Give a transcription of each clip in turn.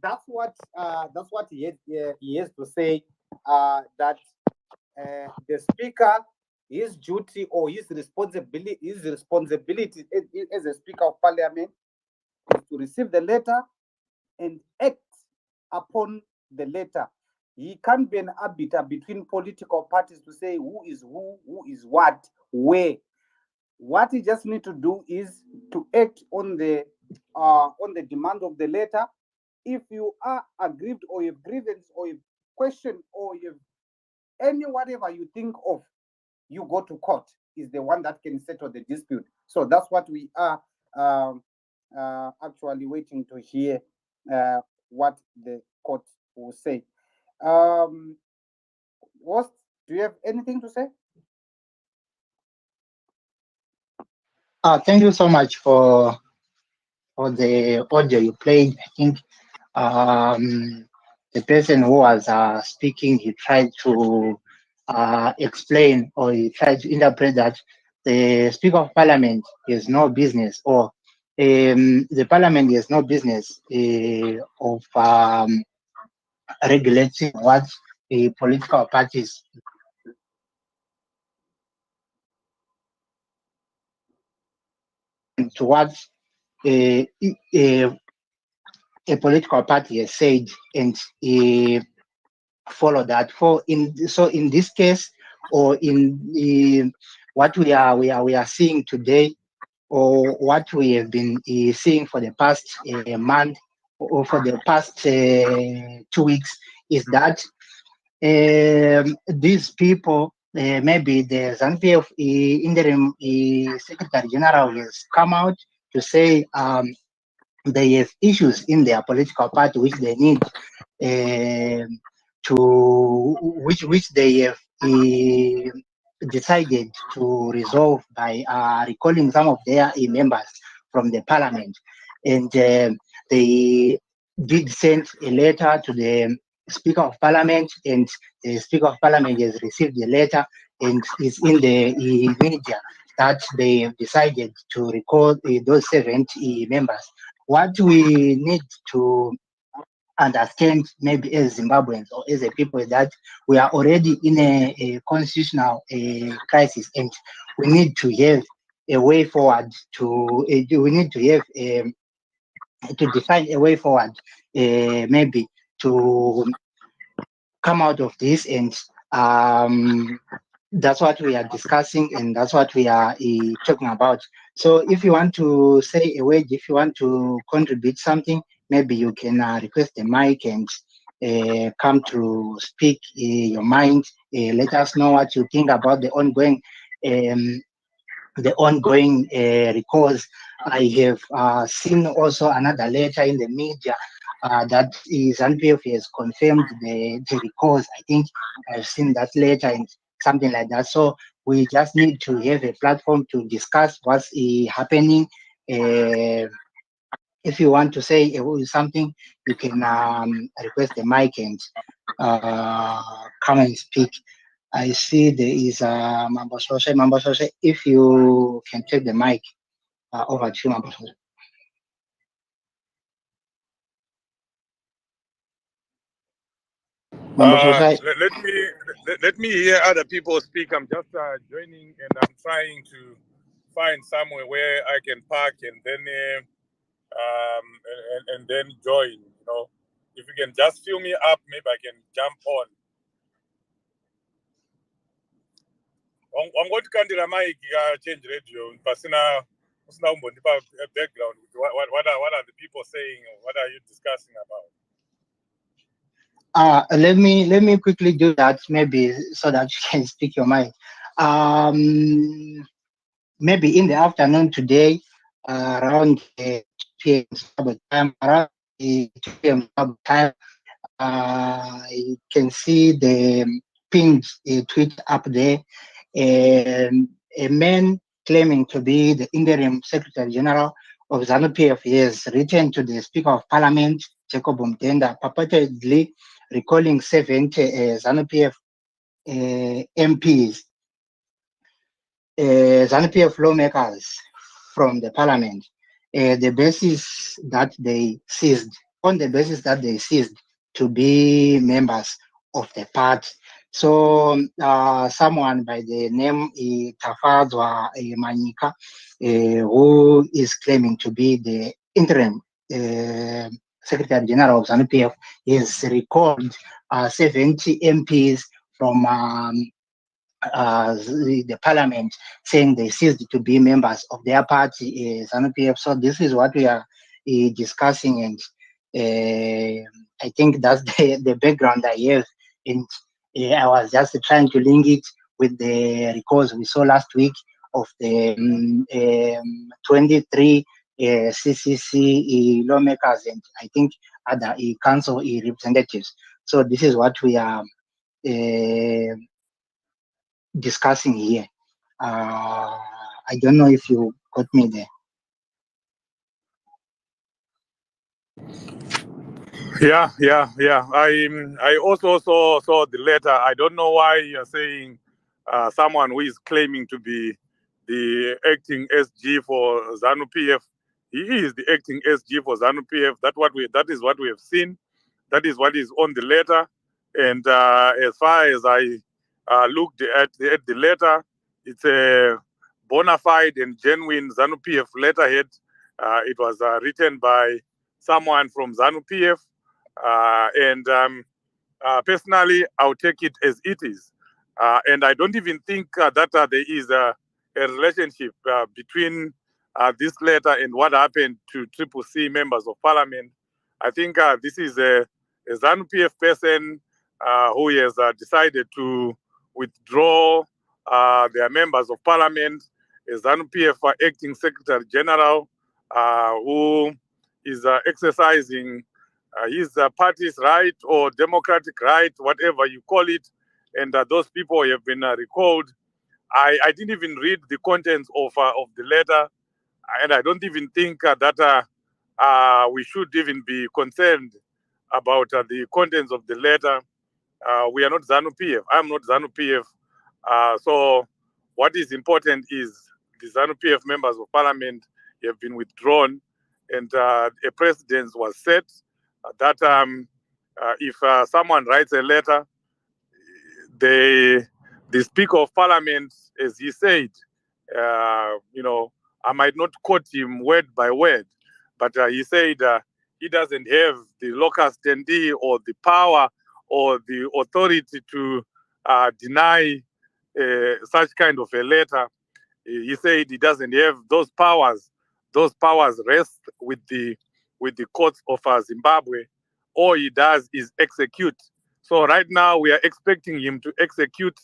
that's what he has to say. That the speaker, his duty or his responsibility as a speaker of parliament is to receive the letter and act upon the letter. He can't be an arbiter between political parties to say who is what, where. What he just need to do is to act on the demand of the letter. If you are aggrieved or you have grievance or you have question or you have any whatever you think of, you go to court. Is the one that can settle the dispute. So that's what we are actually waiting to hear what the court will say. Ross, do you have anything to say? Thank you so much for the audio you played. I think the person who was speaking, he tried to explain, or he tried to interpret that the Speaker of Parliament has no business, or the Parliament has no business of regulating what political parties to what a political party has said, and follow that. So in this case, or in what we are seeing today, or what we have been seeing for the past month, or for the past 2 weeks, is that these people, maybe the ZANU PF interim Secretary General has come out to say they have issues in their political party which they need which they have decided to resolve by recalling some of their members from the parliament, and they did send a letter to the Speaker of Parliament, and the Speaker of Parliament has received the letter and is in the media that they have decided to recall those 70 members. What we need to understand, maybe as Zimbabweans or as a people, that we are already in a constitutional crisis, and we need to have a way forward we need to have to define a way forward, maybe to come out of this, and that's what we are discussing, and that's what we are talking about. So if you want to say a word, if you want to contribute something, maybe you can request the mic and come to speak your mind. Let us know what you think about the ongoing recalls. I have seen also another letter in the media that ZANU PF has confirmed the recalls. I think I've seen that letter and something like that. So we just need to have a platform to discuss what's happening. If you want to say something, you can request the mic and come and speak. I see there is Mambo Sose. If you can take the mic, over to you, Mambo Sose. Let me hear other people speak. I'm just joining, and I'm trying to find somewhere where I can park and then join. You know, if you can just fill me up, maybe I can jump on. I'm going to candle mic, change radio. Pasina background. What are the people saying? What are you discussing about? Let me quickly do that, maybe so that you can speak your mind. Maybe in the afternoon today, around 2 p.m. time, around 2 p.m. time, you can see the pinned tweet up there. A man claiming to be the interim Secretary General of ZANU PF has written to the Speaker of Parliament, Jacob Mtenda, purportedly recalling 70 ZANU PF MPs, ZANU PF lawmakers from the Parliament. The basis that they seized on the basis that they ceased to be members of the party. So someone by the name Tafadzwa Manyika, who is claiming to be the interim Secretary General of ZANU PF, is recalled 70 MPs from the parliament, saying they ceased to be members of their party, ZANU PF. So this is what we are discussing, and I think that's the background I have. And I was just trying to link it with the recalls we saw last week of the 23 CCC lawmakers and I think other council representatives. So this is what we are discussing here. I don't know if you got me there. Yeah. I also saw the letter. I don't know why you're saying someone who is claiming to be the acting SG for ZANU PF. He is the acting SG for ZANU PF. That is what we have seen. That is what is on the letter. And as far as I looked at the letter, it's a bona fide and genuine ZANU PF letterhead. It was written by someone from ZANU PF. Personally, I'll take it as it is. And I don't even think that there is a relationship between this letter and what happened to Triple C members of parliament. I think this is a ZANU PF person who has decided to withdraw their members of parliament, a ZANU PF acting secretary general who is exercising his party's right or democratic right, whatever you call it, and those people have been recalled. I didn't even read the contents of the letter, and I don't even think that we should even be concerned about the contents of the letter. We are not ZANU PF. I'm not ZANU PF. So what is important is the ZANU PF members of parliament have been withdrawn, and a precedent was set that if someone writes a letter, the Speaker of Parliament, as he said, I might not quote him word by word, but he said he doesn't have the locus standi or the power or the authority to deny such kind of a letter. He said he doesn't have those powers. Those powers rest with the courts of Zimbabwe. All he does is execute. So right now we are expecting him to execute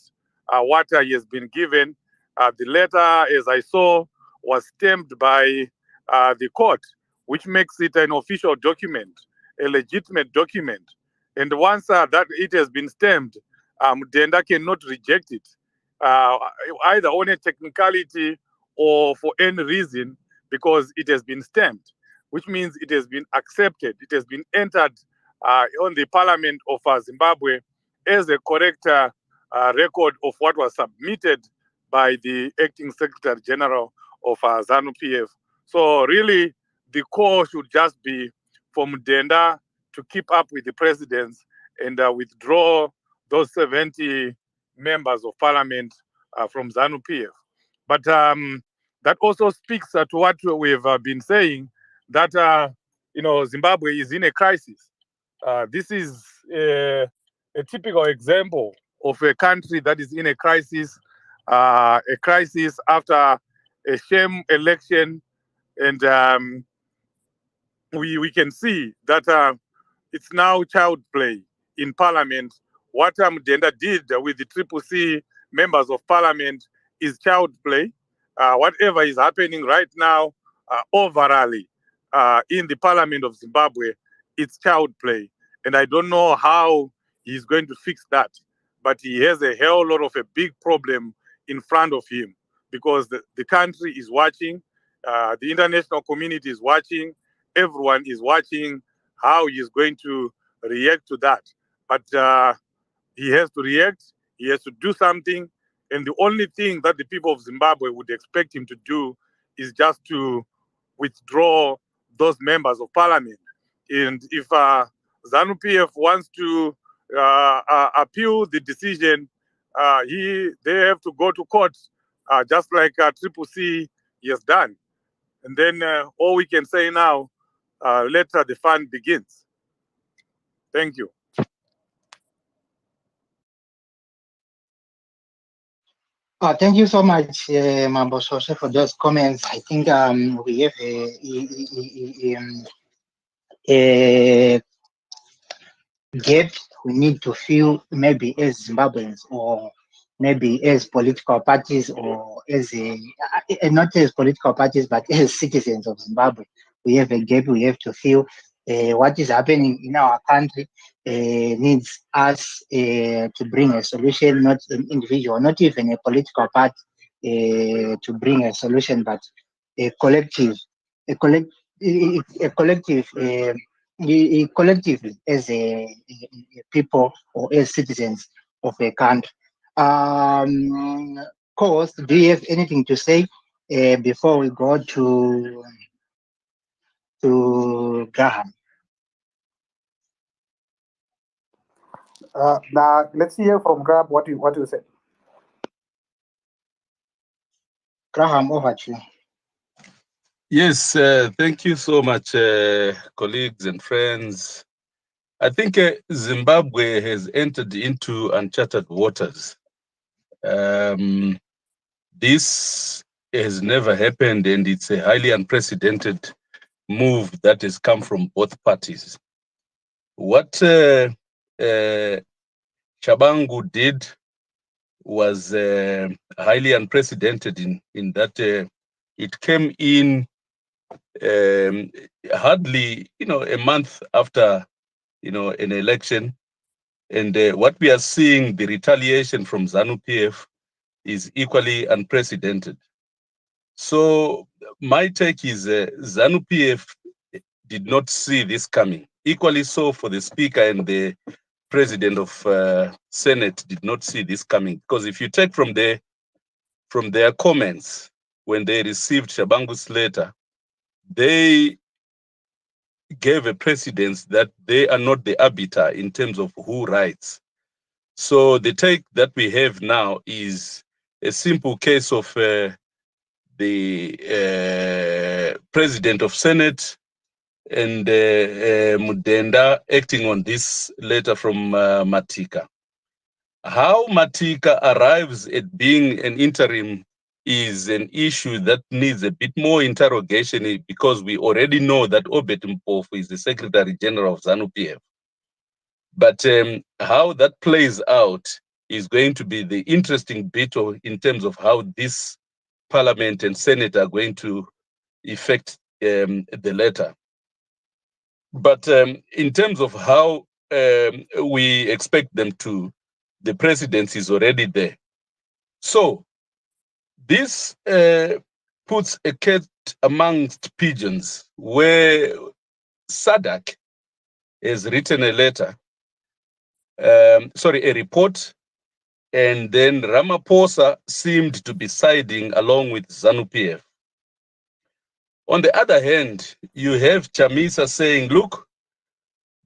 what he has been given. The letter, as I saw, was stamped by the court, which makes it an official document, a legitimate document. And once that it has been stamped, Denda cannot reject it, either on a technicality or for any reason, because it has been stamped, which means it has been accepted. It has been entered on the Parliament of Zimbabwe as a correct record of what was submitted by the acting Secretary General of ZANU PF. So really, the call should just be for Mudenda to keep up with the presidents and withdraw those 70 members of parliament from ZANU PF. But that also speaks to what we've been saying, that Zimbabwe is in a crisis. This is a typical example of a country that is in a crisis after a sham election, and we can see that it's now child play in parliament. What Mudenda did with the Triple C members of parliament is child play. Whatever is happening right now, overall, in the parliament of Zimbabwe, it's child play. And I don't know how he's going to fix that. But he has a hell lot of a big problem in front of him, because the country is watching, the international community is watching, everyone is watching how he's going to react to that. But he has to react, he has to do something. And the only thing that the people of Zimbabwe would expect him to do is just to withdraw those members of parliament. And if ZANU PF wants to appeal the decision, they have to go to court, just like Triple C has done. And then all we can say now, let the fun begins. Thank you. Thank you so much, Mambo Sose, for those comments. I think we have a gap we need to fill, maybe as Zimbabweans or maybe as political parties or as not as political parties, but as citizens of Zimbabwe. We have a gap we have to fill. What is happening in our country needs us to bring a solution, not an individual, not even a political party to bring a solution, but a collective, a collective collectively as a people or as citizens of a country. Co-host, do you have anything to say before we go to Graham? Now let's hear from Grab what you said. Graham, over to you. Yes, thank you so much, colleagues and friends. I think Zimbabwe has entered into uncharted waters. This has never happened, and it's a highly unprecedented move that has come from both parties. What Chabangu did was highly unprecedented in that it came in hardly, a month after, an election. And what we are seeing, the retaliation from ZANU PF is equally unprecedented. So my take is ZANU PF did not see this coming. Equally so for the Speaker and the President of Senate did not see this coming. Because if you take from their comments when they received Shabangu's letter, they gave a precedence that they are not the arbiter in terms of who writes. So the take that we have now is a simple case of the President of Senate and Mudenda acting on this letter from Matika. How Matika arrives at being an interim is an issue that needs a bit more interrogation, because we already know that Obet Mpofu is the Secretary General of ZANU PF. But how that plays out is going to be the interesting bit in terms of how this Parliament and Senate are going to effect the letter. But in terms of how we expect them to, the presidency is already there. So this puts a cat amongst pigeons, where SADC has written a letter, a report, and then Ramaphosa seemed to be siding along with ZANU PF. On the other hand, you have Chamisa saying, look,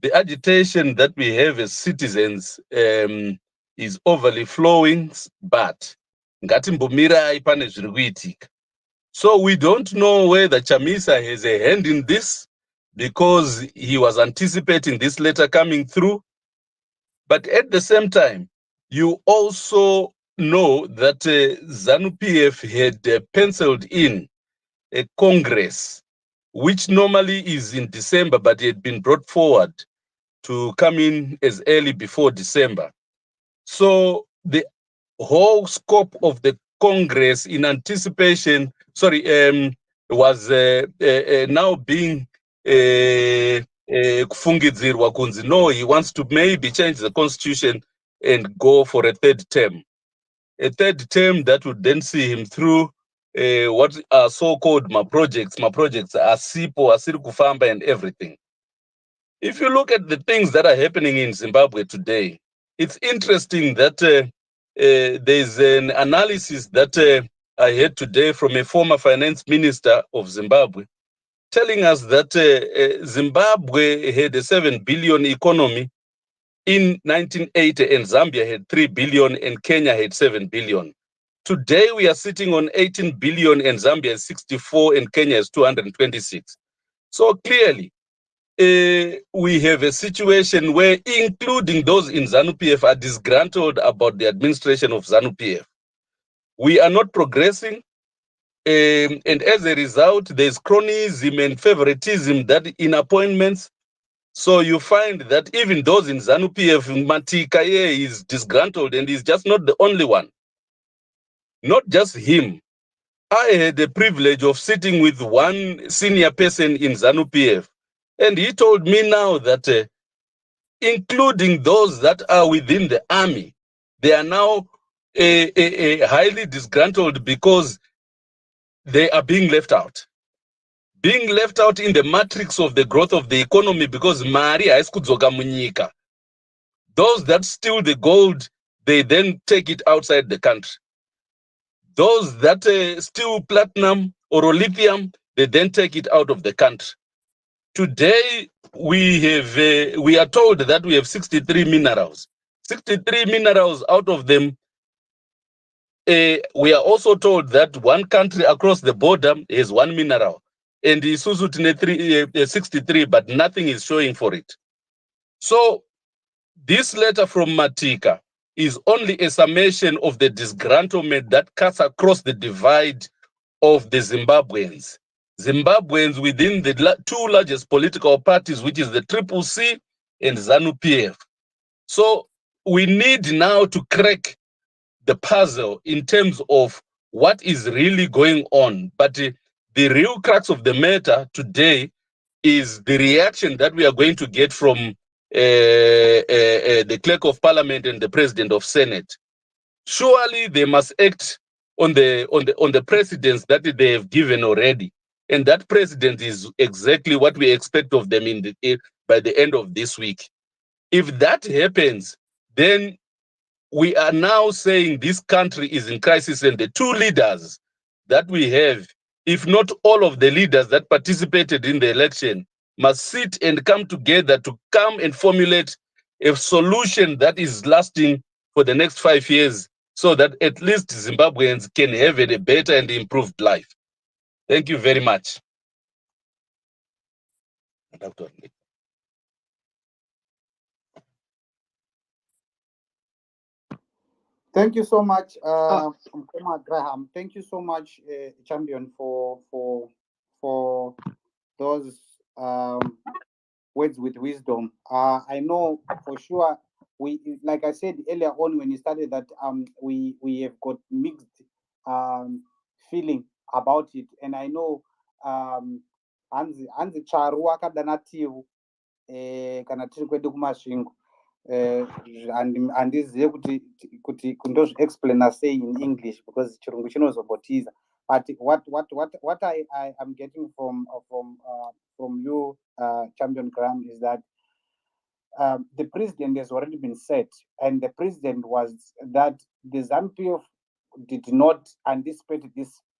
the agitation that we have as citizens is overly flowing, but ngatimbomirai pane zviri kuitika. So we don't know whether Chamisa has a hand in this because he was anticipating this letter coming through. But at the same time, you also know that ZANU PF had penciled in a Congress, which normally is in December, but it had been brought forward to come in as early before December. So the whole scope of the Congress in anticipation, was now being kufungidzirwa kunzi, no, he wants to maybe change the constitution and go for a third term. A third term that would then see him through what are so-called my projects are SIPO, Asiri Kufamba and everything. If you look at the things that are happening in Zimbabwe today, it's interesting that there's an analysis that I heard today from a former finance minister of Zimbabwe, telling us that Zimbabwe had a 7 billion economy in 1980 and Zambia had 3 billion and Kenya had 7 billion. Today we are sitting on 18 billion and Zambia is 64 and Kenya is 226. So clearly, we have a situation where including those in ZANU PF are disgruntled about the administration of ZANU PF. We are not progressing. And as a result, there's cronyism and favoritism that in appointments. So you find that even those in ZANU PF, Matika is disgruntled and he's just not the only one. Not just him. I had the privilege of sitting with one senior person in ZANU PF, and he told me now that including those that are within the army, they are now highly disgruntled because they are being left out. Being left out in the matrix of the growth of the economy because mari haisi kudzoka munyika. Those that steal the gold, they then take it outside the country. Those that steal platinum or lithium, they then take it out of the country. Today, we are told that we have 63 minerals. 63 minerals, out of them, we are also told that one country across the border has one mineral. And Isuzu 63, but nothing is showing for it. So this letter from Matika is only a summation of the disgruntlement that cuts across the divide of the Zimbabweans. Zimbabweans within the two largest political parties, which is the CCC and ZANU PF. So we need now to crack the puzzle in terms of what is really going on. But the real crux of the matter today is the reaction that we are going to get from the clerk of parliament and the president of Senate. Surely they must act on the precedents that they have given already, and that precedent is exactly what we expect of them by the end of this week. If that happens, then we are now saying this country is in crisis, and the two leaders that we have, if not all of the leaders that participated in the election, must sit and come together to come and formulate a solution that is lasting for the next 5 years, so that at least Zimbabweans can have a better and improved life. Thank you very much. Thank you so much, Mkoma Graham. Thank you so much, Champion, for those words with wisdom. I know for sure we, like I said earlier on when you started, that we have got mixed feeling about it, and I know hanzi charu akadanativu kana tiri kwedu kumasvingo handizive kuti kundozviexplaina sei in English because chirungu chinozombotiza. But what I am getting from you, Champion Graham, is that the president has already been set, and the president was that the ZANU PF did not anticipate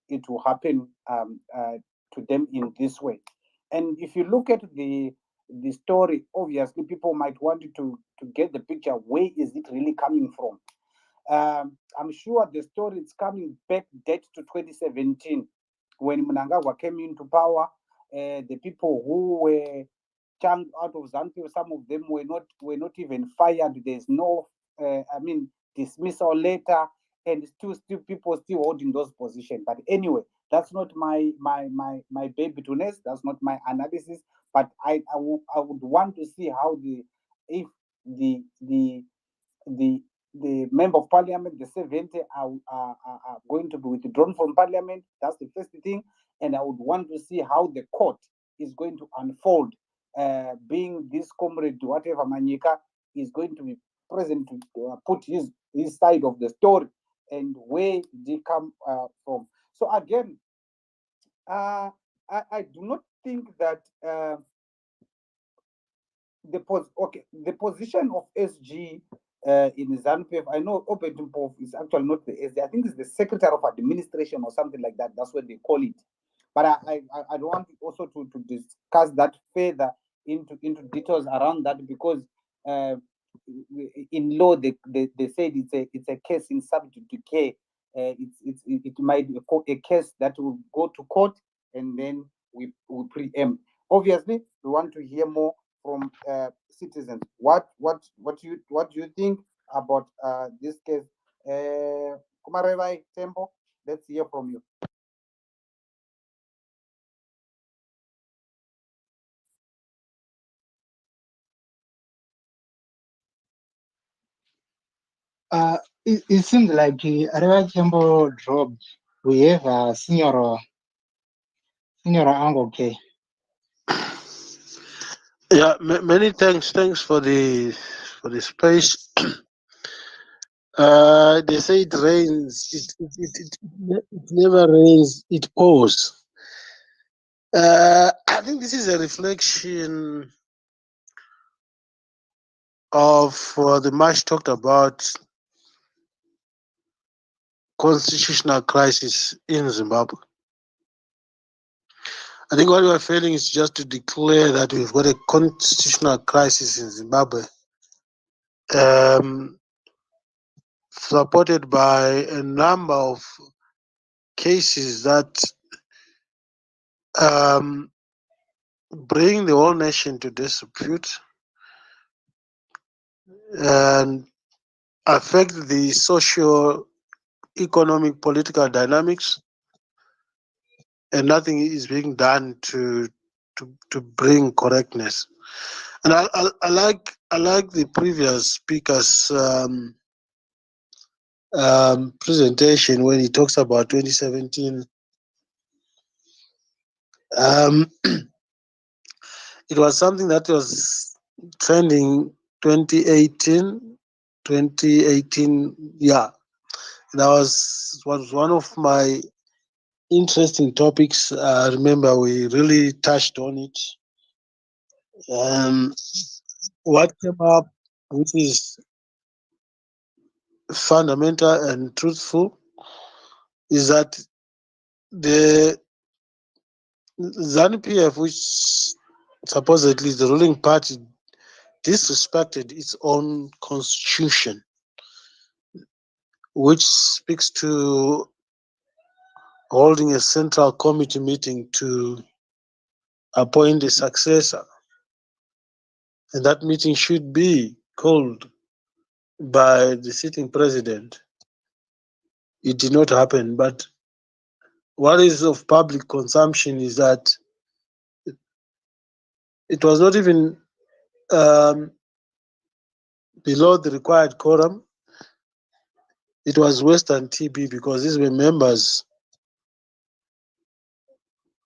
it will happen to them in this way. And if you look at the story, obviously people might want to get the picture. Where is it really coming from? I'm sure the story is coming back date to 2017 when Mnangagwa came into power. The people who were chunked out of ZANU, some of them were not even fired. There's no dismissal letter, and still people still holding those positions. But anyway, that's not my baby to nest. That's not my analysis. But I would want to see how if the member of parliament, the 70, are going to be withdrawn from parliament. That's the first thing. And I would want to see how the court is going to unfold, being this comrade, whatever Manyika, is going to be present to put his side of the story and where they come from. So again, I do not think that the position of SG in ZANU PF, I know Opetumpov is actually not the SG. I think it's the Secretary of Administration or something like that. That's what they call it. But I don't want also to discuss that further into details around that, because in law they said it's a case in sub judice. It might be a case that will go to court, and then we preempt. Obviously, we want to hear more from citizens. What do you think about this case? Kumarevai Tembo, let's hear from you. It seems like Areva Chambo dropped. We have a senior Ango K. Yeah, many thanks. Thanks for the space. They say it rains. It never rains. It pours. I think this is a reflection of the much talked about constitutional crisis in Zimbabwe. I think what we are failing is just to declare that we've got a constitutional crisis in Zimbabwe, supported by a number of cases that bring the whole nation to disrepute and affect the socio-economic political dynamics, and nothing is being done to bring correctness. And I like the previous speaker's presentation when he talks about 2017. It was something that was trending 2018, yeah. That was one of my interesting topics. I remember we really touched on it. What came up, which is fundamental and truthful, is that the ZANU PF, which supposedly is the ruling party, disrespected its own constitution, which speaks to holding a central committee meeting to appoint a successor. And that meeting should be called by the sitting president. It did not happen. But what is of public consumption is that it was not even below the required quorum. It was worse than TB, because these were members,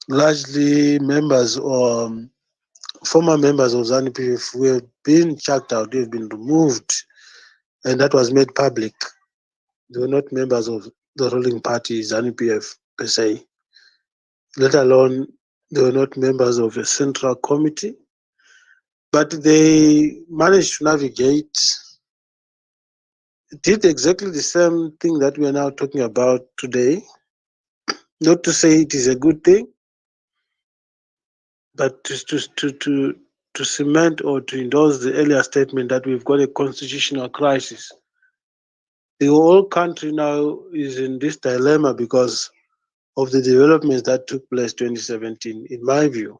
largely members or former members of ZANU PF, who have been chucked out, they have been removed, and that was made public. They were not members of the ruling party, ZANU PF, per se, let alone they were not members of a central committee. But they managed to navigate, did exactly the same thing that we are now talking about today. Not to say it is a good thing, but to cement or to endorse the earlier statement that we've got a constitutional crisis. The whole country now is in this dilemma because of the developments that took place 2017, in my view.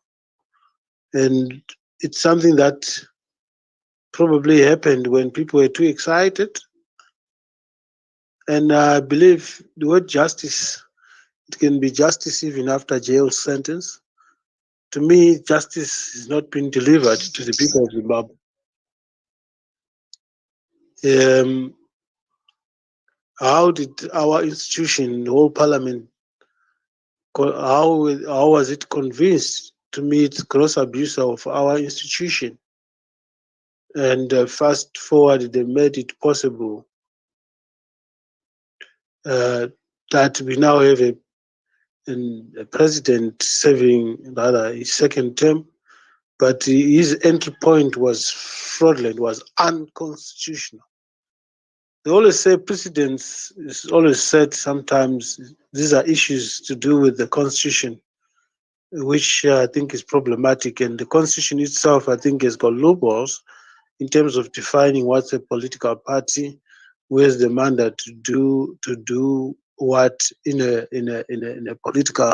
And it's something that probably happened when people were too excited. And I believe the word justice, it can be justice even after jail sentence. To me, justice has not been delivered to the people of Zimbabwe. How did our institution, the whole parliament, how was it convinced to meet gross abuse of our institution? And fast forward, they made it possible that we now have a president serving rather his second term, but his entry point was fraudulent, was unconstitutional. They always say precedents is always said sometimes these are issues to do with the constitution. which I think is problematic. And the constitution itself, I think, has got loopholes in terms of defining what's a political party, where's the mandate to do what in a political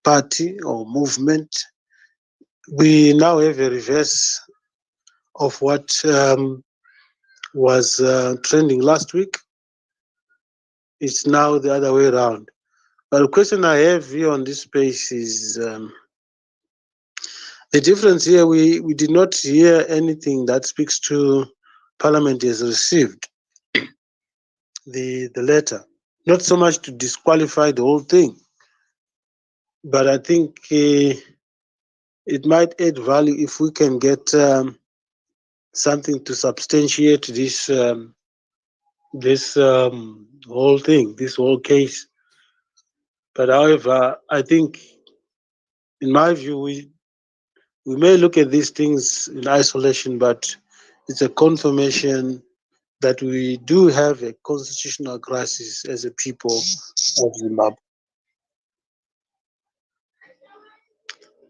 party or movement. We now have a reverse of what was trending last week. It's now the other way around. But the question I have here on this space is the difference here. We did not hear anything that speaks to Parliament has received the letter. Not so much to disqualify the whole thing, but I think it might add value if we can get something to substantiate this whole thing, this whole case. But however, I think, in my view, we may look at these things in isolation, but it's a confirmation that we do have a constitutional crisis as a people of Zimbabwe.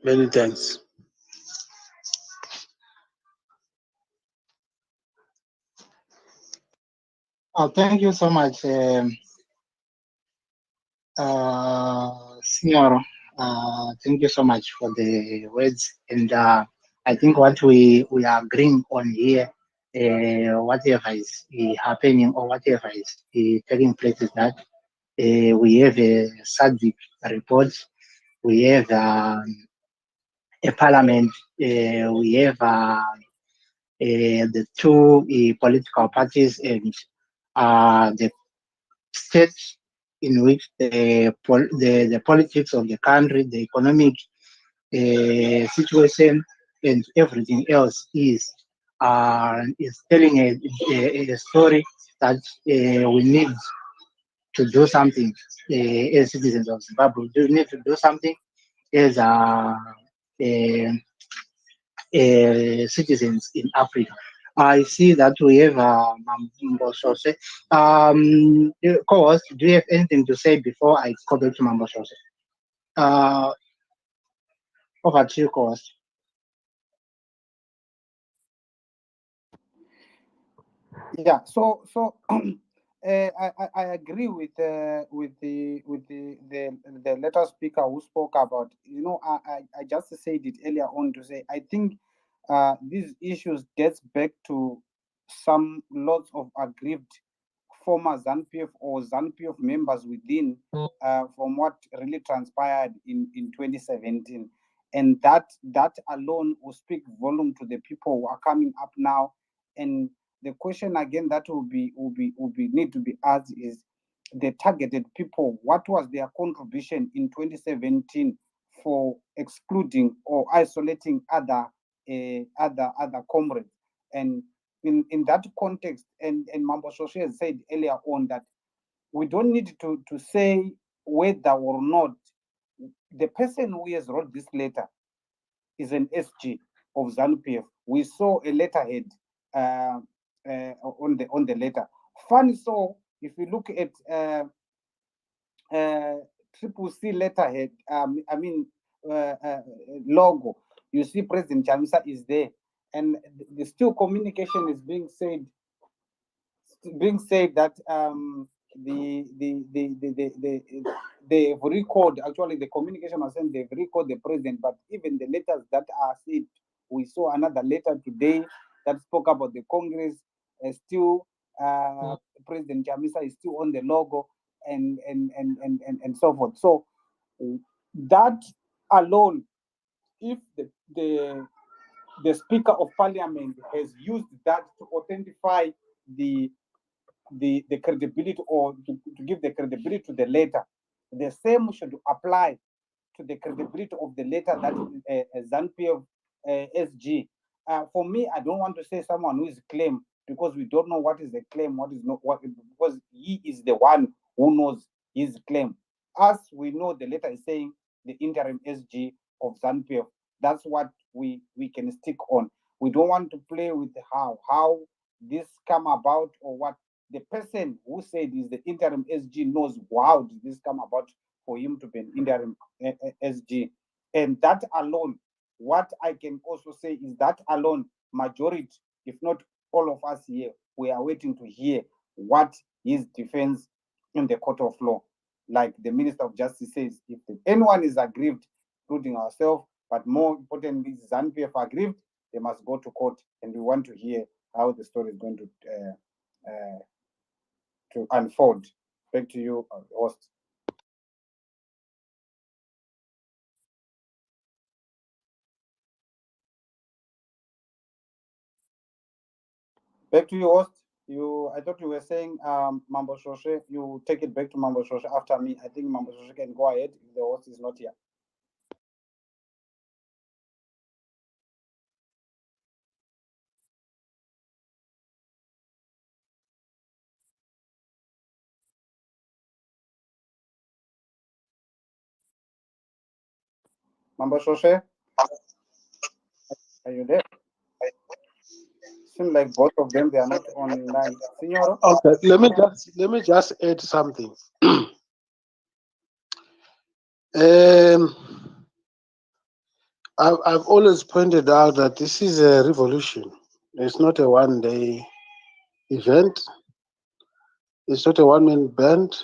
Many thanks. Thank you so much, Senior. Thank you so much for the words. And I think what we are agreeing on here, whatever is happening or whatever is taking place, is that we have a SADC report, we have a parliament, we have the two political parties, and the state in which the politics of the country, the economic situation, and everything else is telling a story that we need to do something as citizens of Zimbabwe. We need to do something as citizens in Africa. I see that we have Mambo Sose. Co-host, do you have anything to say before I go back to Mambo Sose? Uh, Over to you, co-host. Yeah. So I agree with the letter speaker who spoke about. I just said it earlier on to say I think these issues gets back to some lots of aggrieved former ZANU-PF or ZANU-PF members within from what really transpired in 2017, and that alone will speak volume to the people who are coming up now. And the question again that will be need to be asked is the targeted people. What was their contribution in 2017 for excluding or isolating other comrades? And in that context, and Mambo Soshe has said earlier on that we don't need to say whether or not the person who has wrote this letter is an SG of ZANU-PF. We saw a letterhead on the letter. Funny, so if you look at Triple C letterhead, logo, you see President Chamisa is there, and the still communication is being said that they've recalled, actually the communication was saying they've recalled the president, but even the letters that are said, we saw another letter today that spoke about the Congress, still President Chamisa is still on the logo, and so forth. So that alone, if the Speaker of Parliament has used that to authentify the credibility, or to give the credibility to the letter, the same should apply to the credibility of the letter that ZANU-PF SG. For me, I don't want to say someone who is claim, because we don't know what is the claim, what is not, what, because he is the one who knows his claim. As we know, the letter is saying the interim SG of ZANU-PF. That's what we can stick on. We don't want to play with how this come about or what. The person who said is the interim SG knows how did this come about for him to be an interim SG. And that alone, what I can also say is that alone, majority, if not all of us here, we are waiting to hear what his defense in the court of law. Like the Minister of Justice says, if anyone is aggrieved, including ourselves, but more importantly, ZANU PF aggrieved, they must go to court, and we want to hear how the story is going to unfold. Back to you, host. Back to you, host. I thought you were saying, Mambo Shoshe. You take it back to Mambo Shoshe after me. I think Mambo Shoshe can go ahead if the host is not here. Mambo Shoshe, are you there? Seems like both of them, they are not online. Signoro? Okay, let me just add something. I've always pointed out that this is a revolution. It's not a one-day event. It's not a one-man band.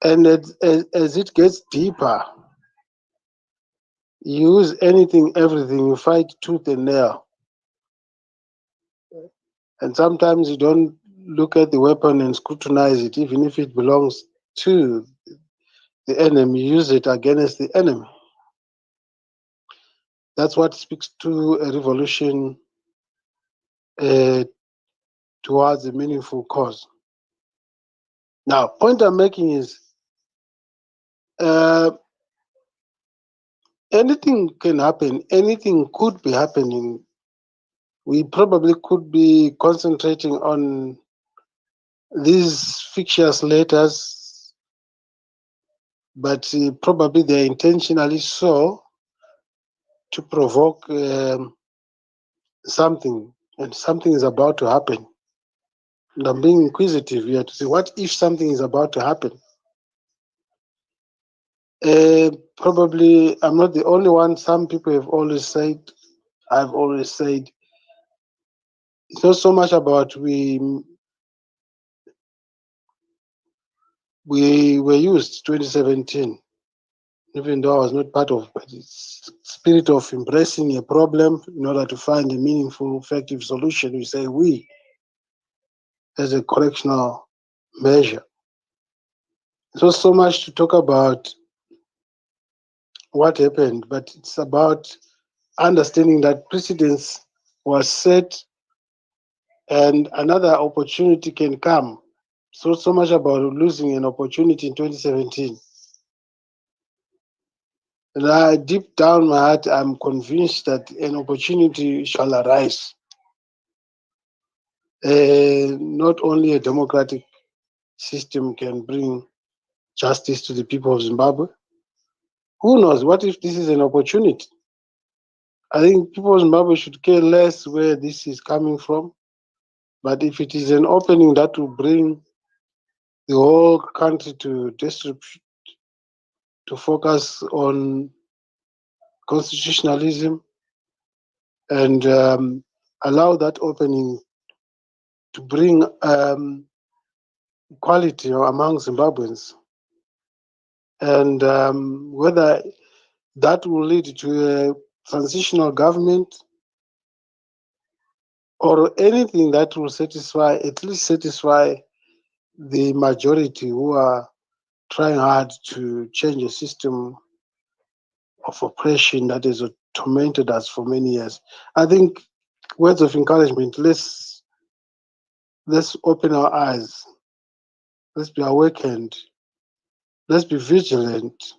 And as it gets deeper, you use anything, everything. You fight tooth and nail. And sometimes you don't look at the weapon and scrutinize it, even if it belongs to the enemy. Use it against the enemy. That's what speaks to a revolution towards a meaningful cause. Now, point I'm making is anything can happen. Anything could be happening. We probably could be concentrating on these fictitious letters, but probably they're intentionally so to provoke something, and something is about to happen. And I'm being inquisitive here to see what if something is about to happen. Probably I'm not the only one. Some people have always said, I've always said, it's not so much about we were used 2017, even though I was not part of, but it's spirit of embracing a problem in order to find a meaningful, effective solution. We say we as a correctional measure. It's not so much to talk about what happened, but it's about understanding that precedence was set and another opportunity can come. So much about losing an opportunity in 2017. And deep down my heart, I'm convinced that an opportunity shall arise. Not only a democratic system can bring justice to the people of Zimbabwe. Who knows? What if this is an opportunity? I think people of Zimbabwe should care less where this is coming from. But if it is an opening that will bring the whole country to distribute, to focus on constitutionalism and allow that opening to bring equality among Zimbabweans, and whether that will lead to a transitional government or anything that will satisfy, at least satisfy the majority who are trying hard to change a system of oppression that has tormented us for many years. I think words of encouragement, let's open our eyes, let's be awakened, let's be vigilant.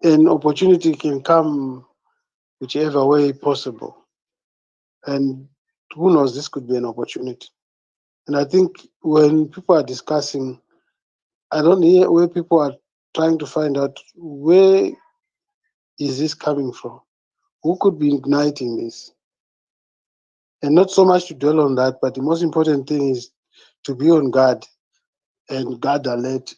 An opportunity can come whichever way possible. And who knows, this could be an opportunity. And I think when people are discussing, I don't hear where people are trying to find out where is this coming from? Who could be igniting this? And not so much to dwell on that, but the most important thing is to be on guard and guard alert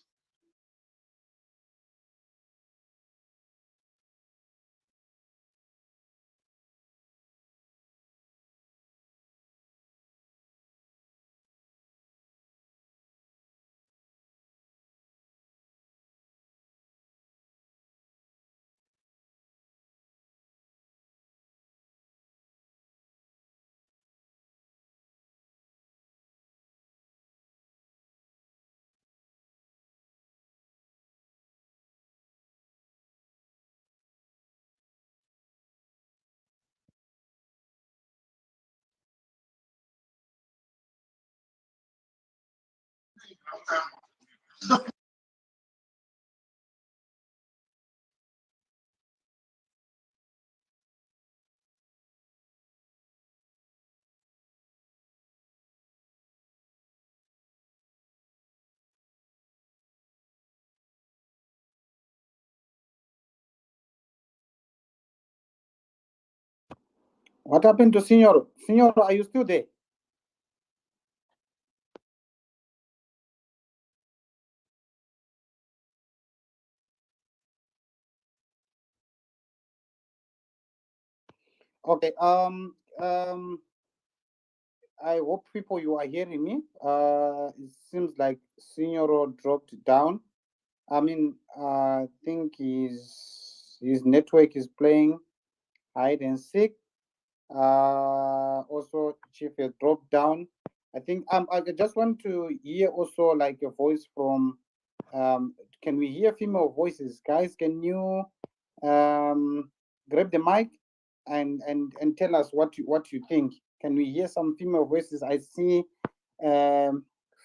What happened to Senor? Senor, are you still there? Okay. I hope people you are hearing me. It seems like Senor dropped down. I mean, I think his network is playing hide and seek. Also, Chief has dropped down. I think I just want to hear also like a voice from. Can we hear female voices, guys? Can you grab the mic and tell us what you think? Can we hear some female voices? I see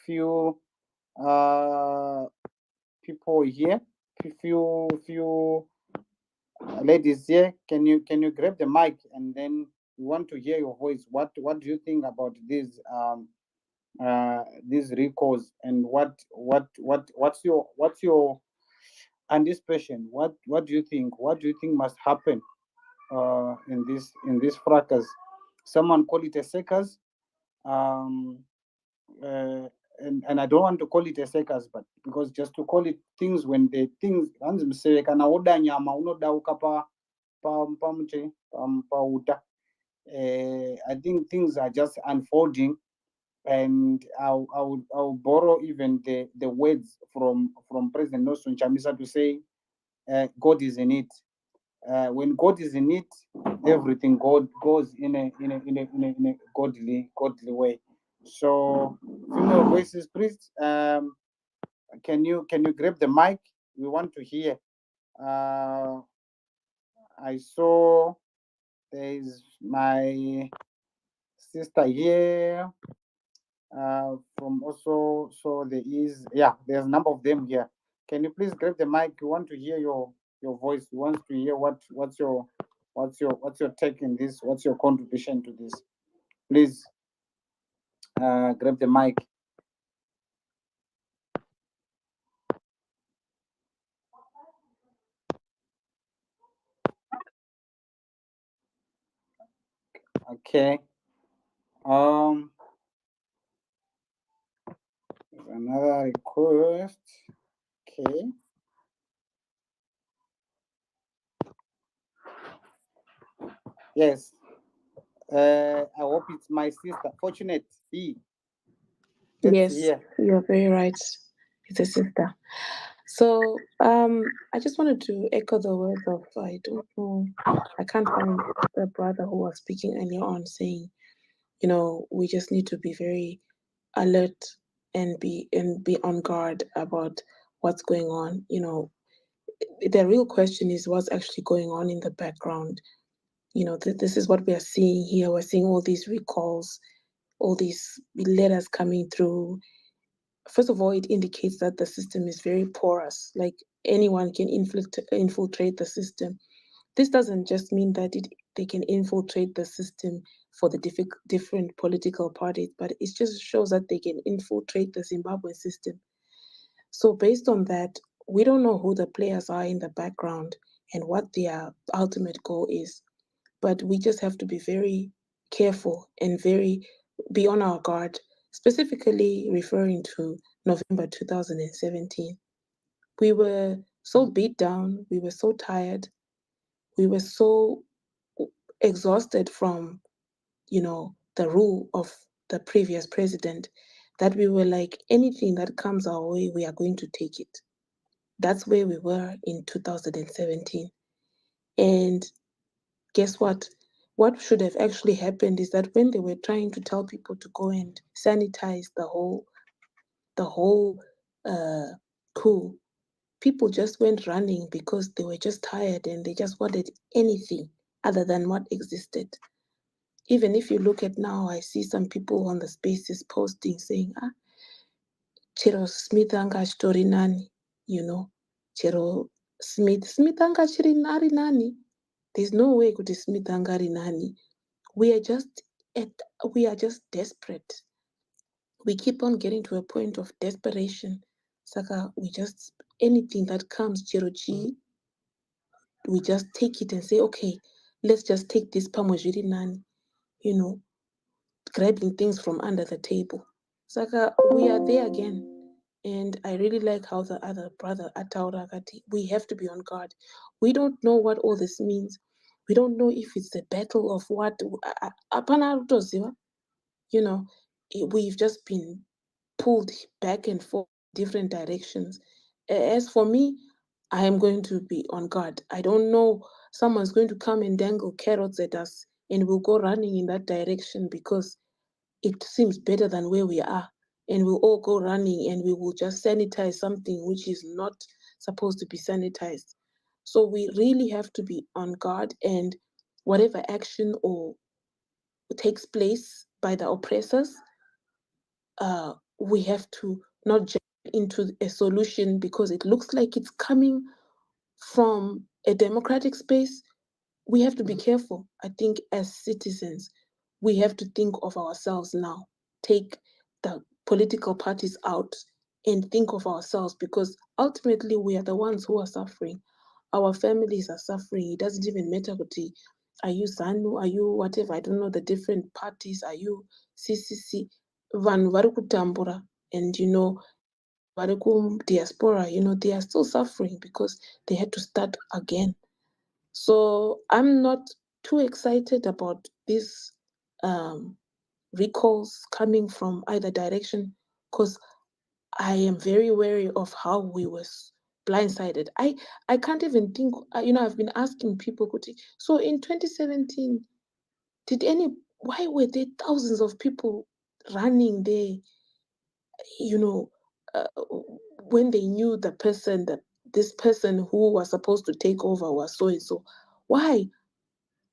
few people here, few ladies here. Can you grab the mic and then we want to hear your voice? What do you think about these recalls and what's your anticipation? What do you think? What do you think must happen in this fracas? Someone call it a circus. Um, uh, and I don't want to call it a circus, but because just to call it things when the things kana oda nyama unoda ukapa pa uta. I think things are just unfolding, and I'll borrow even the words from President Nelson Chamisa to say, God is in it. When God is in it, everything God goes in a godly way. So, female voices, please. Can you grab the mic? We want to hear. I saw there is my sister here. From also, so there's a number of them here. Can you please grab the mic? We want to hear your voice. We want to hear what's your take in this. What's your contribution to this? Please grab the mic. Okay. Another request. Okay. Yes. I hope it's my sister, Fortunate B. Yes, you're very right. It's a sister. So I just wanted to echo the words of, I don't know, I can't find the brother who was speaking earlier on saying, we just need to be very alert and be on guard about what's going on. The real question is what's actually going on in the background. This is what we are seeing here. We're seeing all these recalls, all these letters coming through. First of all, it indicates that the system is very porous, like anyone can infiltrate the system. This doesn't just mean that they can infiltrate the system for the different political parties, but it just shows that they can infiltrate the Zimbabwe system. So based on that, we don't know who the players are in the background and what their ultimate goal is. But we just have to be very careful and be on our guard, specifically referring to November 2017. We were so beat down, we were so tired, we were so exhausted from, the rule of the previous president that we were like, anything that comes our way, we are going to take it. That's where we were in 2017. And guess what? What should have actually happened is that when they were trying to tell people to go and sanitize the whole coup, people just went running because they were just tired and they just wanted anything other than what existed. Even if you look at now, I see some people on the spaces posting saying, chero Smith anga achitori nani, you know, chero Smith anga ari nani. There's no way kuti Smith anga ari nani. We are just desperate. We keep on getting to a point of desperation. Saka, we just, anything that comes, chero chi, we just take it and say, okay, let's just take this pamozhiri nani, you know, grabbing things from under the table. Saka, we are there again. And I really like how the other brother Ataura Gati, we have to be on guard. We don't know what all this means. We don't know if it's a battle of what. You know, we've just been pulled back and forth different directions. As for me, I am going to be on guard. I don't know, someone's going to come and dangle carrots at us and we'll go running in that direction because it seems better than where we are. And we'll all go running and we will just sanitize something which is not supposed to be sanitized. So we really have to be on guard, and whatever action or takes place by the oppressors, we have to not jump into a solution because it looks like it's coming from a democratic space. We have to be careful. I think as citizens, we have to think of ourselves now. Take the political parties out and think of ourselves, because ultimately we are the ones who are suffering. Our families are suffering. It doesn't even matter what are you ZANU, are you whatever, I don't know the different parties, are you CCC, vanhu vari kutambura, and you know, vari diaspora, you know, they are still suffering because they had to start again. So I'm not too excited about these recalls coming from either direction, because I am very wary of how we were blindsided. I can't even think, you know, I've been asking people, so in 2017, why were there thousands of people running there, you know, when they knew the person, that this person who was supposed to take over was so and so? Why?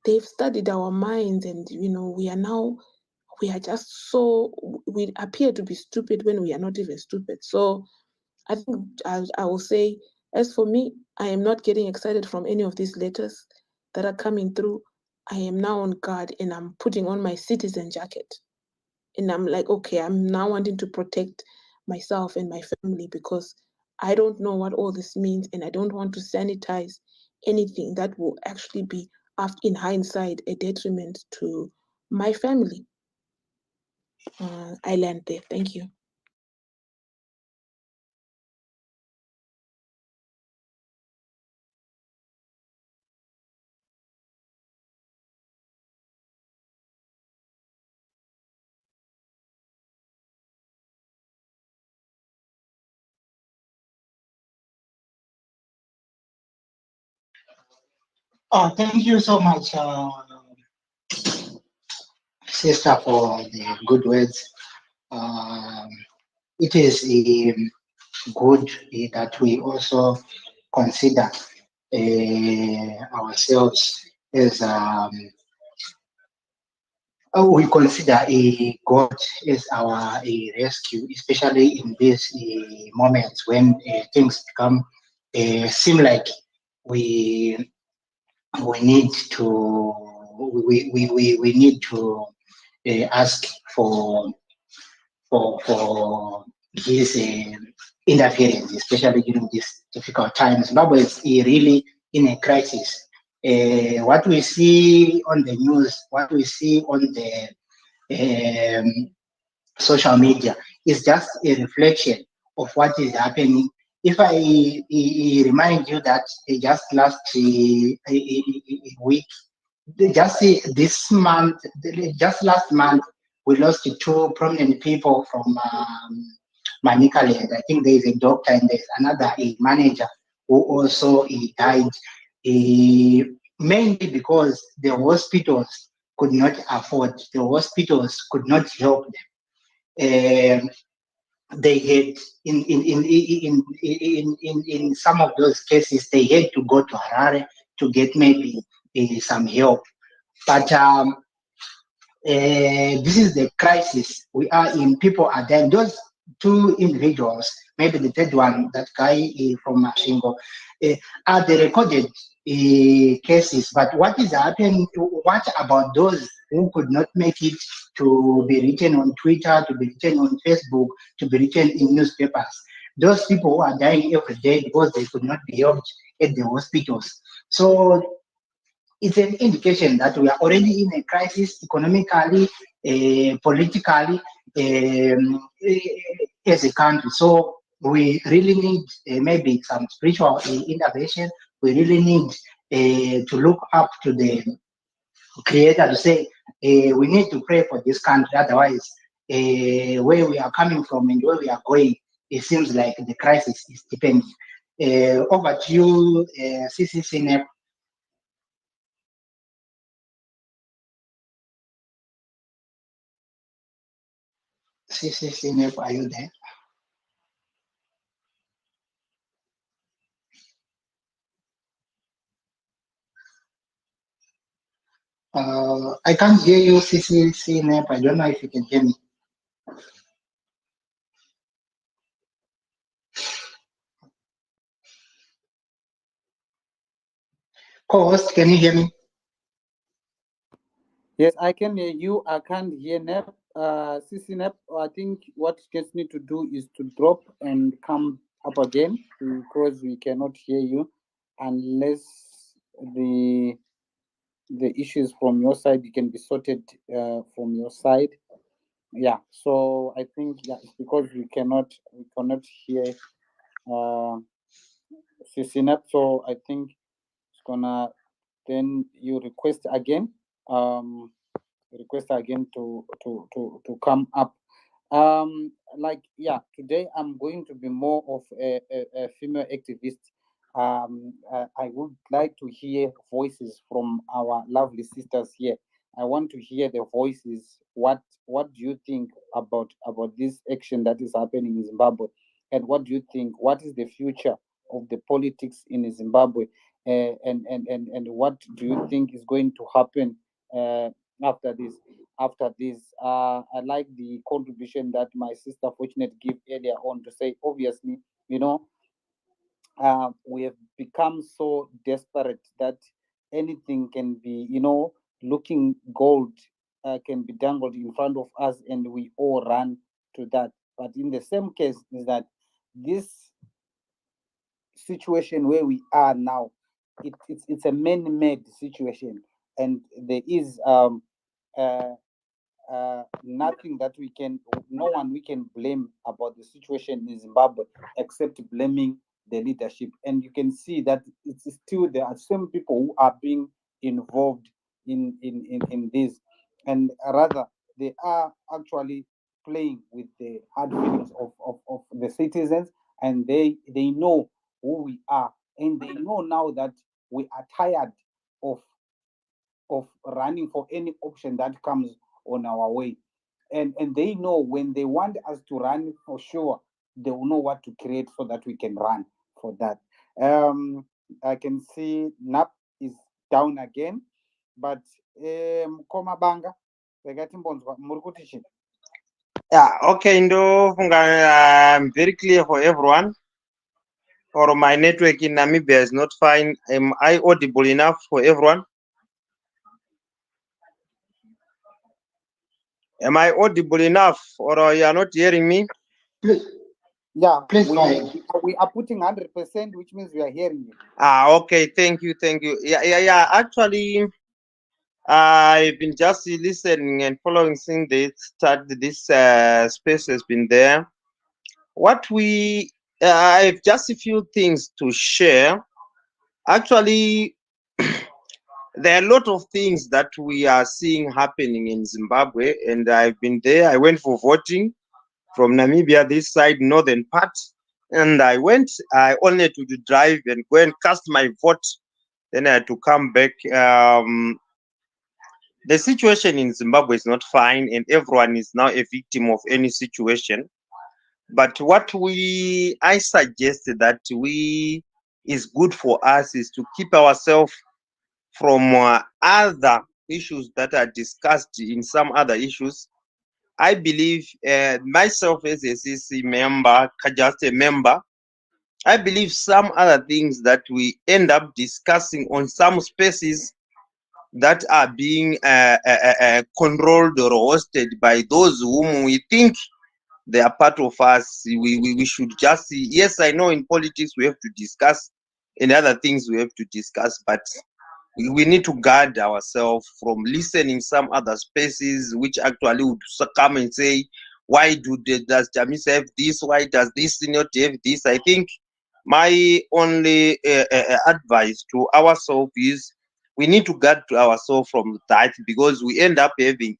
They've studied our minds, and you know, we are just so, we appear to be stupid when we are not even stupid. So I think I will say, as for me, I am not getting excited from any of these letters that are coming through. I am now on guard and I'm putting on my citizen jacket. And I'm like, okay, I'm now wanting to protect myself and my family, because I don't know what all this means, and I don't want to sanitize anything that will actually be, in hindsight, a detriment to my family. I land there. Thank you. Oh, thank you so much, sister, for the good words. It is good that we also consider ourselves as we consider a God as our rescue, especially in these moments when things become seem like we need to we need to ask for his interference, especially during these difficult times. Zimbabwe is really in a crisis. What we see on the news, what we see on the social media is just a reflection of what is happening. If I remind you that just last week, just this month, just last month, we lost two prominent people from Manicaland. I think there is a doctor and there's another manager who also died, mainly because the hospitals could not afford, the hospitals could not help them. They had in some of those cases they had to go to Harare to get maybe some help. But this is the crisis we are in. People are dying. Those two individuals, maybe the third one, that guy from Mashingo, are the recorded cases. But what is happening? What about those who could not make it to be written on Twitter, to be written on Facebook, to be written in newspapers? Those people who are dying every day because they could not be helped at the hospitals. So it's an indication that we are already in a crisis economically, politically, as a country. So we really need maybe some spiritual intervention. We really need to look up to the Creator to say we need to pray for this country. Otherwise, where we are coming from and where we are going, it seems like the crisis is deepening. Over to you, CCC. CCC, are you there? I can't hear you, CCC. I don't know if you can hear me. Co-host, can you hear me? Yes, I can hear you. I can't hear Nep. CC Nep, I think what you just need to do is to drop and come up again because we cannot hear you unless the issues from your side you can be sorted from your side. Yeah. So I think it's because we cannot hear CC Nep. So I think it's gonna then you request again. Request again to come up. Today I'm going to be more of a female activist. I would like to hear voices from our lovely sisters here. I want to hear the voices. What do you think about this action that is happening in Zimbabwe, and what do you think? What is the future of the politics in Zimbabwe, and what do you think is going to happen after this? I like the contribution that my sister Fortunate gave earlier on to say, obviously, we have become so desperate that anything can be, looking gold can be dangled in front of us, and we all run to that. But in the same case, is that this situation where we are now, it's a man-made situation, and there is nothing that no one we can blame about the situation in Zimbabwe except blaming the leadership. And you can see that it's still there are some people who are being involved in this, and rather they are actually playing with the hard feelings of the citizens, and they know who we are, and they know now that we are tired of running for any option that comes on our way. And they know when they want us to run for sure, they will know what to create so that we can run for that. I can see NAP is down again, but Komabanga, Yeah, okay, I'm very clear for everyone. Or my network in Namibia is not fine. Am I audible enough for everyone? Am I audible enough, or you are not hearing me? Yeah, please we are putting 100%, which means we are hearing you. Okay, thank you. Yeah. Actually, I've been just listening and following since they started this space has been there. What I have just a few things to share. Actually, there are a lot of things that we are seeing happening in Zimbabwe, and I've been there. I went for voting from Namibia, this side, northern part, and I only to drive and go and cast my vote. Then I had to come back. The situation in Zimbabwe is not fine, and everyone is now a victim of any situation. But what I suggested that is good for us is to keep ourselves from other issues that are discussed in some other issues. I believe myself as a CC member, just a member, I believe some other things that we end up discussing on some spaces that are being controlled or hosted by those whom we think they are part of us. We should just see. Yes, I know in politics we have to discuss and other things we have to discuss, but we need to guard ourselves from listening some other spaces which actually would come and say, why does Jamis have this? Why does this not have this? I think my only advice to ourselves is we need to guard ourselves from that, because we end up having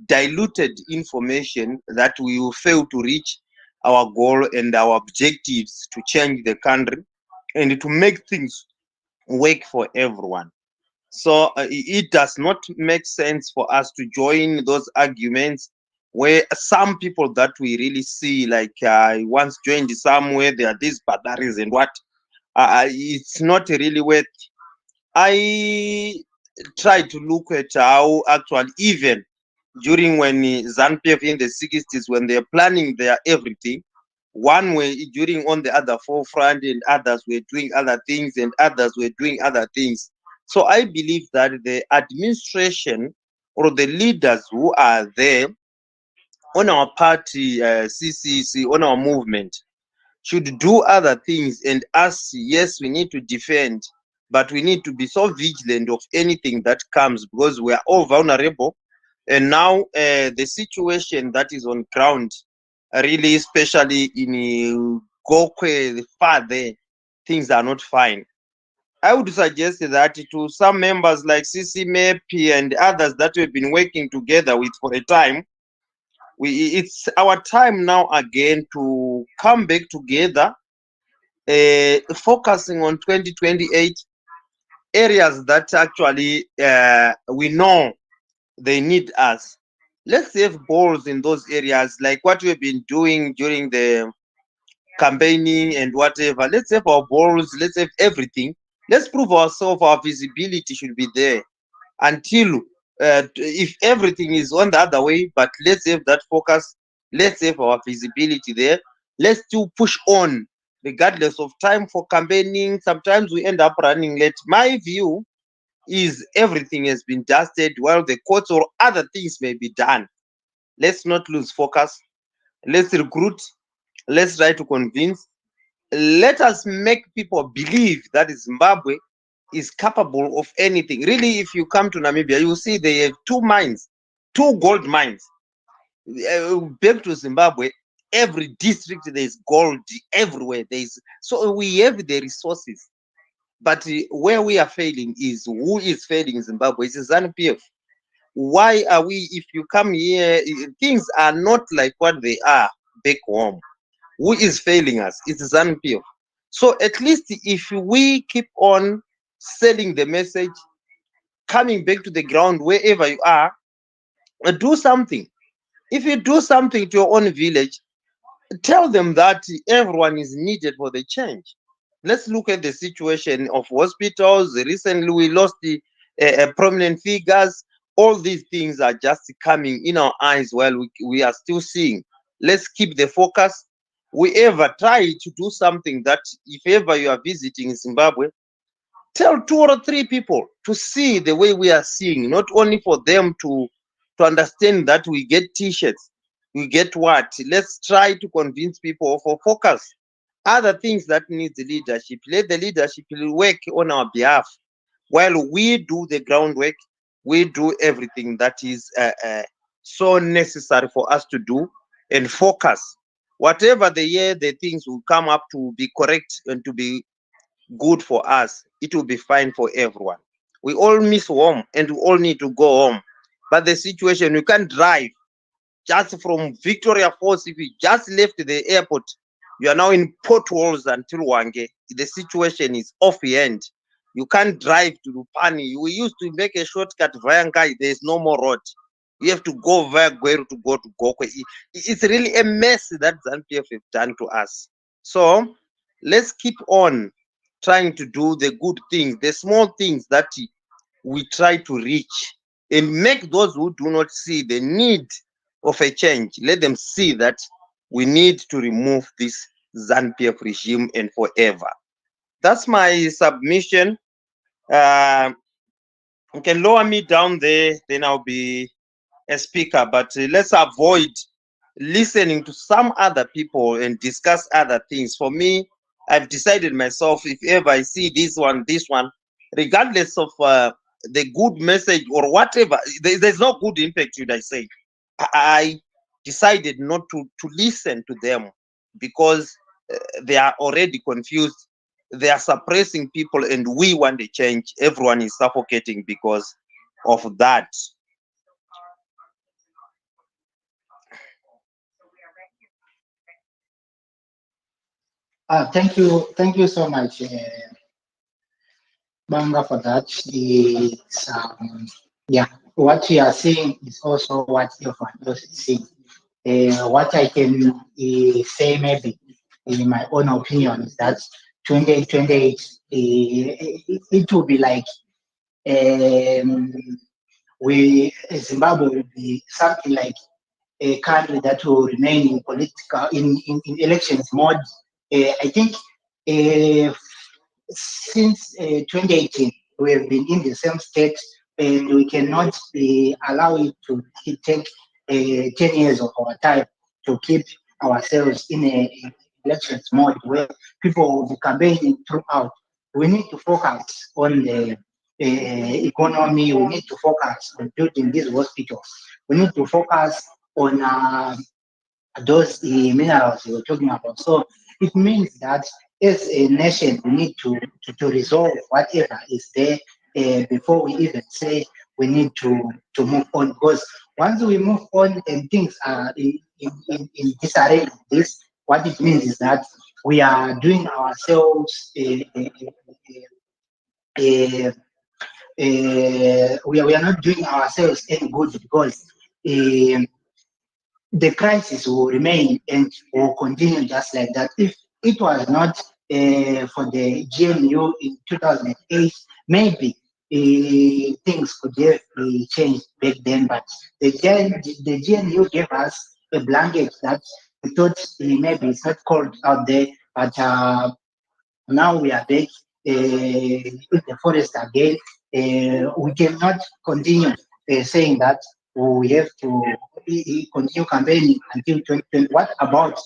diluted information that we will fail to reach our goal and our objectives to change the country and to make things work for everyone. So it does not make sense for us to join those arguments where some people that we really see, like I once joined somewhere, there are these batteries and what, it's not really worth. I try to look at how actually even during when ZANU MPs in the 60s, when they're planning their everything, one way during on the other forefront and others were doing other things and others were doing other things. So I believe that the administration or the leaders who are there on our party, CCC, on our movement, should do other things. And us, yes, we need to defend, but we need to be so vigilant of anything that comes, because we are all vulnerable. And now the situation that is on ground, really, especially in Gokwe, the far there, things are not fine. I would suggest that to some members like CC MEP and others that we've been working together with for a time, it's our time now again to come back together, focusing on 2028 areas that actually we know they need us. Let's have balls in those areas, like what we've been doing during the campaigning and whatever. Let's have our balls, let's have everything. Let's prove ourselves, our visibility should be there until if everything is on the other way, but let's have that focus, let's have our visibility there. Let's still push on regardless of time for campaigning. Sometimes we end up running late. My view is everything has been dusted while the courts or other things may be done. Let's not lose focus. Let's recruit. Let's try to convince. Let us make people believe that Zimbabwe is capable of anything. Really, if you come to Namibia, you see they have two mines, two gold mines. Back to Zimbabwe, every district there's gold everywhere. So we have the resources. But where we are failing is, who is failing in Zimbabwe? It's ZANU PF. Why are we, if you come here, things are not like what they are back home. Who is failing us? It's ZANU PF. So at least if we keep on selling the message, coming back to the ground wherever you are, do something. If you do something to your own village, tell them that everyone is needed for the change. Let's look at the situation of hospitals. Recently, we lost the prominent figures. All these things are just coming in our eyes while we are still seeing. Let's keep the focus. We ever try to do something that, if ever you are visiting Zimbabwe, tell 2 or 3 people to see the way we are seeing, not only for them to understand that we get t-shirts, we get what. Let's try to convince people for focus. Other things that needs leadership, let the leadership work on our behalf while we do the groundwork. We do everything that is so necessary for us to do and focus. Whatever the year, the things will come up to be correct and to be good for us. It will be fine for everyone. We all miss home and we all need to go home. But the situation, you can't drive just from Victoria Falls. If you just left the airport, you are now in potholes until Wange. The situation is off the end. You can't drive to Lupani. We used to make a shortcut via Ngai. There is no more road. You have to go via Gweru to go to Gokwe. It's really a mess that ZANU-PF have done to us. So let's keep on trying to do the good things, the small things that we try to reach, and make those who do not see the need of a change. Let them see that we need to remove this ZANU PF regime and forever. That's my submission. You can lower me down there, then I'll be a speaker, but let's avoid listening to some other people and discuss other things. For me, I've decided myself, if ever I see this one, regardless of the good message or whatever, there's no good impact, should I say. I decided not to listen to them because they are already confused. They are suppressing people, and we want a change. Everyone is suffocating because of that. Thank you so much, Banga, for that. Yeah, what you are saying is also what everyone else is saying. What I can say, maybe in my own opinion, is that 2028, it will be like Zimbabwe will be something like a country that will remain in political in elections mode. I think since 2018 we have been in the same state, and we cannot allow it to take 10 years of our time to keep ourselves in a elections mode where people will be campaigning throughout. We need to focus on the economy. We need to focus on building these hospitals. We need to focus on those minerals you were talking about. So it means that as a nation, we need to resolve whatever is there before we even say we need to move on. Because once we move on and things are in disarray, this what it means is that we are doing ourselves we are not doing ourselves any good, because the crisis will remain and will continue just like that. If it was not for the GNU in 2008, maybe things could have changed back then. But the GNU gave us a blanket that we thought maybe it's not cold out there, but now we are back in the forest again. We cannot continue saying that we have to continue campaigning until 2020. What about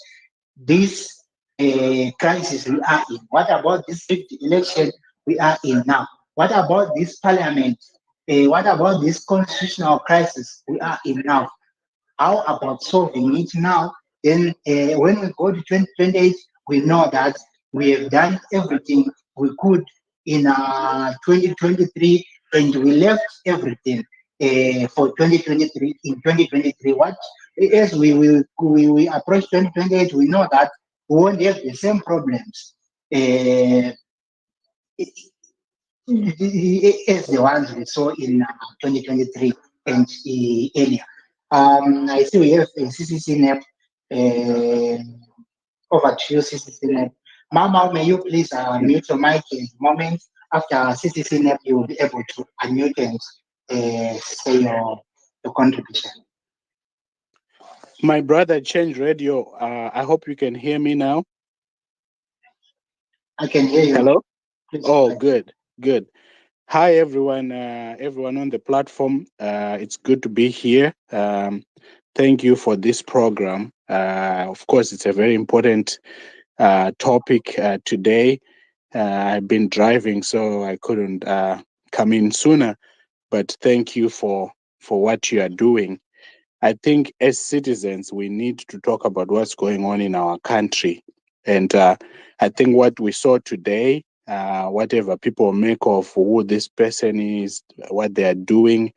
this crisis we are in? What about this election we are in now? What about this parliament? What about this constitutional crisis we are in now? How about solving it now? Then when we go to 2028, we know that we have done everything we could in 2023, and we left everything for 2023. In 2023, what as we approach 2028, we know that we won't have the same problems as the ones we saw in 2023 and earlier. I see we have a CCC NEP. Over to you, CCC NEP. Mama, may you please mute your mic in a moment. After CCC NEP, you will be able to unmute and say your contribution. My brother changed radio. I hope you can hear me now. I can hear you. Hello? Oh, good. Hi, everyone. Everyone on the platform. It's good to be here. Thank you for this program. Of course, it's a very important topic today. I've been driving, so I couldn't come in sooner. But thank you for what you are doing. I think as citizens, we need to talk about what's going on in our country. And I think what we saw today, whatever people make of who this person is, what they are doing,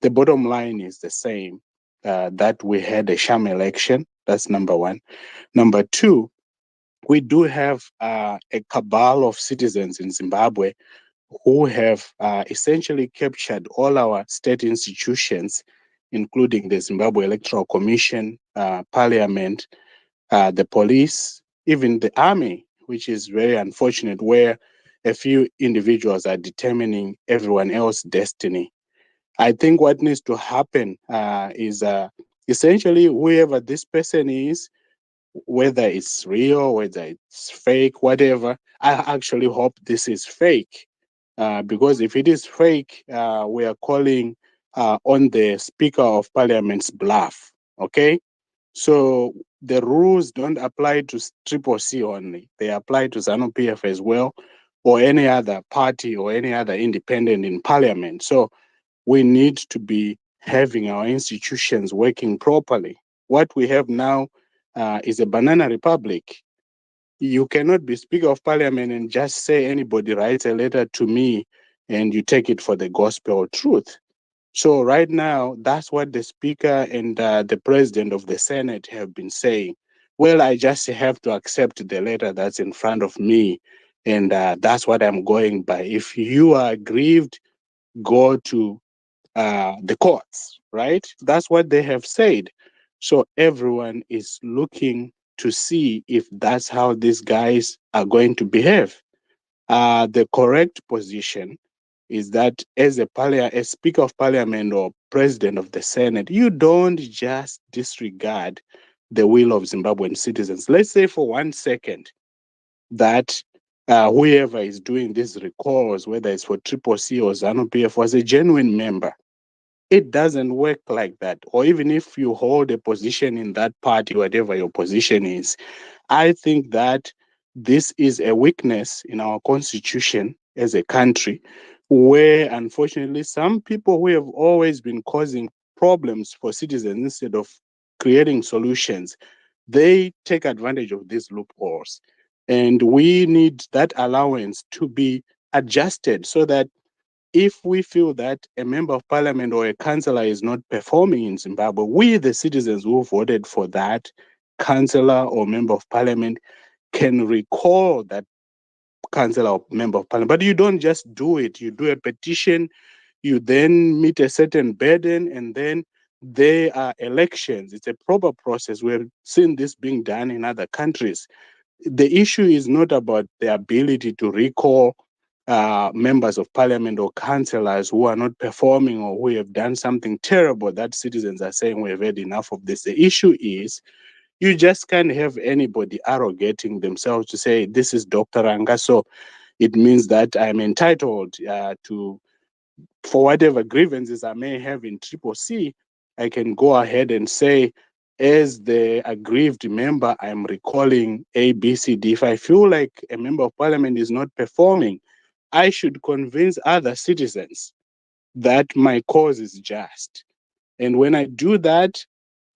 the bottom line is the same, that we had a sham election. That's number one. Number two, we do have a cabal of citizens in Zimbabwe who have essentially captured all our state institutions, including the Zimbabwe Electoral Commission, Parliament, the police, even the army, which is very unfortunate, where a few individuals are determining everyone else's destiny. I think what needs to happen is essentially, whoever this person is, whether it's real, whether it's fake, whatever, I actually hope this is fake. Because if it is fake, we are calling on the Speaker of Parliament's bluff. Okay? So the rules don't apply to Triple C only, they apply to ZANU PF as well, or any other party or any other independent in Parliament. So we need to be having our institutions working properly. What we have now is a banana republic. You cannot be Speaker of Parliament and just say anybody writes a letter to me and you take it for the gospel truth. So right now, that's what the Speaker and the President of the Senate have been saying. Well, I just have to accept the letter that's in front of me, and that's what I'm going by. If you are aggrieved, go to the courts, right? That's what they have said. So everyone is looking to see if that's how these guys are going to behave. The correct position is that as a Speaker of Parliament or President of the Senate, you don't just disregard the will of Zimbabwean citizens. Let's say for 1 second that whoever is doing these recalls, whether it's for Triple C or ZANU PF, was a genuine member. It doesn't work like that. Or even if you hold a position in that party, whatever your position is, I think that this is a weakness in our constitution as a country, where unfortunately some people who have always been causing problems for citizens instead of creating solutions, they take advantage of these loopholes. And we need that allowance to be adjusted so that if we feel that a member of parliament or a councillor is not performing in Zimbabwe, we, the citizens who voted for that councillor or member of parliament, can recall that councillor or member of parliament. But you don't just do it. You do a petition, you then meet a certain burden, and then there are elections. It's a proper process. We've seen this being done in other countries. The issue is not about the ability to recall members of parliament or councillors who are not performing or who have done something terrible that citizens are saying we have had enough of this. The issue is you just can't have anybody arrogating themselves to say, this is Dr. Ranga, so it means that I'm entitled to, for whatever grievances I may have in Triple C, I can go ahead and say, as the aggrieved member, I'm recalling A, B, C, D. If I feel like a member of parliament is not performing, I should convince other citizens that my cause is just. And when I do that,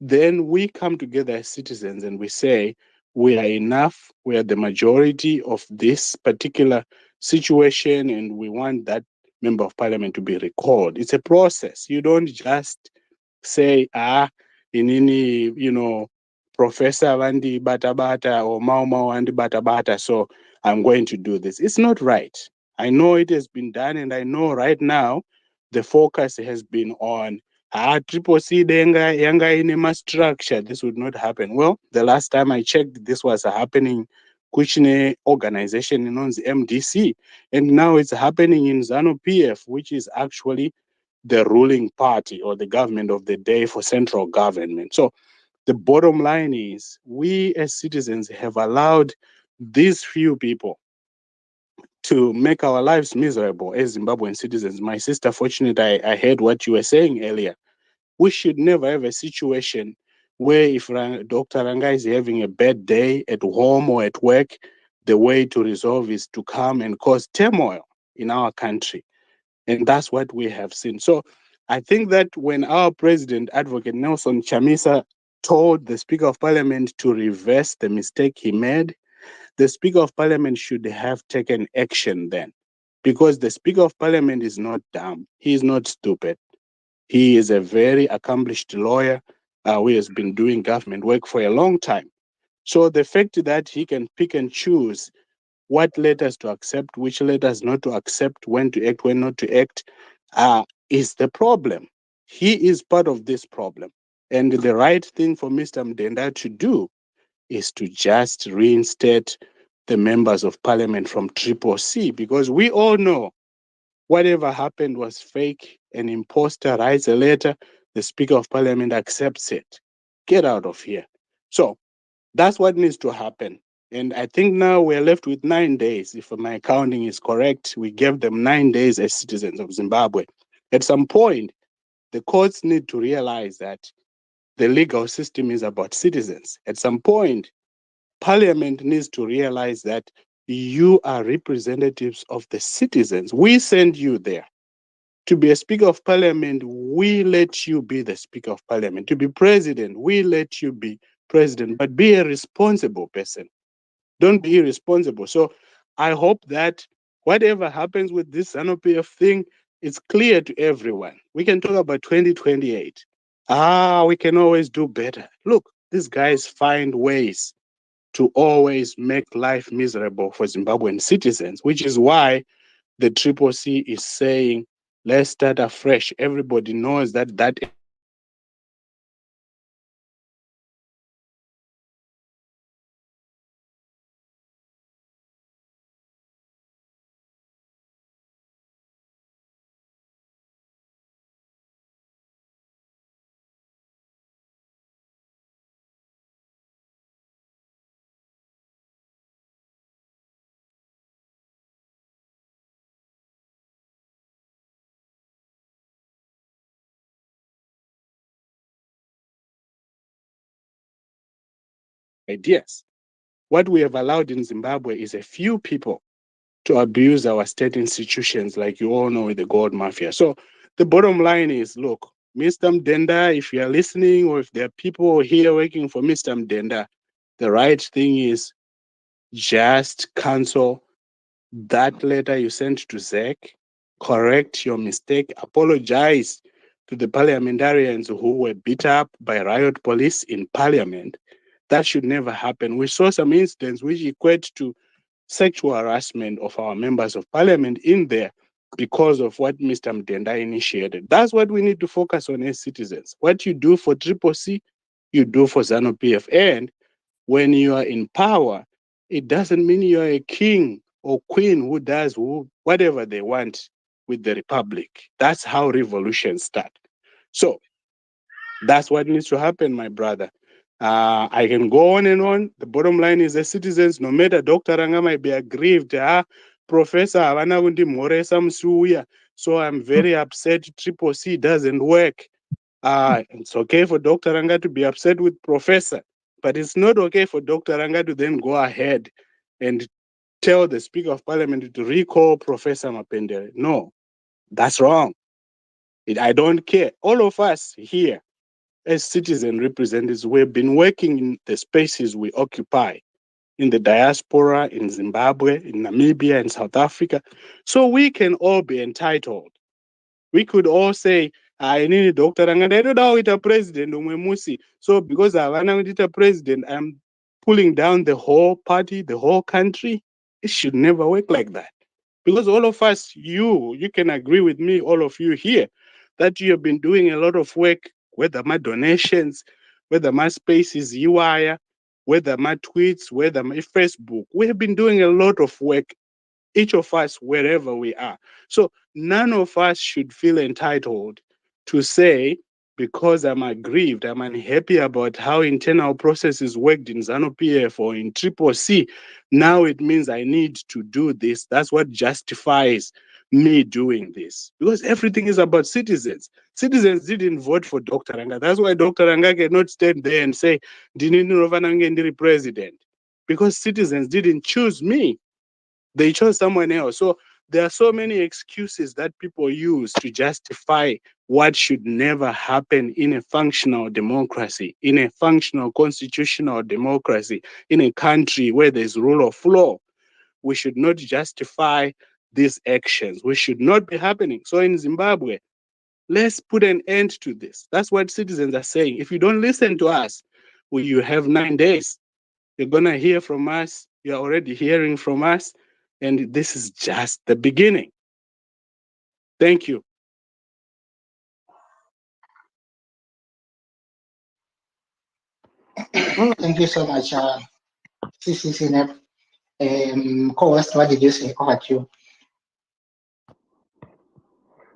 then we come together as citizens and we say, we are enough, we are the majority of this particular situation, and we want that member of parliament to be recalled. It's a process. You don't just say, inini, Professor Wandi Batabata or Mau Mau Wandi Batabata, so I'm going to do this. It's not right. I know it has been done, and I know right now the focus has been on Triple C Yanga in a structure. This would not happen. Well, the last time I checked, this was happening Kuchine organization in the MDC, and now it's happening in ZANU PF, which is actually the ruling party or the government of the day for central government. So the bottom line is we as citizens have allowed these few people to make our lives miserable as Zimbabwean citizens. My sister, fortunately, I heard what you were saying earlier. We should never have a situation where if Dr. Ranga is having a bad day at home or at work, the way to resolve is to come and cause turmoil in our country. And that's what we have seen. So I think that when our president, Advocate Nelson Chamisa, told the Speaker of Parliament to reverse the mistake he made, the Speaker of Parliament should have taken action then. Because the Speaker of Parliament is not dumb. He is not stupid. He is a very accomplished lawyer who has been doing government work for a long time. So the fact that he can pick and choose what letters to accept, which letters not to accept, when to act, when not to act, is the problem. He is part of this problem. And the right thing for Mr. Mdenda to do is to just reinstate the members of parliament from Triple C, because we all know whatever happened was fake. An imposter writes a letter, the Speaker of Parliament accepts it. Get out of here. So that's what needs to happen. And I think now we're left with 9 days. If my counting is correct, we gave them 9 days as citizens of Zimbabwe. At some point, the courts need to realize that the legal system is about citizens. At some point, Parliament needs to realize that you are representatives of the citizens. We send you there. To be a Speaker of Parliament, we let you be the Speaker of Parliament. To be President, we let you be President, but be a responsible person. Don't be irresponsible. So I hope that whatever happens with this ZANU PF thing, it's clear to everyone. We can talk about 2028. We can always do better. Look, these guys find ways to always make life miserable for Zimbabwean citizens, which is why the Triple C is saying, let's start afresh. Everybody knows that that ideas. What we have allowed in Zimbabwe is a few people to abuse our state institutions, like you all know with the gold mafia. So the bottom line is, look, Mr. Mdenda, if you are listening, or if there are people here working for Mr. Mdenda, the right thing is just cancel that letter you sent to ZEC, correct your mistake, apologize to the parliamentarians who were beat up by riot police in parliament. That should never happen. We saw some incidents which equate to sexual harassment of our members of parliament in there because of what Mr. Mdenda initiated. That's what we need to focus on as citizens. What you do for Triple C, you do for ZANU PF. And when you are in power, it doesn't mean you're a king or queen who does whatever they want with the republic. That's how revolutions start. So that's what needs to happen, my brother. I can go on and on. The bottom line is the citizens, no matter Dr. Ranga might be aggrieved, Professor Havana Wundi Moresa Msuya, so I'm very upset Triple C doesn't work. It's okay for Dr. Ranga to be upset with Professor, but it's not okay for Dr. Ranga to then go ahead and tell the Speaker of Parliament to recall Professor Mapendele. No, that's wrong. I don't care. All of us here, as citizen representatives, we've been working in the spaces we occupy, in the diaspora, in Zimbabwe, in Namibia, in South Africa. So we can all be entitled. We could all say, I need Dr. Ranga. I don't know it's a president, Musi. So because I want to be a president, I'm pulling down the whole party, the whole country. It should never work like that. Because all of us, you can agree with me, all of you here, that you have been doing a lot of work, whether my donations, whether my spaces, UI, whether my tweets, whether my Facebook. We have been doing a lot of work, each of us, wherever we are. So none of us should feel entitled to say, because I'm aggrieved, I'm unhappy about how internal processes worked in ZANU PF or in Triple C, now it means I need to do this. That's what justifies me doing this. Because everything is about citizens. Citizens didn't vote for Dr. Ranga. That's why Dr. Ranga cannot stand there and say, Dinini president. Because citizens didn't choose me. They chose someone else. So there are so many excuses that people use to justify what should never happen in a functional democracy, in a functional constitutional democracy, in a country where there's rule of law. We should not justify these actions. We should not be happening. So in Zimbabwe, let's put an end to this. That's what citizens are saying. If you don't listen to us, you have 9 days. You're going to hear from us. You're already hearing from us. And this is just the beginning. Thank you. Thank you so much, CCCNF. Co-host, what did you say? Over to you.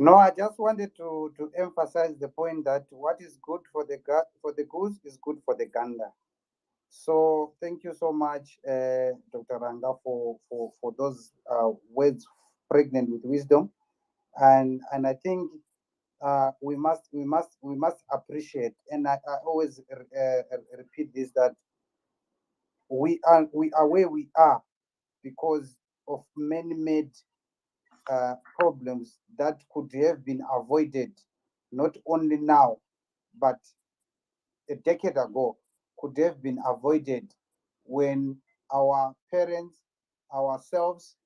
No, I just wanted to emphasize the point that what is good for the goose is good for the gander. So thank you so much, Dr. Ranga, for those words pregnant with wisdom, and I think we must appreciate, and I always repeat this, that we are where we are because of man-made problems that could have been avoided, not only now, but a decade ago, could have been avoided when our parents, ourselves,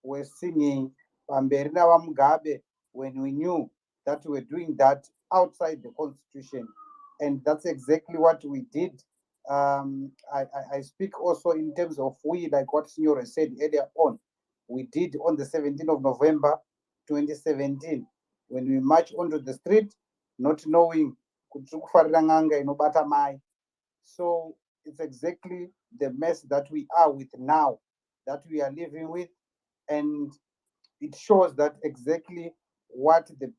were singing Bamberina Mugabe when we knew that we were doing that outside the constitution. And that's exactly what we did. I speak also in terms of we, like what Signora said earlier on. We did on the 17th of November 2017 when we marched onto the street, not knowing so it's exactly the mess that we are with now, that we are living with, and it shows that exactly what the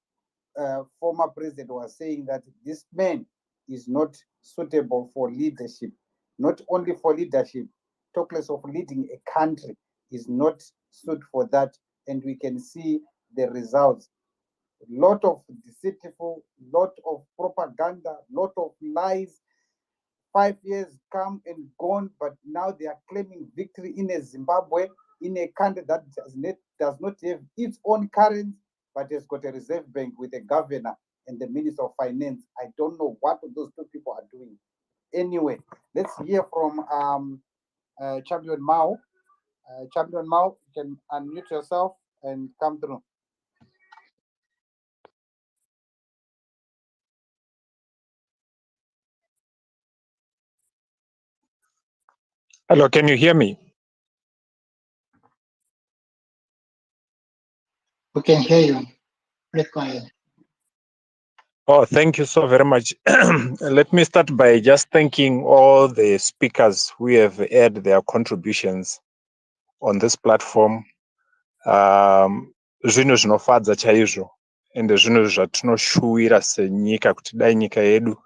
former president was saying, that this man is not suitable for leadership, not only for leadership, talk less of leading a country, is not suited for that, and we can see the results. Lot of deceitful, lot of propaganda, lot of lies. 5 years come and gone, but now they are claiming victory in a Zimbabwe, in a country that does not have its own currency, but has got a reserve bank with a governor and the minister of finance. I don't know what those two people are doing. Anyway, let's hear from Champion Mao. Champion Mao, you can unmute yourself and come through. Hello, can you hear me? We can hear you. Please go ahead. Oh, thank you so very much. Let me start by just thanking all the speakers who have aired their contributions on this platform. Zvinhu zvinofadza chaizvo ende zvinhu zvatinoshuwira senyika kuti dai nyika yedu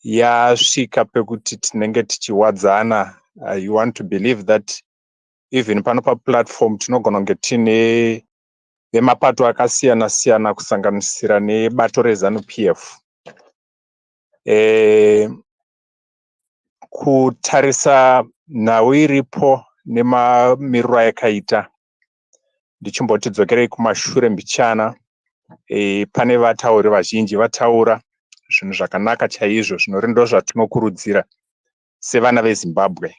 yasvika pekuti tinenge tichiwadzana. You want to believe that even pano paplatform tinogona kunge tine vemapato akasiyana siyana kusanganisira nebato reZANU PF. Kutarisa nhau iripo nemamiriro ayakaita, ndichimboti dzokerei kumashure mbichana. Pane vatauri vazhinji vataura zvinhu zvakanaka chaizvo zvinori ndo zvatinokurudzira sevana veZimbabwe.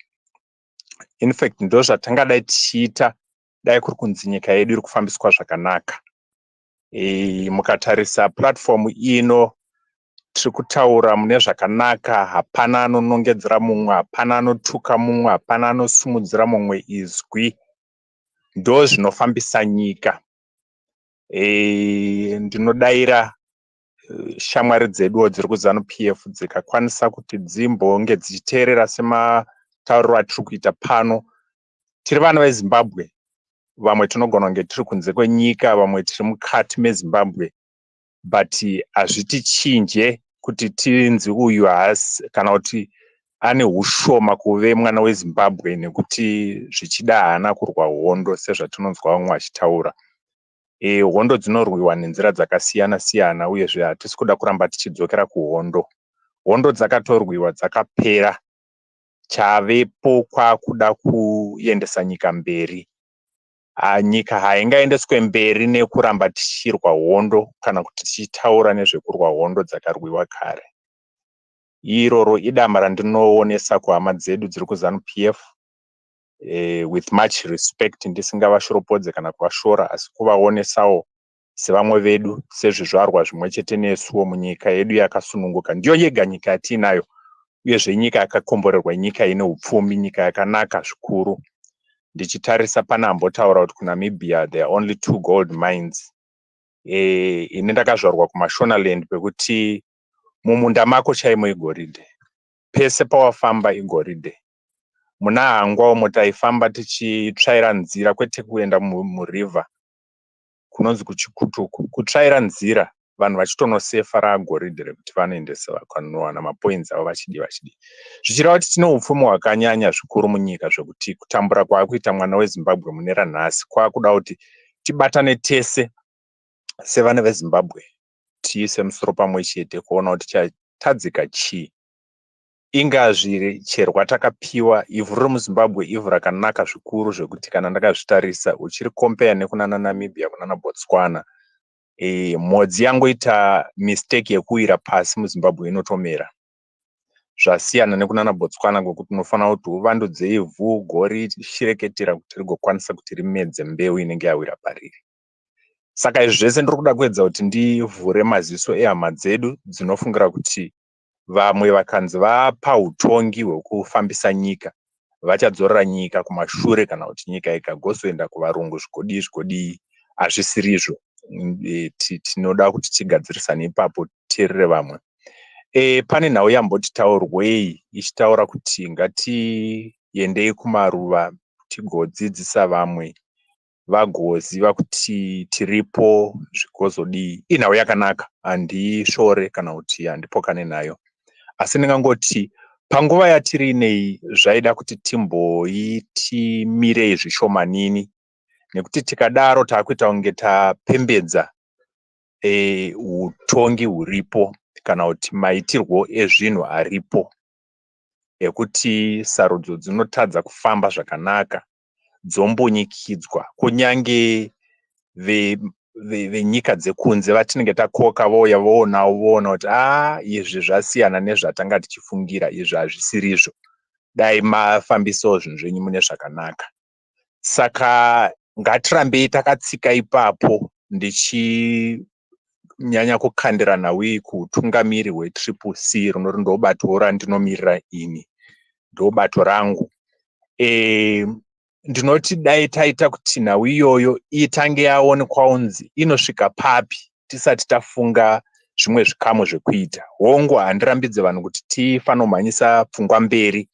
In fact ndo zvatangadai tichiita dai kuri kunzi nyika yedu iri kufambiswa zvakanaka. Mukatarisa platform ino tiri kutaura mune zvakanaka, hapana anonongedzera mumwe, hapana anotuka mumwe, hapana anosumudzira mumwe izwi. Ndo zvinofambisa nyika. Ndinodaira shamwari dzeduwo dziri kuZANU PF dzikakwanisa kuti dzimbonge dzichiteerera sematauriro atiri kuita pano. Tiri vana veZimbabwe, vamwe tinogona kunge tiri kunze kwenyika, vamwe tiri mukati meZimbabwe, but hazvitichinje kuti tinzi uyu haasi kana kuti ane ushoma kuve mwana weZimbabwe nekuti zvichida haana kurwa hondo sezvatinonzwa vamwe vachitaura. Hondo dzinorwiwa nenzira dzakasiyana siyana, uyezve hatisi kuda kuramba tichidzokera kuhondo. Hondo dzakatorwiwa dzakapera, chavepo kwakuda kuendesa nyika mberi. Nyika haingaendeswe mberi nekuramba tichirwa hondo kana kuti tichitaura nezvekurwa hondo dzakarwiwa kare. Iroro idama randinoonesa kuhama dzedu dziri kuZANU PF, with much respect, ndisingavashoropodze kana kuvashora, asi kuvaonesawo sevamwe vedu, sezvizvarwa zvimwe chete nesuwo munyika yedu yakasununguka. Ndiyo yega nyika yatinayo, uyezve nyika yakakomborerwa, nyika ine upfumi, nyika yakanaka zvikuru. Ndichitarisa pana ambotaura kuti kuNamibia there are only 2 gold mines. Ini ndakazvarwa kuMashonaland pekuti mumunda mako chaimo igoridhe, pese pawafamba igoridhe. Muna Hangwa umo taifamba tichitsvaira nzira kwete kuenda muriver. kunonzi kuchikutuku, kutsvaira nzira vanhu vachitonosefara goridhe rekuti vanoendesa vanowana mapoints avo vachidi. Zvichireva kuti tine upfumi hwakanyanya zvikuru munyika zvekuti kutambura kwaakuita mwana weZimbabwe mune ranhasi kwaakuda kuti tibatane tese sevana veZimbabwe, tiise musoro pamwe chete kuona kuti tadzika chii. Ingazviri cherwa takapiwa, ivhu riri muZimbabwe ivhu rakanaka zvikuru zvekuti kana ndakazvitarisa uchiri kompeya nekunana Namibia kunana Botswana, mhodzi yangoita mistake yekuwira pasi muZimbabwe inotomera. Zvasiyana nekunana Botswana kwekuti unofanira kuti uvandudze ivhu gori chireketera kuti rigokwanisa kuti rimedze mbeu inenge yawira pariri. Saka izvi zvese ndiri kuda kuedza kuti ndivhure maziso ehama dzedu dzinofungira kuti vamwe vakanzi vapa utongi hwekufambisa nyika vachadzorera nyika kumashure kana kuti nyika ikagozoenda kuvarungu zvigodii. Hazvisirizvo. Tinoda kuti tigadzirisane ipapo titeerere vamwe. Pane nhau yamboti taurwei ichitaura kuti ngatiendei kumaruva tigodzidzisa vamwe vagoziva kuti tiripo zvikozodii. Inhau yakanaka, handishore kana kuti handipokane nayo. Asi ndingangoti panguva yatiri inei zvaida kuti timirei zvishomanini, nekuti tikadaro taakuita kunge tapembedza utongi huripo kana kuti maitirwo ezvinhu aripo, ekuti sarudzo dzinotadza kufamba zvakanaka, dzombunyikidzwa. Kunyange venyika dzekunze vatinenge takoka vouya voona kuti izvi zvasiyana nezvatanga tichifungira, izvi hazvisirizvo, dai mafambisawo zvinhu zvenyu mune zvakanaka. Saka ngatirambei takatsika ipapo, ndichinyanya kukandira nhau iyi kuutungamiri hweCCC runori ndobato randinomirira ini, ndobato rangu. Ndinoti dai taita kuti nhau iyoyo itange yaonekwa unzi inosvika papi tisati tafunga zvimwe zvikamu zvekuita. Hongu, handirambidze vanhu kuti tifanira kumhanyisa pfungwa mberi,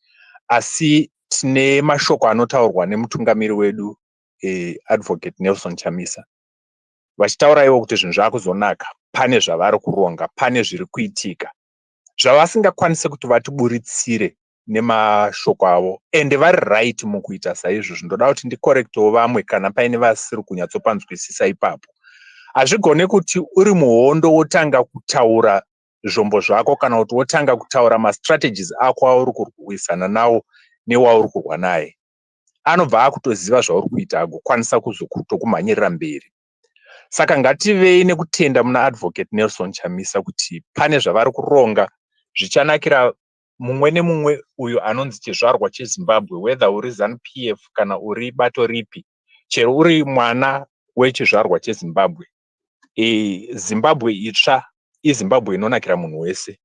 asi tine mashoko anotaurwa nemutungamiri wedu Advocate Nelson Chamisa, vachitaura ivo kuti zvinhu zvakuzonaka, pane zvavari kuronga, pane zviri kuitika zvavasingakwanisi kuti vatiburitsire nemashoko avo, ende vari right mukuita saizvozvo. Ndoda kuti ndikorektewo vamwe kana paine vasiri kunyatsopanzwisisa ipapo. Hazvigone kuti uri muhondo wotanga kutaura zvombo zvako kana kuti wotanga kutaura mastrategies ako auri kurwisana nawo newauri kurwa naye. Anobva akutoziva zvauri kuita agokwanisa kuzokutokumhanyirira mberi. Saka ngativei nekutenda muna Advocate Nelson Chamisa kuti pane zvavari kuronga zvichanakira mumwe nemumwe uyo anonzi chizvarwa cheZimbabwe, whether uri ZANU PF kana uri bato ripi, chero uri mwana wechizvarwa cheZimbabwe. Zimbabwe itsva iZimbabwe inonakira munhu wese,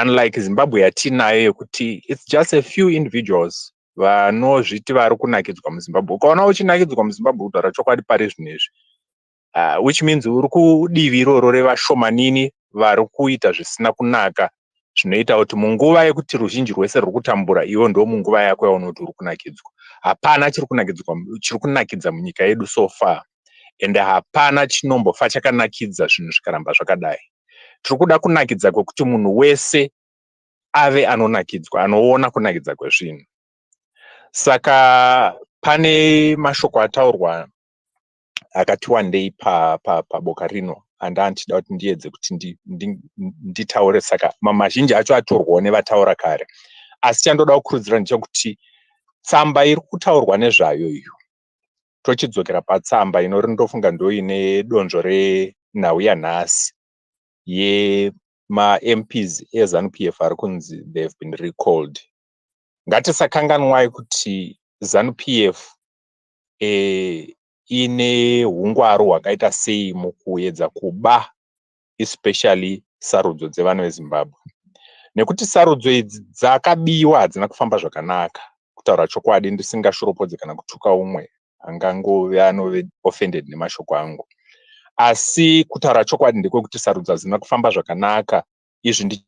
unlike Zimbabwe yatinayo yekuti it's just a few individuals vanozviti vari kunakidzwa muZimbabwe. Ukaona uchinakidzwa muZimbabwe kutaura chokwadi pari zvinezvi, which means uri kudivi iroro revashomanini vari kuita zvisina kunaka, zvinoita kuti munguva yekuti ruzhinji rwese ruri kutambura, iwo ndo munguva yako yaona kuti uri kunakidzwa. Hapana chiri kunakidza munyika yedu so far, ende hapana chinombofa chakanakidza zvinhu zvikaramba zvakadai. Tiri kuda kunakidza kwekuti munhu wese ave anonakidzwa, anoona kunakidza kwezvinhu. Saka pane mashoko ataurwa akati wandei paboka rino, handandida kuti ndiedze kuti nditaure, saka mazhinji acho atorwawo nevataura kare. Asi chandoda kukurudzira ndechekuti tsamba iri kutaurwa nezvayo iyo, tochidzokera patsamba inori ndofunga ndo ine donzvo renhau yanhasi yema-MPs eZANU PF ari kunzi they have been recalled. Ngatisakanganwai kuti ZANU PF ine hungwaru hwakaita sei mukuedza kuba especially sarudzo dzevana veZimbabwe, nekuti sarudzo idzi dzakabiwa hadzina kufamba zvakanaka. Kutaura chokwadi, ndisingashoropodzi kana kutuka umwe angangove anove offended nemashoko angu, asi kutaura chokwadi ndekwekuti sarudzo hadzina kufamba zvakanaka. Izvi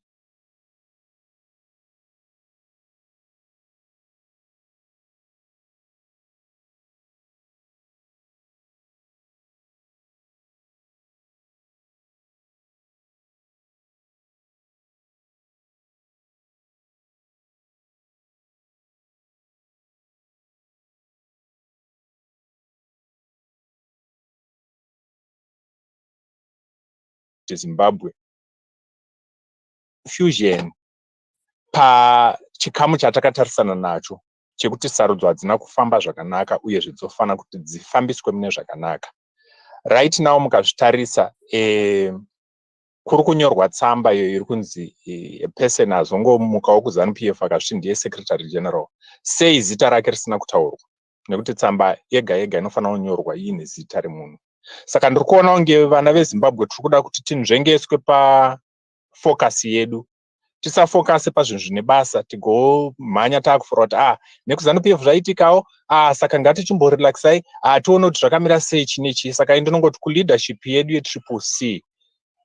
kuti Zimbabwe fusion pachikamu chatakatarisana nacho chekuti sarudzo hadzina kufamba zvakanaka uye zvidzofana kuti dzifambiswe mune zvakanaka. Right now mukazvitarisa kuri kunyorwa tsamba iyo iri kunzi person azongomukawo kuZANU PF akasviti ndiye secretary general sei zita rake risina kutaurwa, nekuti tsamba yega yega inofanira kunyorwa iine zita remunhu. Saka ndiri kuona kunge vana veZimbabwe tiri kuda kuti tinzvengeswe pafocus yedu, tisafocus pazvinhu zvine basa tigomhanya taakufura kuti nekuZANU PF zvaitikawo, saka ngatichimborelaxai, tione kuti zvakamira sei chinechi. Saka ndinongoti kuleadership yedu yeCCC,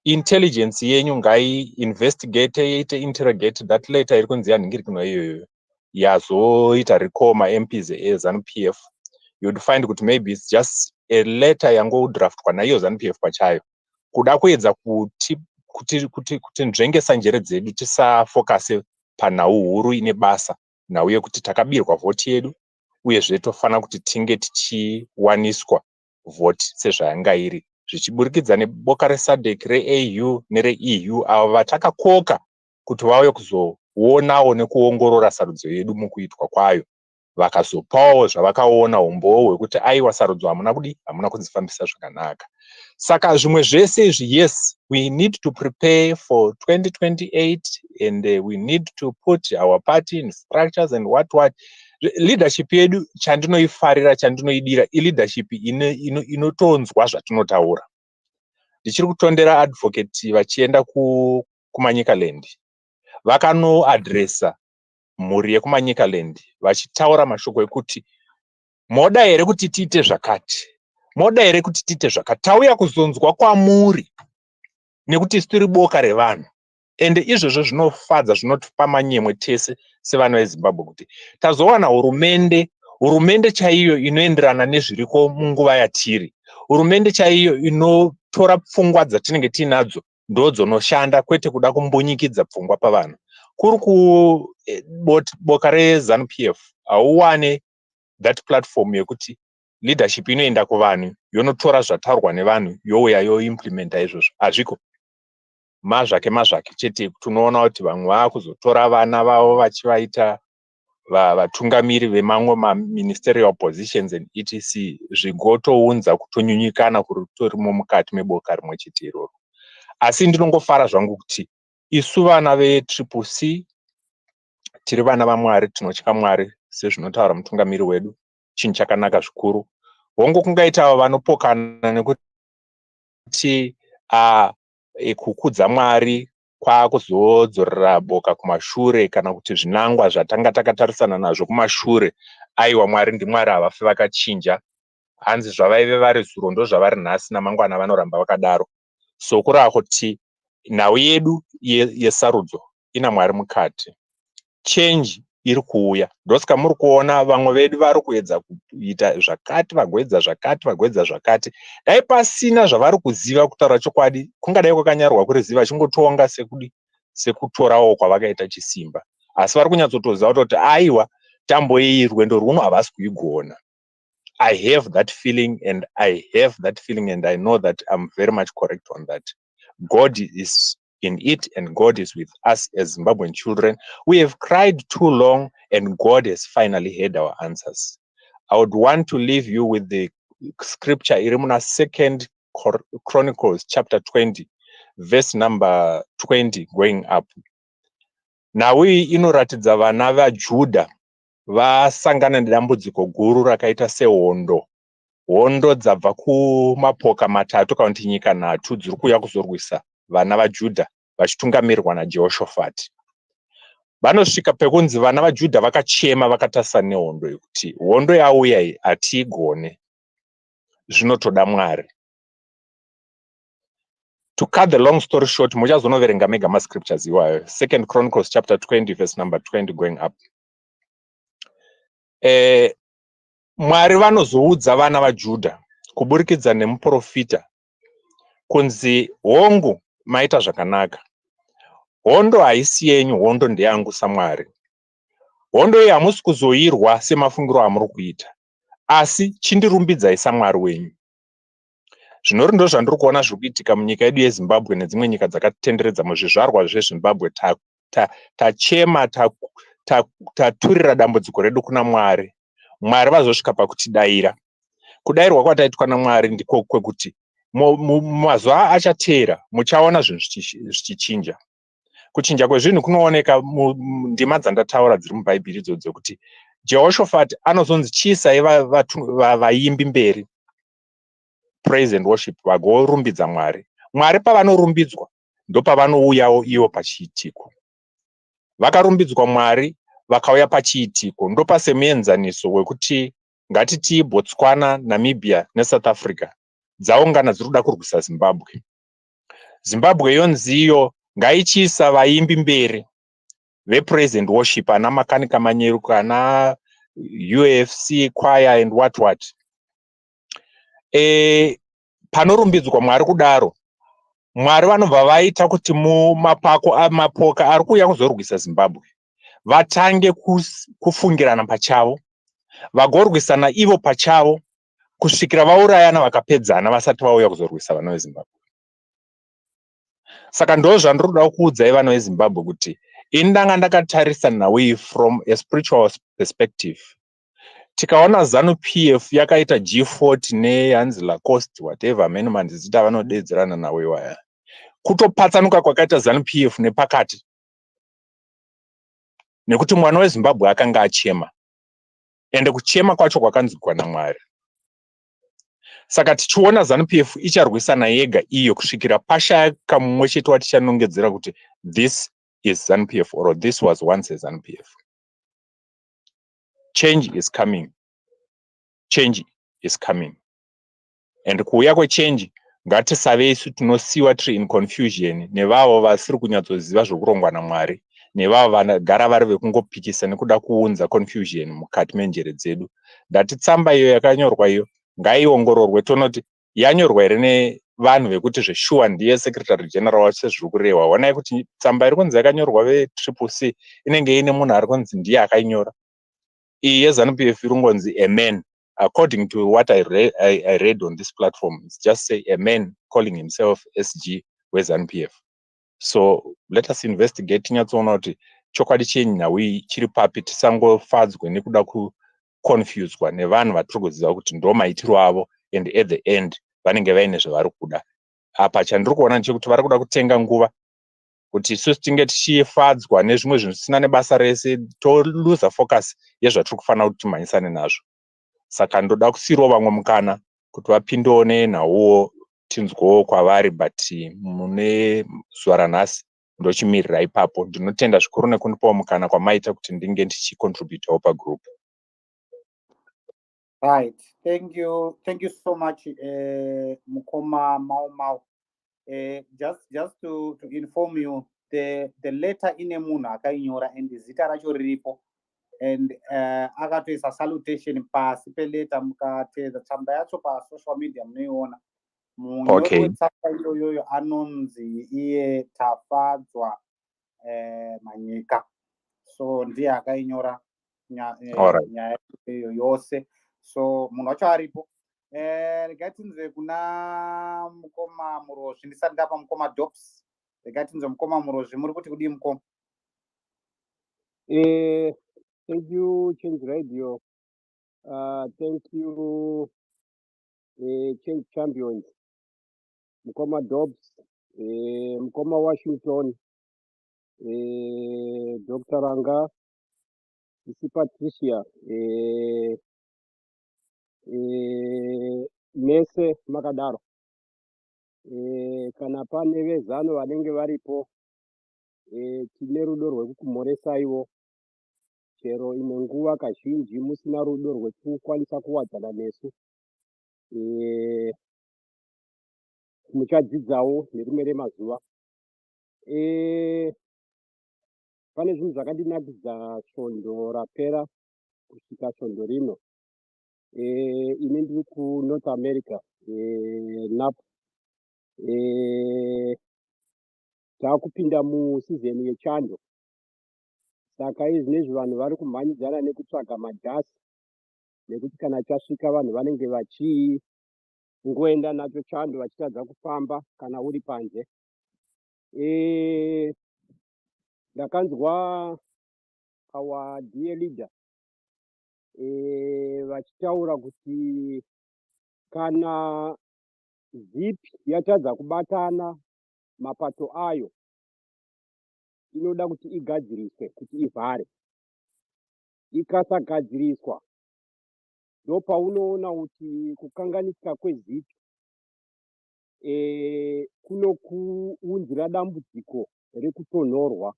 intelligence yenyu ngai investigate interrogate that letter iri kunzi yanhingirikanwa iyoyo yazoita recall MPs eZANU PF. You would find kuti maybe it's just a letter yangodraftwa naiyo ZANU PF pachayo kuda kuedza kuti nzvengesa njere dzedu tisafocuse panhau huru ine basa, nhau yekuti takabirwa vhoti yedu uyezve tofana kuti tinge tichiwaniswa vhoti sezvayanga iri, zvichiburikidza neboka reSADC, reAU nereEU avo vatakakoka kuti vauye kuzoonawo nekuongorora sarudzo yedu mukuitwa kwayo, vakazopawo zvavakaona umbowo hwekuti aiwa sarudzo hamuna kudzifambisa zvakanaka. Saka zvimwe zvese izvi, yes, we need to prepare for 2028 and we need to put our party in structures and what. Leadership yedu chandinoifarira, chandinoidira ileadership inotonzwa zvatinotaura. Ndichiri kutondera advocate vachienda kumanyikaland, vakanoadresa mhuri yekumanyikaland vachitaura mashoko ekuti moda here kuti tiite zvakati, moda here kuti tiite zvakati, tauya kuzonzwa kwamuri nekuti isi tiri boka revanhu. Ende izvozvo zvinofadza, zvinotipa manyemwe tese sevana veZimbabwe kuti tazowana hurumende chaiyo inoenderana nezviriko munguva yatiri, hurumende chaiyo inotora pfungwa dzatinenge tinadzo ndodzinoshanda, kwete kuda kumbonyikidza pfungwa pavanhu. Kuri kuboka reZANU PF hauwane that platform yekuti leadership inoenda kuvanhu yonotora zvataurwa nevanhu youya yoimplementa izvozvo, hazviko. Mazvake chete tunoona kuti vamwe vakuzotora vana vavo vachivaita vatungamiri vemamwe maministerial positions and etc, zvigotounza kutonyunyikana kuri kutorimo mukati meboka rimwe chete iroro. Asi ndinongofara zvangu kuti isu vana veCCC tiri vana vaMwari, tinotya Mwari sezvinotaura mutungamiri wedu, chinhu chakanaka zvikuru. Hongu kungaitawo vanopokana nekuti kukudza Mwari kwakuzodzorera boka kumashure, kana kuti zvinangwa zvatanga takatarisana nazvo kumashure, aiwa Mwari ndiMwari, havafi vakachinja, hanzi zvavaive vari zuro ndozvavari nhasi, namangwana vanoramba vakadaro. So kurava kuti nhau yedu yesarudzo ina Mwari mukati, change iri kuuya. Ndosaka muri kuona vamwe vedu vari kuedza kuita zvakati, vagoedza zvakati, vagoedza zvakati. Dai pasina zvavari kuziva kutaura chokwadi, kungadai kwakanyarwa kuri ziva chingotonga sekutorawo kwavakaita chisimba. Asi vari kunyatsotoziva kuti aiwa tambo iyi rwendo rwuno havasi kuigona. I have that feeling and I know that I'm very much correct on that. God is in it and God is with us as Zimbabwean children. We have cried too long and God has finally heard our answers. I would want to leave you with the scripture Irimuna 2nd Chronicles chapter 20 verse number 20 going up. Now inoratidza vana vaJudha vasangana nedambudziko guru rakaita sehondo. Hondo dzabva kumapoka matatu kana kuti nyika nhatu dziri kuuya kuzorwisa vana vaJudha vachitungamirirwa naJehoshaphat. Vanosvika pekunzi vana vaJudha vakachema, vakatasana nehondo yekuti hondo yauya iyi hatiigone, zvinotoda Mwari. To cut the long story short, muchazonoverenga mega mascriptures iwayo. 2nd Chronicles chapter 20 verse number 20 going up. Mwari vanozoudza vana vaJudha kuburikidza nemuprofita kunzi hongu maita zvakanaka, hondo haisi yenyu, hondo ndeyangu saMwari. Hondo iyi hamusi kuzoirwa semafungiro amuri kuita, asi chindirumbidzai saMwari wenyu. zvinori ndo zvandiri kuona zviri kuitika munyika yedu yeZimbabwe nedzimwe nyika dzakatenderedza muzvizvarwa zveZimbabwe. Tachema taturira dambudziko redu kuna Mwari. Mwari vazosvika pakutidayira. Kudayirwa kwataitwa naMwari ndiko kwekuti mazuva achateera muchaona zvinhu zvichichinja. Kuchinja kwezvinhu kunooneka ndima dzandataura dziri muBhaibheri idzodzo kuti Jehoshaphat anozonzi chiisai vaimbi mberi, praise and worship, vagorumbidza Mwari. Mwari pavanorumbidzwa ndopavanouyawo ivo pachiitiko. Vakarumbidzwa Mwari vakauya pachiitiko, ndopasemuenzaniso wekuti ngatiti Botswana, Namibia neSouth Africa dzaungana dziri kuda kurwisa Zimbabwe. Zimbabwe yonziyo ngaichiisa vaimbi mberi vepraise and worship, ana makanika manyeruka, ana UFC choir and what. Panorumbidzwa Mwari kudaro, Mwari vanobva vaita kuti mapoka ari kuuya kuzorwisa Zimbabwe vatange kufungirana pachavo, vagorwisana ivo pachavo kusvikira vaurayana vakapedzana vasati vauya kuzorwisa vana veZimbabwe. Saka ndo zvandiri kuda kuudzai vana veZimbabwe kuti ini ndanga ndakatarisa nawe from a spiritual perspective. Tikaona ZANU PF yakaita G40 nehanzi Lacoste whatever amene mandizita vanodedzerana nawe waya, kutopatsanuka kwakaita ZANU PF nepakati, nekuti mwana weZimbabwe akanga achema, ende kuchema kwacho kwakanzwikwa naMwari. Saka tichiona ZANU PF icharwisana yega iyo kusvikira pashaya kamumwe chete watichanongedzera kuti this is ZANU PF or this was once a ZANU PF. Change is coming. Change is coming. And kuuya kwechange ngatisave isu tinosiwa tiri in confusion nevavo vasiri kunyatsoziva zvokurongwa naMwari, nevavo vanogara vari vekungopikisa nekuda kuunza confusion mukati menjere dzedu. Ndati tsamba iyo yakanyorwa iyo ngaiongororwe tonoti yanyorwa here nevanhu vekuti zveshuwa ndiye secretary general wacho sezviri kurehwa. Onai kuti tsamba iri kunzi yakanyorwa veCCC inenge ine munhu ari kunzi ndiye akainyora. Iyi yeZANU PF iri kunzi a man. According to what I read on this platform, it's just say a man calling himself SG with ZANU PF. So let us investigate nyatsoona kuti chokwadi chenyu nawe chiri papi, tisangofadzwe nekuda kuconfuswa nevanhu vatiri kuziva kuti ndo maitiro avo and at the end vanenge vaine zvavari kuda. Apa chandiri kuona ndechekuti vari kuda kutenga nguva kuti isusu tinge tichifadzwa nezvimwe zvinhu zvisina nebasa rese, toluza focus yezvatiri kufanira kuti timhanyisane nazvo. Saka ndoda kusiyirawo vamwe mukana kuti vapindewo nenhauwo tinzwewo kwavari, but mune zuva ranhasi ndochimirira ipapo. Ndinotenda zvikuru nekundipawo mukana kwamaita kuti ndinge ndichicontributawo pagroup. Right, thank you so much, Mukoma Mau. Just to inform you, the letter ine munhu akainyora and zita racho riripo, and akatoisa salutation pasi peleta, mukatedza tsamba yacho pasocial media munoiona. Munyori wetsamba iyoyo anonzi iye Tafadzwa Manyika, so ndiye akainyora nyaya iyo yose. So munhu wacho aripo. Regai tinzwe kuna Mukoma Murozvi, ndisati ndapa Mukoma Dops. Regai tinzwe Mukoma Murozvi, muri kuti kudii Mukoma? Thank you, Change Radio. Thank you, Change Champions. Mukoma Dobbs, Mukoma Washington, Dr. Ranga, Isi Patricia, Mese Makadaro. Kana pane vezano vanenge varipo, tine rudo rwekukumhoresa ivo. Chero imwe nguva kazhinji musina rudo rwekukwanisa kuwadzana nesu. Muchadzidzawo nerimwe remazuva. Pane zvinhu zvakandinakidza svondo rapera kusvika svondo rino. Ini ndiri kuNorth America, NAP. Taakupinda musizeni yechando. Saka izvinezvi vanhu vari kumhanyidzana nekutsvaga majasi, nekuti kana chasvika vanhu vanenge ngoenda nacho chando vachitadza kufamba kana uri panze. Ndakanzwa our dear leader vachitaura kuti kana zipi yatadza kubatana mapato ayo inoda kuti igadziriswe kuti ivhare. Ikasagadziriswa ndopaunoona kuti kukanganisika kwezipi kunokuunzira dambudziko rekutonhorwa,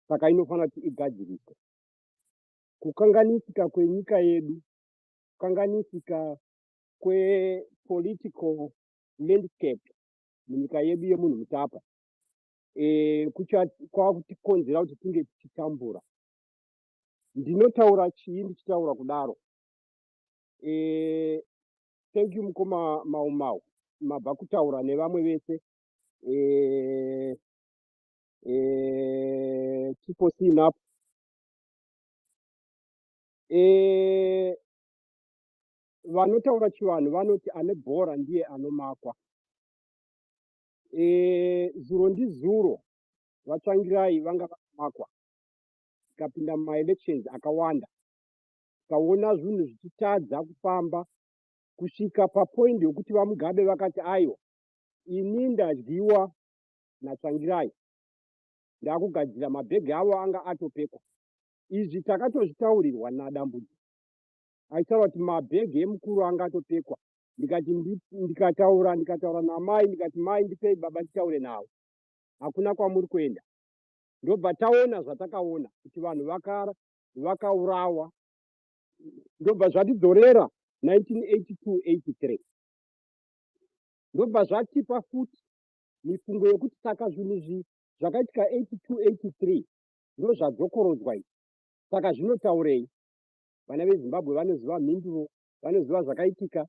saka inofanira kuti igadziriswe. Kukanganisika kwenyika yedu, kukanganisika kwepolitical landscape munyika yedu yemunhu mutapa kwakutikonzera kuti tinge tichitambura. Ndinotaura chii ndichitaura kudaro? Thank you mukoma Mau mabva kutaura nevamwe vese tipo sinapo. Vanotaura chivanhu vanoti ane bhora ndiye anomakwa. Zuro ndizuro vatsvangirai vanga vakamakwa, tikapinda mumaelections akawanda, tikaona zvinhu zvichitadza kufamba kusvika papoindi yokuti vamugabe vakati aiwa ini ndadyiwa natsvangirai, ndakugadzira mabhegi avo anga atopekwa. Izvi takatozvitaurirwa nadambudzi, aitaura kuti mabhegi emukuru anga atopekwa. Ndikati ndikataura namai ndikati mai ndipei baba nditaure navo, hakuna kwamuri kuenda. Ndobva taona zvatakaona kuti vanhu vakaurawa. Ndobva zvatidzorera 1982-83. Ndobva zvatipa futi mifungo yekuti saka zvinhu zvakaitika 82-83 ndo zvadzokorodzwa izvi. Saka zvinotaurei? Vana veZimbabwe vanoziva mhinduro, vanoziva zvakaitika,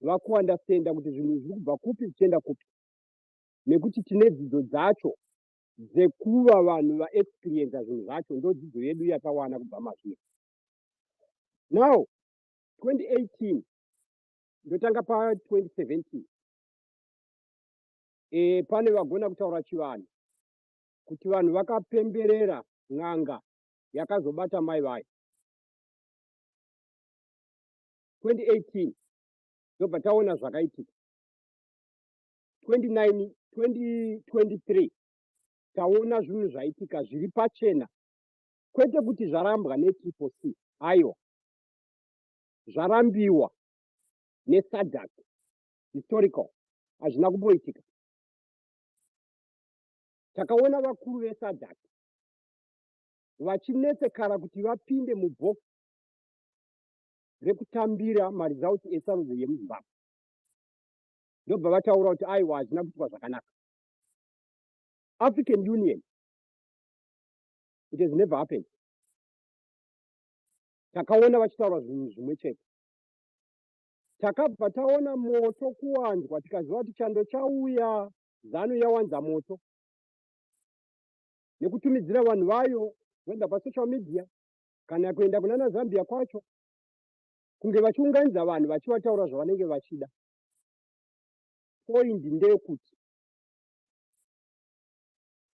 vakuandastenda kuti zvinhu zviri kubva kupi zvichienda kupi, nekuti tine dzidzo dzacho dzekuva vanhu vaexperiensa zvinhu zvacho. Ndo dzidzo yedu yatawana kubva mazviri. Now 2018 ndotanga pa 2017 pane vagona kutaura chivanhu kuti vanhu vakapemberera n'anga yakazobata mai vayo. 2018 ndobva taona zvakaitika. 2023 taona zvinhu zvaitika zviri pachena, kwete kuti zvarambwa netriple C, aiwa zvarambiwa neSADC historical, hazvina kumboitika. Takaona vakuru veSADC vachinetsekana kuti vapinde mubhokisi rekutambira marizauti esarudzo yemuZimbabwe. Ndobva vataura kuti aiwa hazvina kuitwa zvakanaka. African Union, it has never happened. Takaona vachitaura zvinhu zvimwe chete. Takabva taona moto kuwanzwa, tikaziva kuti chando chauya, ZANU yawanza moto nekutumidzira vanhu vayo kuenda pasocial media kana kuenda kunana Zambia kwacho, kunge vachiunganidza vanhu vachivataura zvavanenge vachida. Point ndeyekuti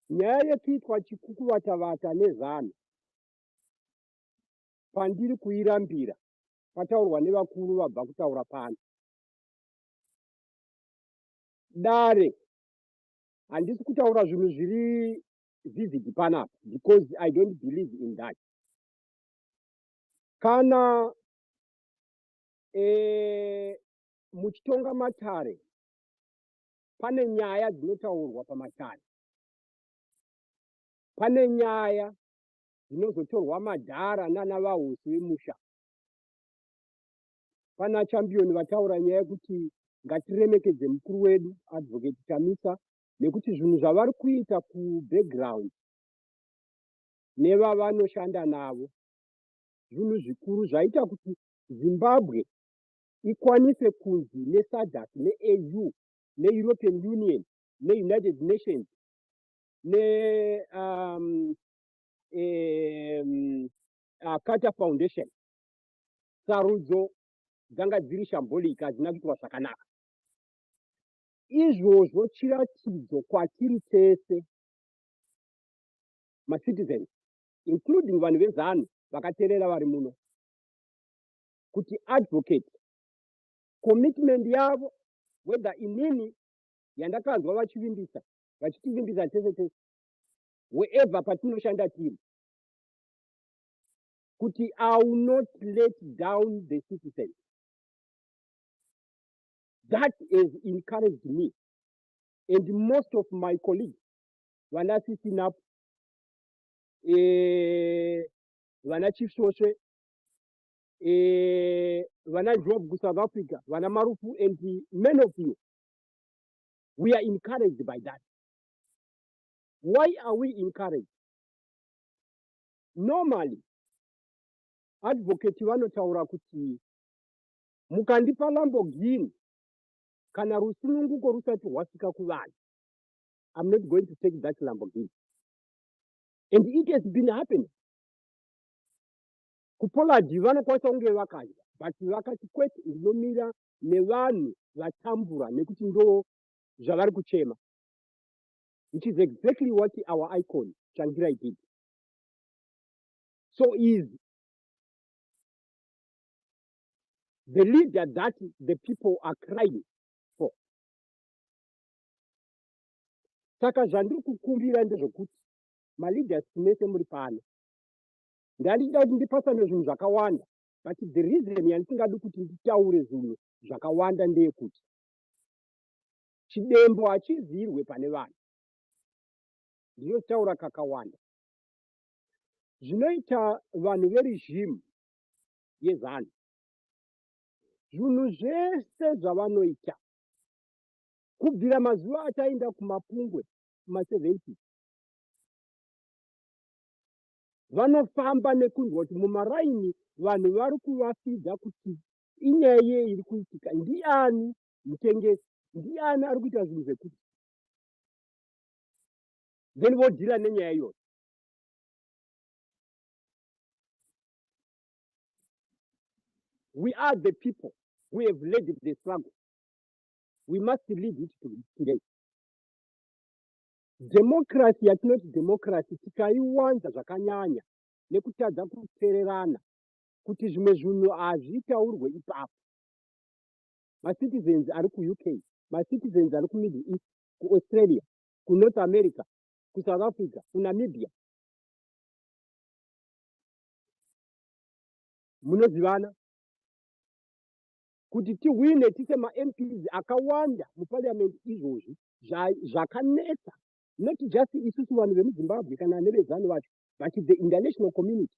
nyaya yekuitwa chikukuvatavata neZANU pandiri kuirambira pataurwa nevakuru vabva kutaura pano. Dare handisi kutaura zvinhu zviri vivid panapa because I don't believe in that. Kana muchitonga matare pane nyaya dzinotaurwa pamatare, pane nyaya dzinozotorwa madhara nana vahosi vemusha. Pana championi vataura nyaya yekuti ngatiremekedze mukuru wedu advocate Chamisa, nekuti zvinhu zvavari kuita kubackground nevavanoshanda navo zvinhu zvikuru zvaita kuti Zimbabwe ikwanise kunzi neSADC, neAU, neEuropean Union, neUnited Nations, Carter Foundation, sarudzo dzanga dziri shambolic, hadzina kuitwa zvakanaka. izvozvo chiratidzo kwatiri tese macitizens, including vanhu vezanu vakateerera vari muno, kuti advocate commitment yavo, whether inini yandakanzwa vachitivimbisa tese tese, wherever patinoshanda tiri, kuti I will not let down the citizens. That has encouraged me and most of my colleagues vana sitting up, vana Chief Soswe, vana Job South Africa, vana Marufu, and many of you, we are encouraged by that. Why are we encouraged? Normally, advocate vanotaura kuti mukandipa Lamborghini kana rusununguko rusati rwasvika kuvanhu, I'm not going to take that Lamborghini. And it has been happening. Kupoladi vanokwanisa kunge vakadya, but vakati kwete ndinomira nevanhu vatambura nekuti ndo zvavari kuchema, which is exactly what our icon Changirai did. So is the leader that the people are crying for. Saka zvandiri kukumbira ndezvekuti maleaders mese muri pano ndandida kuti ndipasane zvinhu zvakawanda, but the reason yandisingadi kuti nditaure zvinhu zvakawanda ndeyekuti chidembo hachizirwe pane vanhu. Ndinotaura kakawanda zvinoita vanhu veregimu yeZANU, zvinhu zvese zvavanoita kubvira mazuva ataenda kumapungwe kuma70, vanofamba nekunzwa kuti mumaraini vanhu vari kuvafidza kuti inyaya yei iri kuitika, ndiani mutengesi, ndiani ari kuita zvinhu zvekuti, then vodhira nenyaya iyoyo. We are the people who have led the struggle. We must lead it today. Democracy yatinoti democracy tikaiwanza zvakanyanya nekutadza kuteererana kuti zvimwe zvinhu hazvitaurwe ipapo. Macitizens ari kuUK, macitizens ari kuMiddle East, kuAustralia, kuNorth America, kuSouth Africa, kuNamibia. Munozivana kuti tiwine tise maMPs akawanda muparliament izvozvi zvakanetsa, not just isusu vanhu vemuZimbabwe kana nevezanu vacho, but the international community.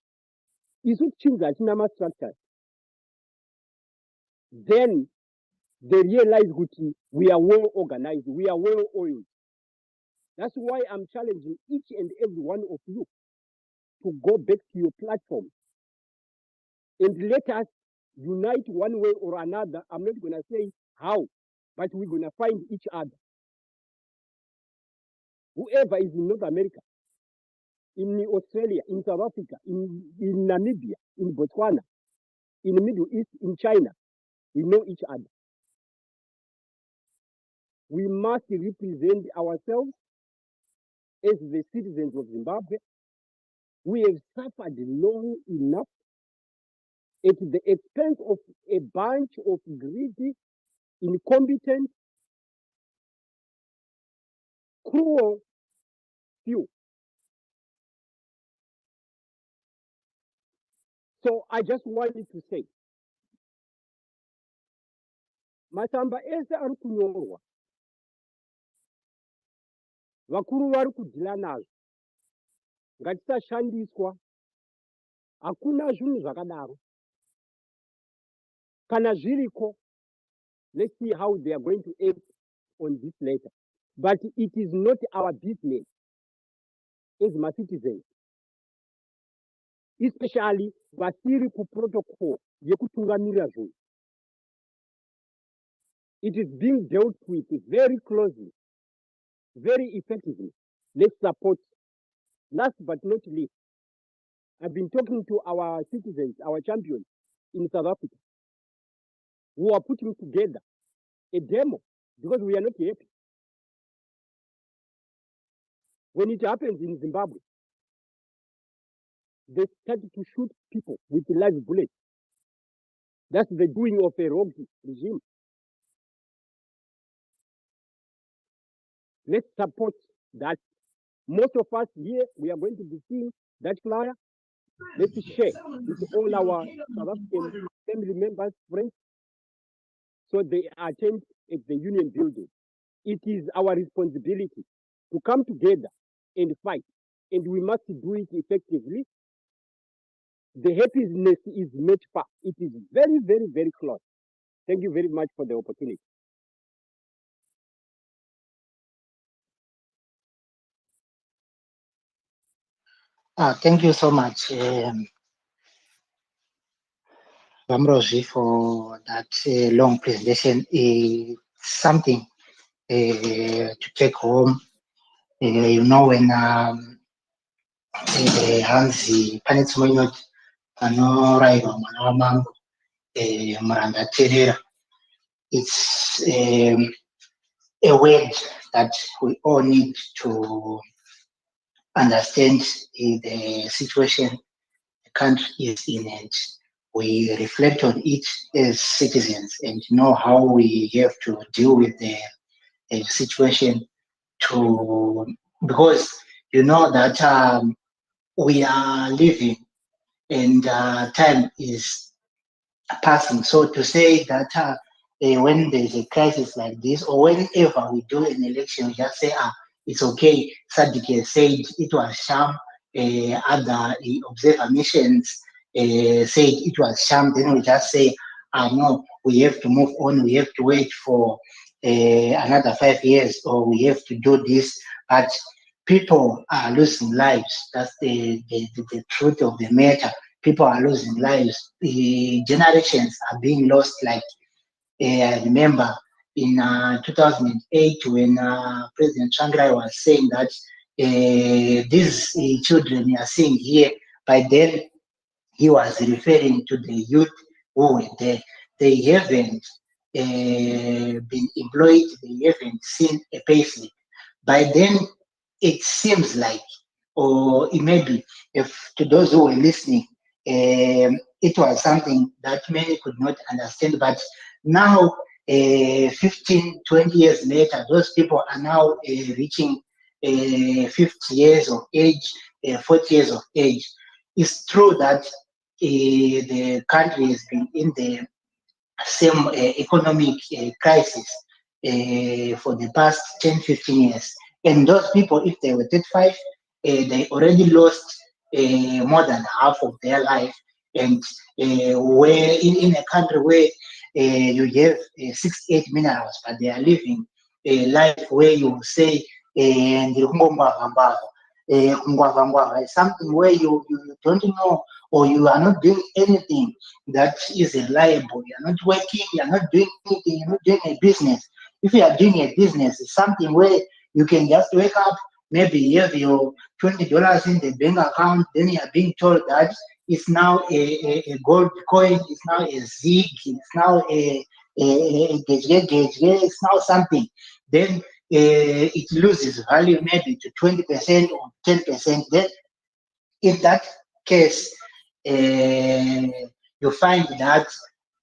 Isu tichinzi hatina mastructures. Then they realize kuti we are well organized, we are well oiled. That's why I'm challenging each and every one of you to go back to your platform and let us unite one way or another. I'm not going to say how, but we're going to find each other. Whoever is in North America, in Australia, in South Africa, in Namibia, in Botswana, in the Middle East, in China, we know each other. We must represent ourselves as the citizens of Zimbabwe. We have suffered long enough at the expense of a bunch of greedy, incompetent, cruel few. So I just wanted to say, masamba ese ari kunyorwa, vakuru vari kudhila nazvo, ngatisashandiswa, hakuna zvinhu zvakadaro. Kana zviriko, let's see how they are going to act on this later. But it is not our business as my citizens, especially vasiri ku protocol yekutungamirira zvinhu. It is being dealt with very closely, very effectively. Let's support. Last but not least, I've been talking to our citizens, our champions in South Africa, who are putting together a demo because we are not happy. When it happens in Zimbabwe, they started to shoot people with live bullets. That's the doing of a rogue regime. Let's support that. Most of us here, we are going to be seeing that flyer. Let's share with all our South African family members, friends, so they attend at the union building. It is our responsibility to come together and fight, and we must do it effectively. The happiness is not far. It is very, very, very close. Thank you very much for the opportunity. Thank you so much, Vamrozi, for that long presentation. Something to take home. You know, when Hansi Panitsmoyot anoraiva mwana wamangu Muranda Terera, it's a word that we all need to understand the situation the country is in, and we reflect on it as citizens and know how we have to deal with the situation because you know that we are living and time is passing. So to say that when there's a crisis like this, or whenever we do an election, we just say, it's okay. Sadiq said it was sham. Other observer missions said it was sham. Then we just say, no, we have to move on. We have to wait for another 5 years, or we have to do this. But people are losing lives. That's the truth of the matter. People are losing lives. The generations are being lost. Like I remember in 2008 when President Shanghai was saying that these children you are seeing here, by then he was referring to the youth who were there. They haven't been employed. They haven't seen a payslip. By then, it seems like, or it may be, if to those who were listening, it was something that many could not understand. But now, 15, 20 years later, those people are now reaching 50 years of age, 40 years of age. It's true that the country has been in the same economic crisis for the past 10, 15 years. And those people, if they were 35, they already lost more than half of their life. And where in a country where you have 68 minerals, but they are living a life where you say, something where you don't know, or you are not doing anything that is reliable. You are not working, you are not doing anything, you're not doing a business. If you are doing a business, it's something where you can just wake up, maybe you have your $20 in the bank account, then you are being told that it's now a gold coin, it's now a zig, it's now a it's now something. Then it loses value maybe to 20% or 10%. Then in that case, you find that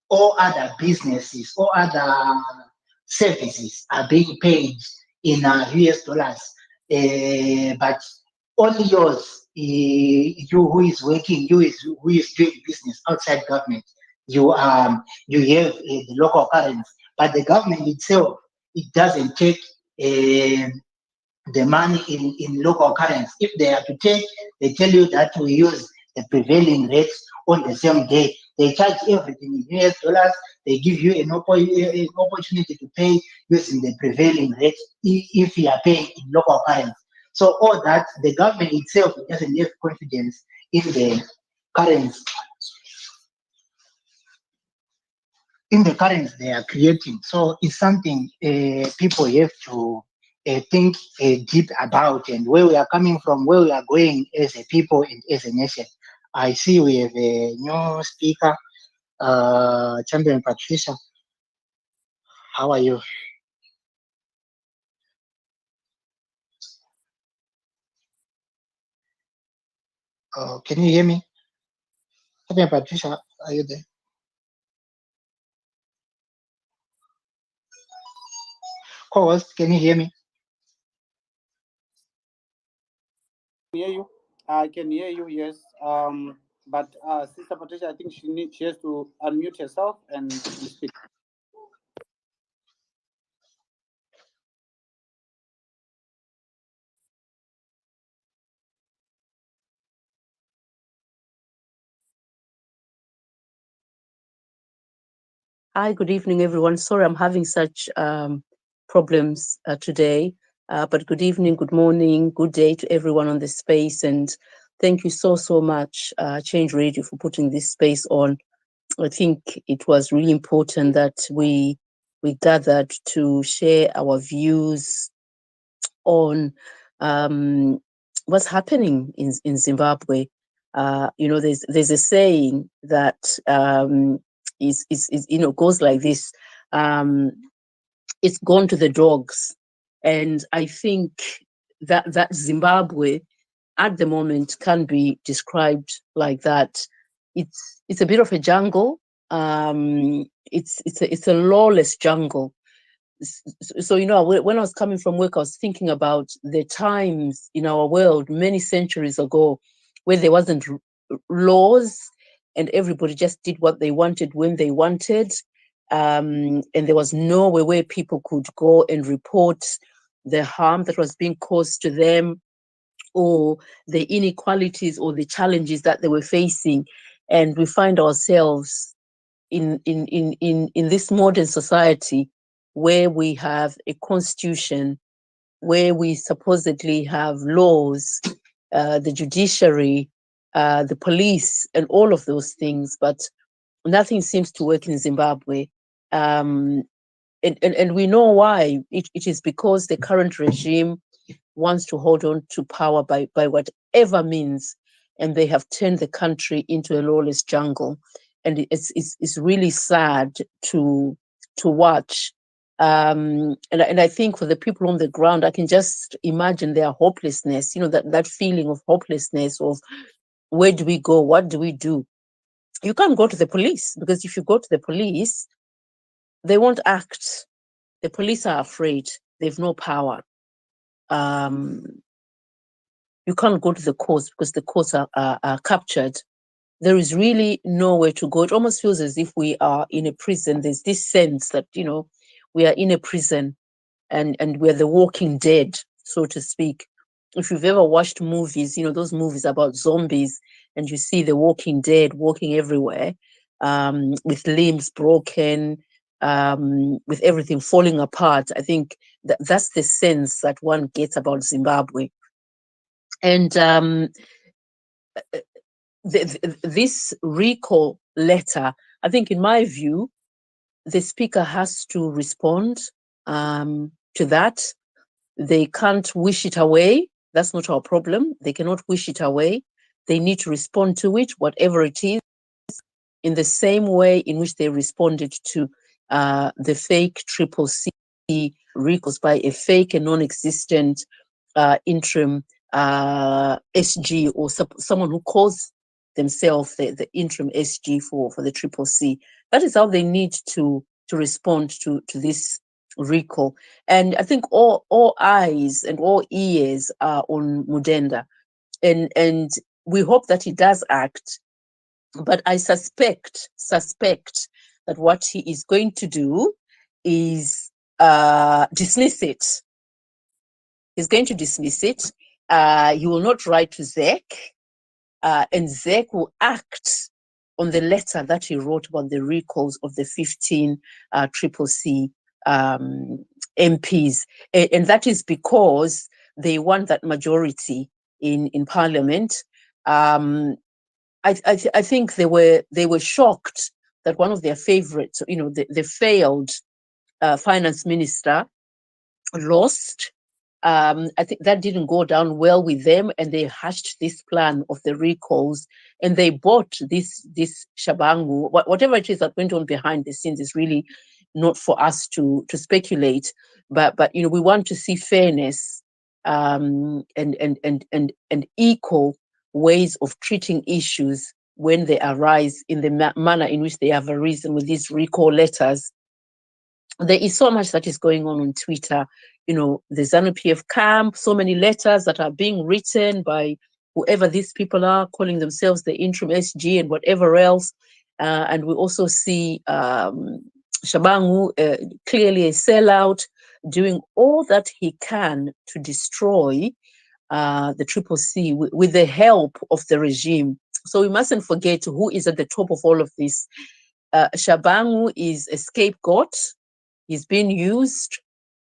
all other businesses, all other services are being paid in US dollars, but only yours, you who is working, who is doing business outside government, you have the local currency, but the government itself, it doesn't take the money in local currency. If they are to take, they tell you that we use the prevailing rates on the same day. They charge everything in US dollars. They give you an opportunity to pay using the prevailing rate if you are paying in local currency. So all that, the government itself doesn't have confidence in the currency. In the currency they are creating. So it's something people have to think deep about, and where we are coming from, where we are going as a people and as a nation. I see we have a new speaker, Champion Patricia. How are you? Can you hear me? Hey, Patricia, are you there? Co-host, can you hear me? Hear you. I can hear you. Yes. But Sister Patricia, I think she has to unmute herself and speak. Hi, good evening, everyone. Sorry, I'm having such problems today, but good evening, good morning, good day to everyone on this space. And thank you so much, Change Radio, for putting this space on. I think it was really important that we gathered to share our views on what's happening in Zimbabwe. There's a saying that is goes like this: it's gone to the dogs, and I think that Zimbabwe at the moment can be described like that. It's a bit of a jungle. It's a lawless jungle. So when I was coming from work, I was thinking about the times in our world many centuries ago where there wasn't laws and everybody just did what they wanted when they wanted, and there was nowhere where people could go and report the harm that was being caused to them, or the inequalities or the challenges that they were facing. And we find ourselves in this modern society where we have a constitution, where we supposedly have laws, the judiciary, the police, and all of those things, but nothing seems to work in Zimbabwe. And we know why. It is because the current regime wants to hold on to power by whatever means, and they have turned the country into a lawless jungle. And it's really sad to watch. And I think for the people on the ground, I can just imagine their hopelessness, that feeling of hopelessness of where do we go? What do we do? You can't go to the police, because if you go to the police, they won't act. The police are afraid. They've no power. You can't go to the courts because the courts are captured. There is really nowhere to go. It almost feels as if we are in a prison. There's this sense that, we are in a prison and we're the walking dead, so to speak. If you've ever watched movies, those movies about zombies, and you see the walking dead walking everywhere, with limbs broken, with everything falling apart. I think that's the sense that one gets about Zimbabwe. And this recall letter, I think, in my view, the speaker has to respond to that. They can't wish it away. That's not our problem. They cannot wish it away. They need to respond to it, whatever it is, in the same way in which they responded to the fake CCC recalls by a fake and non-existent interim SG, or someone who calls themselves the interim SG for the CCC. That is how they need to respond to this recall. And I think all eyes and all ears are on Mudenda, and we hope that he does act. But I suspect that what he is going to do is dismiss it. He's going to dismiss it. He will not write to ZEC, and ZEC will act on the letter that he wrote about the recalls of the 15 CCC MPs. And that is because they want that majority in Parliament. I think they were shocked that one of their favorites, the failed finance minister, lost. I think that didn't go down well with them, and they hatched this plan of the recalls, and they bought this shabangu. Whatever it is that went on behind the scenes is really not for us to speculate. But we want to see fairness and equal ways of treating issues when they arise in the manner in which they have arisen with these recall letters. There is so much that is going on Twitter. You know, the ZANU PF camp, so many letters that are being written by whoever these people are, calling themselves the interim SG and whatever else. And we also see Shabangu, clearly a sellout, doing all that he can to destroy the Triple C with the help of the regime. So we mustn't forget who is at the top of all of this. Shabangu is a scapegoat. He's been used,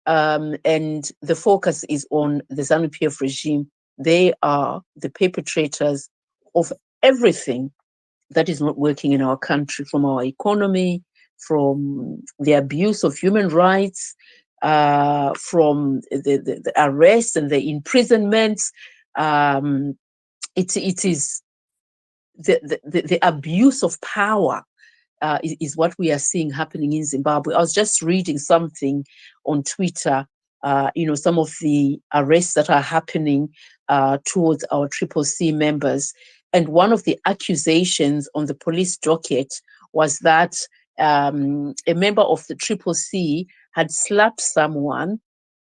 and the focus is on the ZANU PF regime. They are the perpetrators of everything that is not working in our country, from our economy, from the abuse of human rights, from the arrests and the imprisonments. It is the abuse of power is what we are seeing happening in Zimbabwe. I was just reading something on Twitter, you know, some of the arrests that are happening towards our Triple C members. And one of the accusations on the police docket was that a member of the Triple C had slapped someone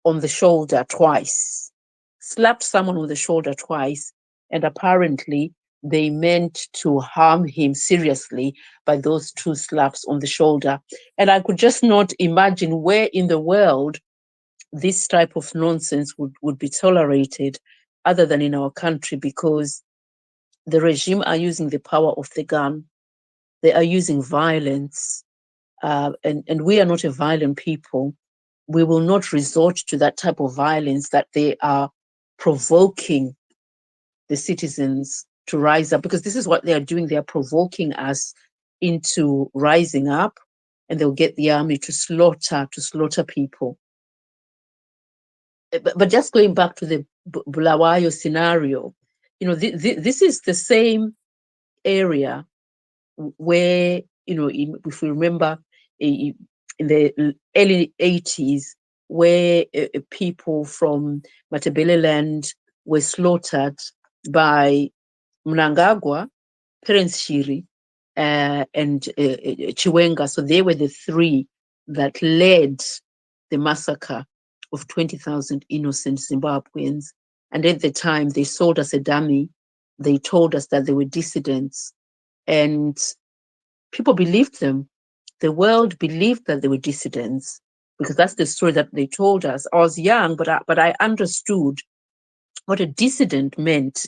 on the shoulder twice. Slapped someone on the shoulder twice, and apparently they meant to harm him seriously by those 2 slaps on the shoulder. And I could just not imagine where in the world this type of nonsense would be tolerated other than in our country, because the regime are using the power of the gun. They are using violence, and we are not a violent people. We will not resort to that type of violence that they are provoking the citizens to rise up, because this is what they are doing. They are provoking us into rising up, and they'll get the army to slaughter people. But just going back to the Bulawayo scenario, you know, this is the same area where, you know, if we remember in the early 80s, where people from Matabeleland were slaughtered by Mnangagwa, Terence Shiri, and Chiwenga. So they were the 3 that led the massacre of 20,000 innocent Zimbabweans. And at the time, they sold us a dummy. They told us that they were dissidents. And people believed them. The world believed that they were dissidents, because that's the story that they told us. I was young, but I understood what a dissident meant.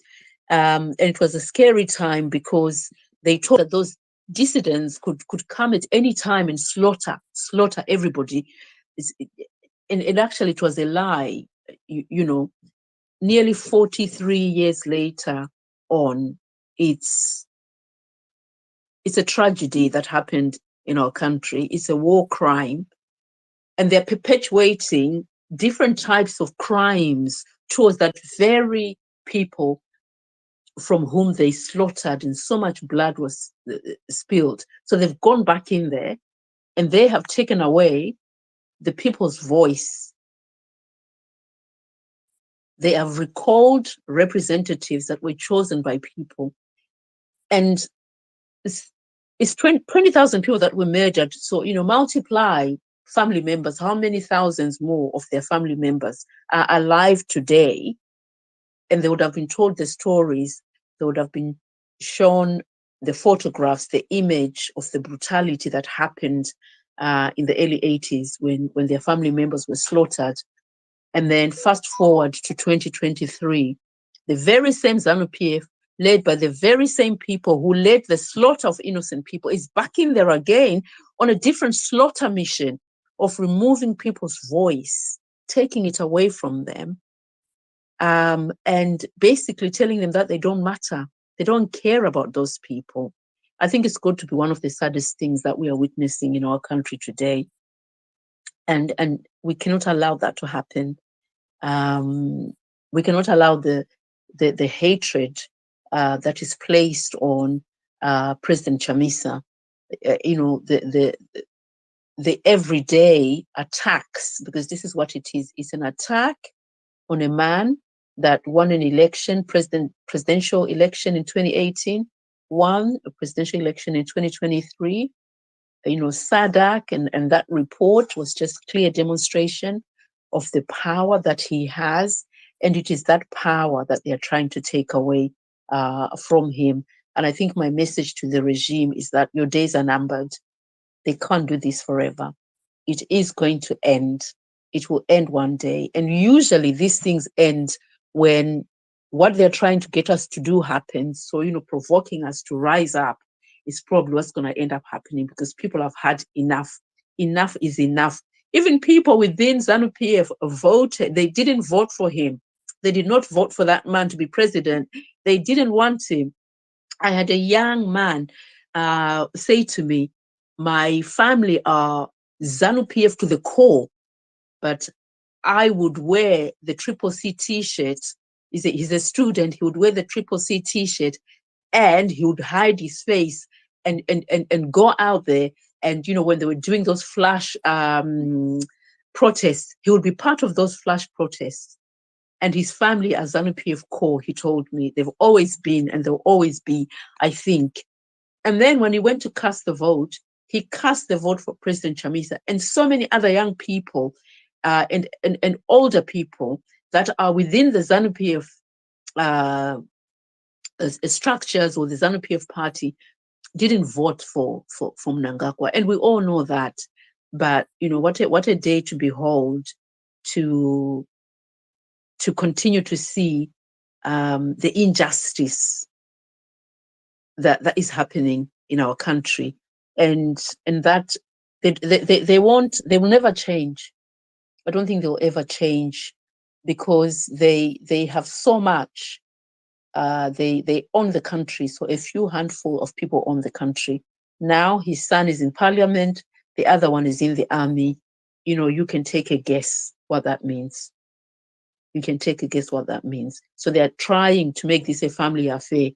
And it was a scary time, because they told that those dissidents could come at any time and slaughter everybody. And actually, it was a lie. You know, nearly 43 years later on, it's a tragedy that happened in our country. It's a war crime, and they're perpetuating different types of crimes towards that very people from whom they slaughtered, and so much blood was spilled. So they've gone back in there, and they have taken away the people's voice. They have recalled representatives that were chosen by people. And it's 20,000 people that were murdered. So, you know, multiply family members, how many thousands more of their family members are alive today? And they would have been told the stories. They would have been shown the photographs, the image of the brutality that happened in the early 80s when their family members were slaughtered. And then fast forward to 2023, the very same ZANU PF, led by the very same people who led the slaughter of innocent people, is back in there again on a different slaughter mission of removing people's voice, taking it away from them, and basically telling them that they don't matter. They don't care about those people. I think it's going to be one of the saddest things that we are witnessing in our country today. And we cannot allow that to happen. We cannot allow the hatred that is placed on President Chamisa. You know, the everyday attacks, because this is what it is. It's an attack on a man that won an election, presidential election in 2018, won a presidential election in 2023. SADC and that report was just clear demonstration of the power that he has, and it is that power that they are trying to take away from him. And I think my message to the regime is that your days are numbered. They can't do this forever. It is going to end. It will end one day. And usually these things end when what they're trying to get us to do happens. So, provoking us to rise up is probably what's going to end up happening, because people have had enough. Enough is enough. Even people within ZANU PF voted. They didn't vote for him. They did not vote for that man to be president. They didn't want him. I had a young man say to me, my family are ZANU PF to the core, but I would wear the CCC t-shirt. He's a student. He would wear the CCC t-shirt and he would hide his face and go out there. And, when they were doing those flash protests, he would be part of those flash protests. And his family as ZANU PF core, he told me, they've always been and they'll always be, I think. And then when he went to cast the vote, he cast the vote for President Chamisa and so many other young people and older people that are within the ZANU PF structures or the ZANU PF party didn't vote for Mnangagwa. And we all know that. But, what a day to behold, to continue to see the injustice that is happening in our country, and that they will never change. I don't think they'll ever change, because they have so much. They own the country, so a few handful of people own the country. Now his son is in parliament, the other one is in the army. You can take a guess what that means. You can take a guess what that means. So they are trying to make this a family affair.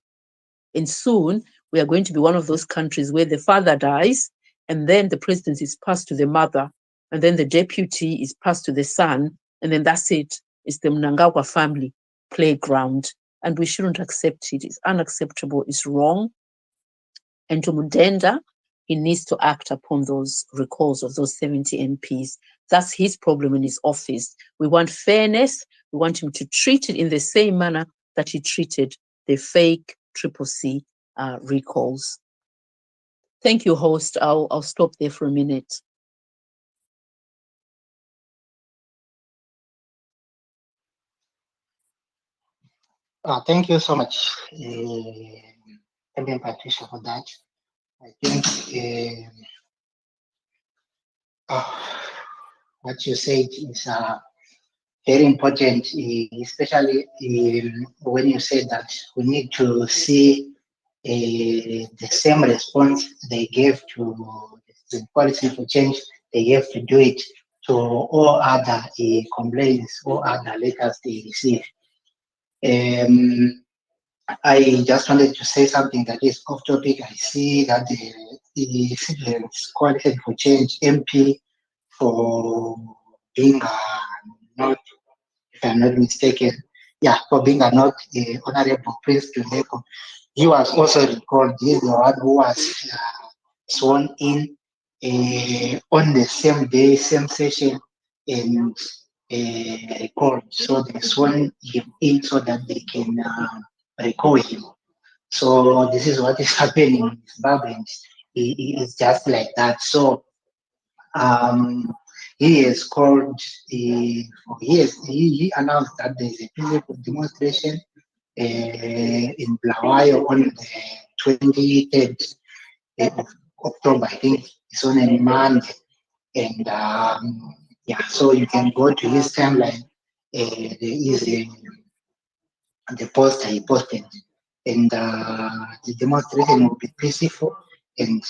And soon we are going to be one of those countries where the father dies and then the presidency is passed to the mother, and then the deputy is passed to the son, and then that's it. It's the Mnangagwa family playground. And we shouldn't accept it. It's unacceptable. It's wrong. And to Mudenda, he needs to act upon those recalls of those 70 MPs. That's his problem in his office. We want fairness. We want him to treat it in the same manner that he treated the fake CCC recalls. Thank you, host. I'll stop there for a minute. Thank you so much, Madam Patricia, for that. I think what you said is very important, especially when you said that we need to see the same response they gave to the policy for change. They have to do it to all other complaints or other letters they receive. I just wanted to say something that is off topic. I see that the Citizens Coalition for Change MP for being not, if I'm not mistaken, for being not Honorable Prince Tuleko. He was also recalled. He is the one who was sworn in on the same day, same session, and recalled. So they sworn him in so that they can recall him. So this is what is happening in Zimbabwe. It's just like that. So he has called. He announced that there is a peaceful demonstration in Bulawayo on the 23rd of October. I think it's on a Monday, and so you can go to his timeline. There is the poster he posted, and the demonstration will be peaceful and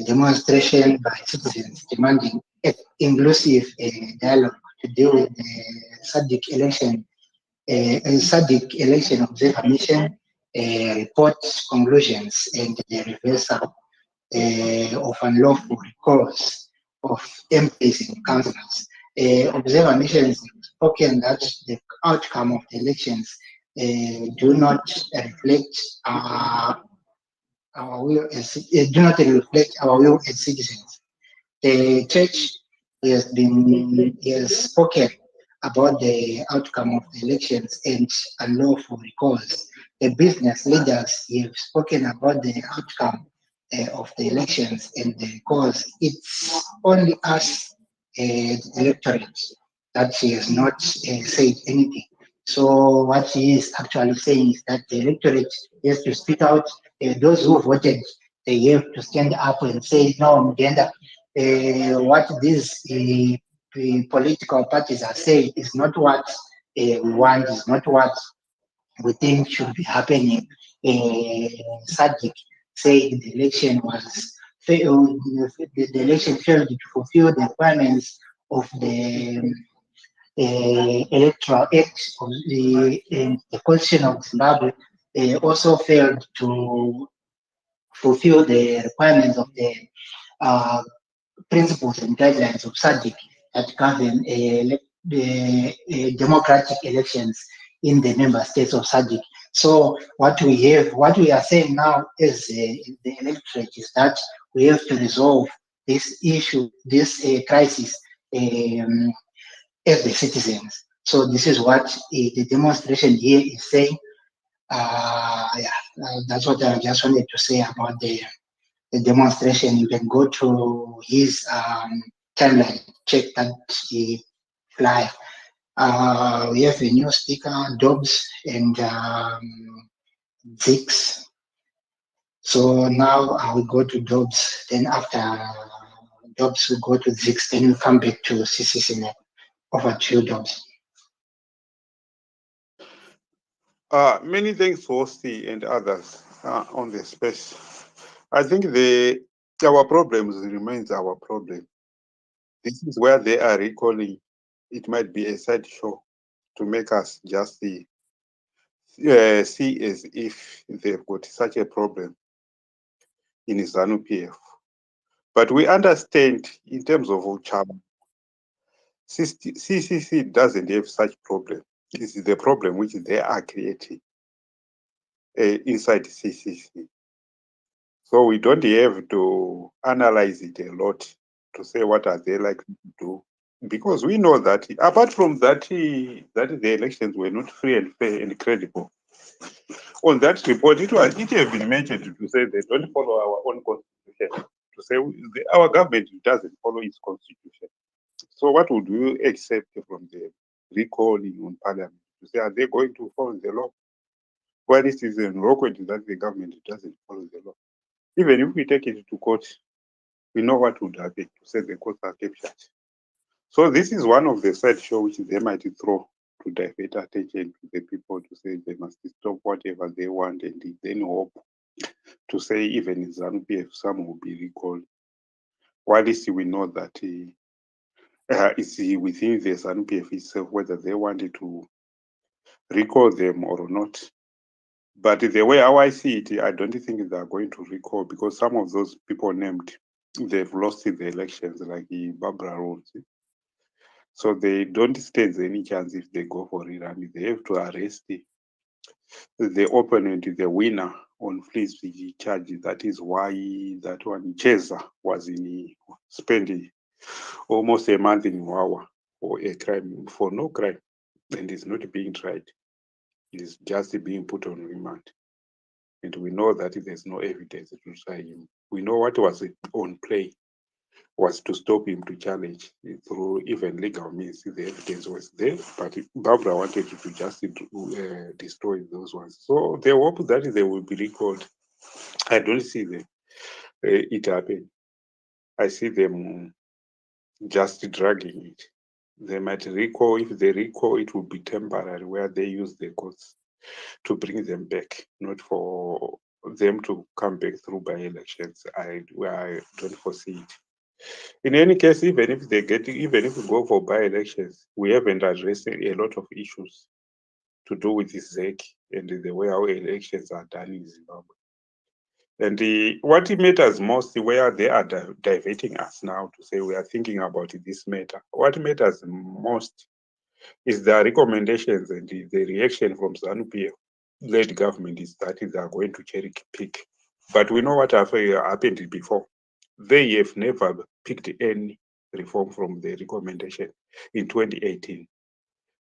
demonstration by citizens demanding inclusive dialogue to deal with the SADC election. SADC election observer mission report conclusions and the reversal of unlawful recalls of MPs and councillors. observer missions have spoken that the outcome of the elections do not reflect our will as do not reflect our will as citizens. The church has spoken about the outcome of the elections and unlawful recalls. The business leaders have spoken about the outcome of the elections and the cause. It's only us, the electorate, that he has not said anything. So what he is actually saying is that the electorate has to speak out. Those who voted, they have to stand up and say, no, Mgenda, what these political parties are saying is not what we want, is not what we think should be happening. Sadiq said the election was the election failed to fulfill the requirements of the electoral act of the constitution of Zimbabwe. Also failed to fulfill the requirements of the principles and guidelines of SADC that govern the democratic elections in the member states of SADC. So what we are saying now as the electorate is that we have to resolve this issue, this crisis as the citizens. So this is what the demonstration here is saying. That's what I just wanted to say about the demonstration. You can go to his timeline, check that fly. We have a new speaker, Dobbs and Zix. So now I will go to Dobbs, then after Dobbs will go to Zix, then we'll come back to CCC. Over to you, Dobbs. Many thanks, Hosti and others on the space. I think our problems remains our problem. This is where they are recalling. It might be a sideshow to make us just see as if they've got such a problem in ZANU PF. But we understand in terms of Uchaba, CCC doesn't have such problem. This is the problem which they are creating inside CCC. So we don't have to analyze it a lot to say what are they likely to do, because we know that apart from that, that the elections were not free and fair and credible. On that report, it has been mentioned to say they don't follow our own constitution, to say our government doesn't follow its constitution. So what would you accept from the recalling on parliament? To say, are they going to follow the law? Well, this is an awkward that the government doesn't follow the law. Even if we take it to court, we know what would happen, to say the courts are kept shut. So this is one of the side show which they might throw to divert attention to the people, to say they must stop whatever they want, and then hope to say even in ZANU PF some will be recalled. While we know that it's within the ZANU PF itself whether they wanted to recall them or not. But the way how I see it, I don't think they are going to recall, because some of those people named, they've lost in the elections, like Barbara Rhodes. So they don't stand any chance if they go for rerun. They have to arrest the opponent, the winner, on free speech charges. That is why that one, Chesa, was spending almost a month in Wawa for a crime, for no crime, and is not being tried. It is just being put on remand. And we know that there's no evidence to try him. We know what was on play was to stop him to challenge through even legal means. The evidence was there, but Barbara wanted to just destroy those ones. So they hope that they will be recalled. I don't see it happen. I see them just dragging it. They might recall. If they recall, it will be temporary, where they use the courts to bring them back, not for them to come back through by elections. I don't foresee it. In any case, even if we go for by-elections, we haven't addressed a lot of issues to do with this ZEC and the way our elections are done in Zimbabwe. And what matters most, where they are diverting us now to say we are thinking about this matter, what matters most is the recommendations and the reaction from ZANU PF-led government is that they are going to cherry pick. But we know what happened before. They have never picked any reform from the recommendation in 2018.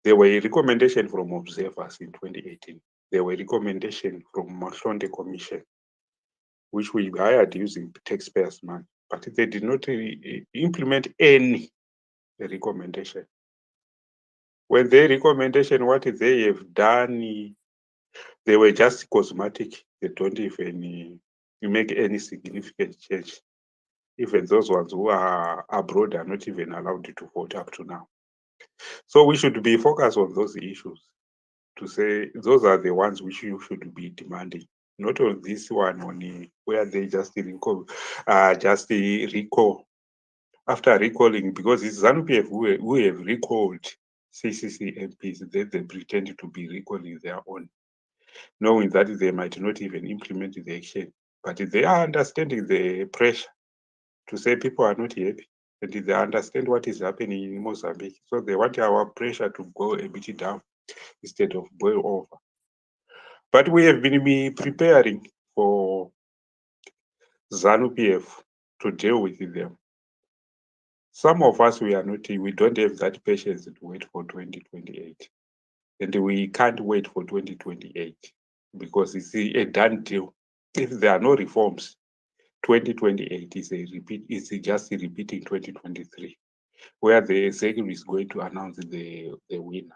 There were a recommendation from observers in 2018. There were recommendations from Mashonde Commission, which we hired using taxpayers' money, but they did not implement any recommendation. When their recommendation, what they have done, they were just cosmetic. They don't even make any significant change. Even those ones who are abroad are not even allowed to vote up to now. So we should be focused on those issues to say those are the ones which you should be demanding, not on this one only where they just recall, after recalling, because it's ZANU PF who have recalled CCC MPs, then they pretend to be recalling their own, knowing that they might not even implement the action, but they are understanding the pressure to say people are not happy, and they understand what is happening in Mozambique, so they want our pressure to go a bit down instead of boil over. But we have been preparing for ZANU PF to deal with them. Some of us, we don't have that patience to wait for 2028. And we can't wait for 2028 because it's a done deal. If there are no reforms, 2028 is a repeat, it's just repeating 2023, where the executive is going to announce the winner.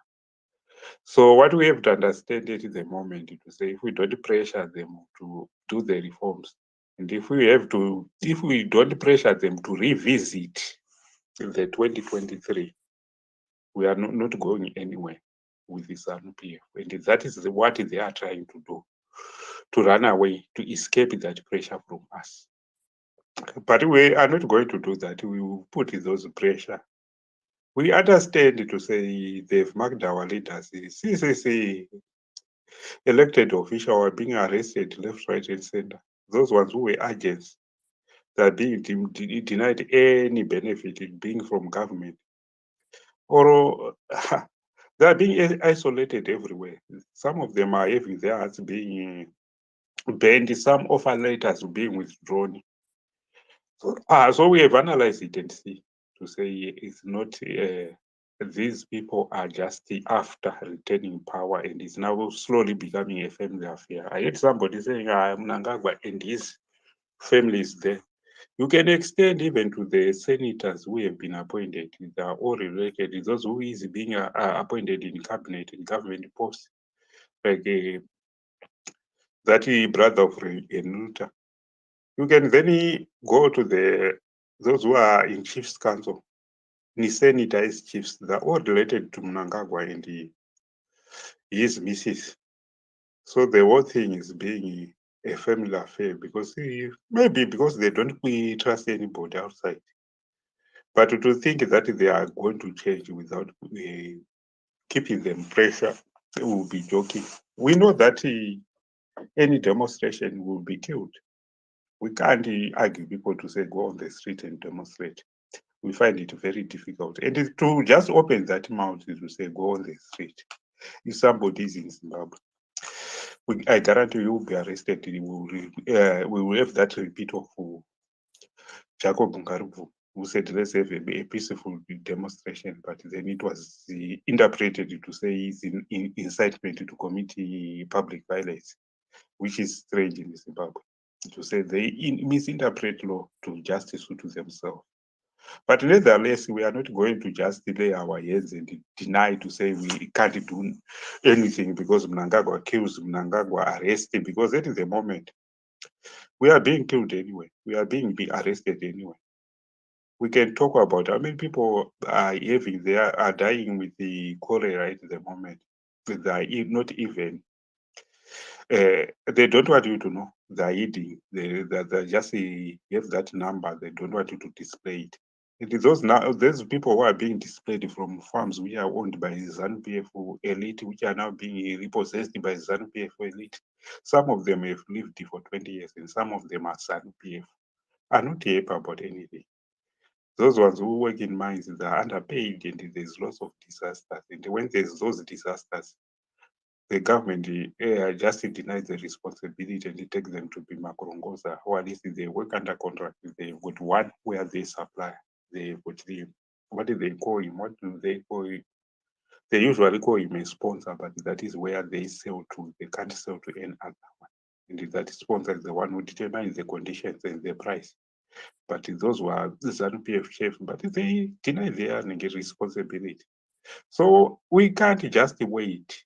So what we have to understand at the moment is to say, if we don't pressure them to do the reforms, and if we don't pressure them to revisit the 2023, we are not going anywhere with the ZANU PF. And that is what they are trying to do, to run away, to escape that pressure from us. But we are not going to do that. We will put those pressure. We understand to say they've marked our leaders. CCC elected officials are being arrested left, right, and center. Those ones who were agents, they are being denied any benefit being from government. Or they are being isolated everywhere. Some of them are having their hearts being banned, some offer letters being withdrawn. So we have analyzed it and see to say it's not, these people are just after retaining power and it's now slowly becoming a family affair. I heard somebody saying, Mnangagwa and his family is there. You can extend even to the senators who have been appointed. They are all related. Those who is being appointed in cabinet and government posts, like that brother of Enuta. You can then go to those who are in Chiefs Council. The senators, chiefs, they're all related to Mnangagwa and his missus. So the whole thing is being a family affair because maybe because they don't trust anybody outside. But to think that they are going to change without keeping them pressure, they will be joking. We know that any demonstration will be killed. We can't argue people to say go on the street and demonstrate. We find it very difficult. And to just open that mouth to say go on the street. If somebody is in Zimbabwe, I guarantee you will be arrested. We will have that repeat of Jacob Ngarubu, who said let's have a peaceful demonstration, but then it was interpreted to say it's in incitement to commit public violence, which is strange in Zimbabwe. To say they misinterpret law to just suit themselves. But nevertheless, we are not going to just lay our heads and deny to say we can't do anything because Mnangagwa kills, Mnangagwa arrested, because at the moment, we are being killed anyway. We are being arrested anyway. We can talk about how many people are dying with the cholera at the moment. They are not even, they don't want you to know they're eating. They just have that number. They don't want you to display it. It is those people who are being displayed from farms which are owned by ZANU PF elite, which are now being repossessed by ZANU PF elite. Some of them have lived for 20 years, and some of them are ZANU PF, are not happy about anything. Those ones who work in mines, they are underpaid, and there's lots of disasters. And when there's those disasters, the government just denies the responsibility and take them to be Makrongosa, or at least they work under contract. They've got one where they supply. They've got the, what do they call him? What do they call him? They usually call him a sponsor, but that is where they sell to. They can't sell to any other one. And that sponsor is the one who determines the conditions and the price. But those were the ZANU PF chefs, but they deny their responsibility. So we can't just wait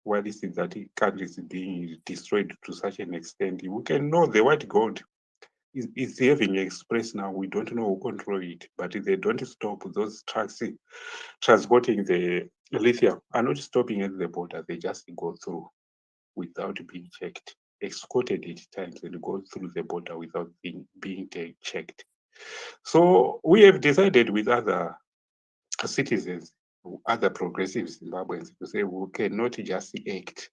while this is that country is being destroyed to such an extent. We can know the white gold is having express now. We don't know who control it, but they don't stop. Those trucks transporting the lithium are not stopping at the border. They just go through without being checked, escorted at times, and go through the border without being checked. So we have decided with other citizens, other progressive Zimbabweans, to say we cannot just act,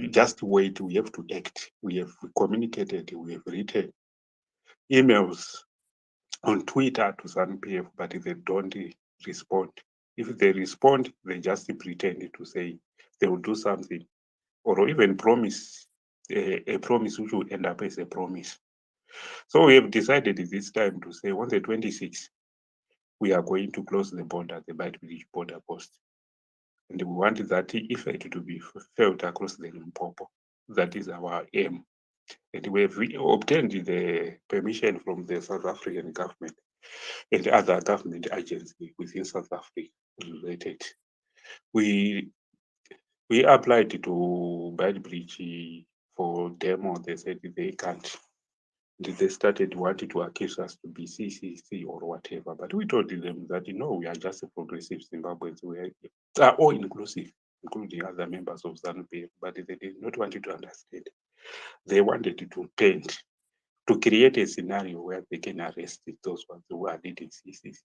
just wait, we have to act. We have communicated, we have written emails on Twitter to ZANU PF, but they don't respond. If they respond, they just pretend to say they will do something, or even promise a promise which will end up as a promise. So we have decided this time to say on the 26th, we are going to close the border, the Beitbridge border post. And we want that effect to be felt across the Limpopo. That is our aim. And we have obtained the permission from the South African government and other government agencies within South Africa related. We applied to Beitbridge for demo. They said they can't. They started wanting to accuse us to be CCC or whatever, but we told them that no, we are just progressive Zimbabweans. We are all inclusive, including other members of ZANU PF, but they did not want you to understand. They wanted to paint, to create a scenario where they can arrest those ones who are leading CCC.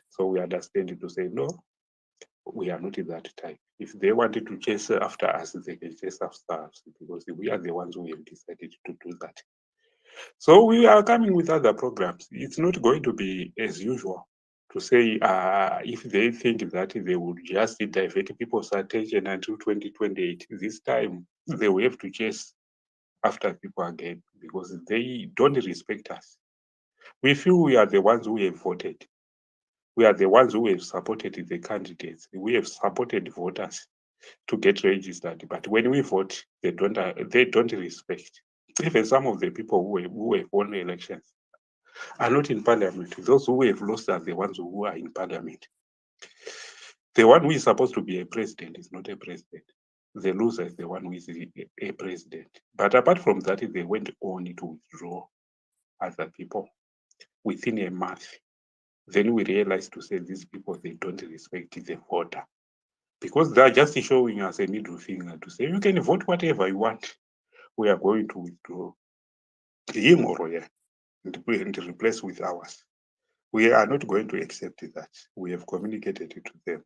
So we understand to say no, we are not that type. If they wanted to chase after us, they can chase after us because we are the ones who have decided to do that. So we are coming with other programs. It's not going to be as usual to say if they think that they would just divert people's attention until 2028. This time they will have to chase after people again because they don't respect us. We feel we are the ones who have voted. We are the ones who have supported the candidates. We have supported voters to get registered. But when we vote, they don't respect. Even some of the people who have won elections are not in parliament. Those who have lost are the ones who are in parliament. The one who is supposed to be a president is not a president. The loser is the one who is a president. But apart from that, they went on to withdraw other people within a month. Then we realized to say these people, they don't respect the voter. Because they're just showing us a middle finger to say, you can vote whatever you want. We are going to withdraw him or her and replace with ours. We are not going to accept that. We have communicated to them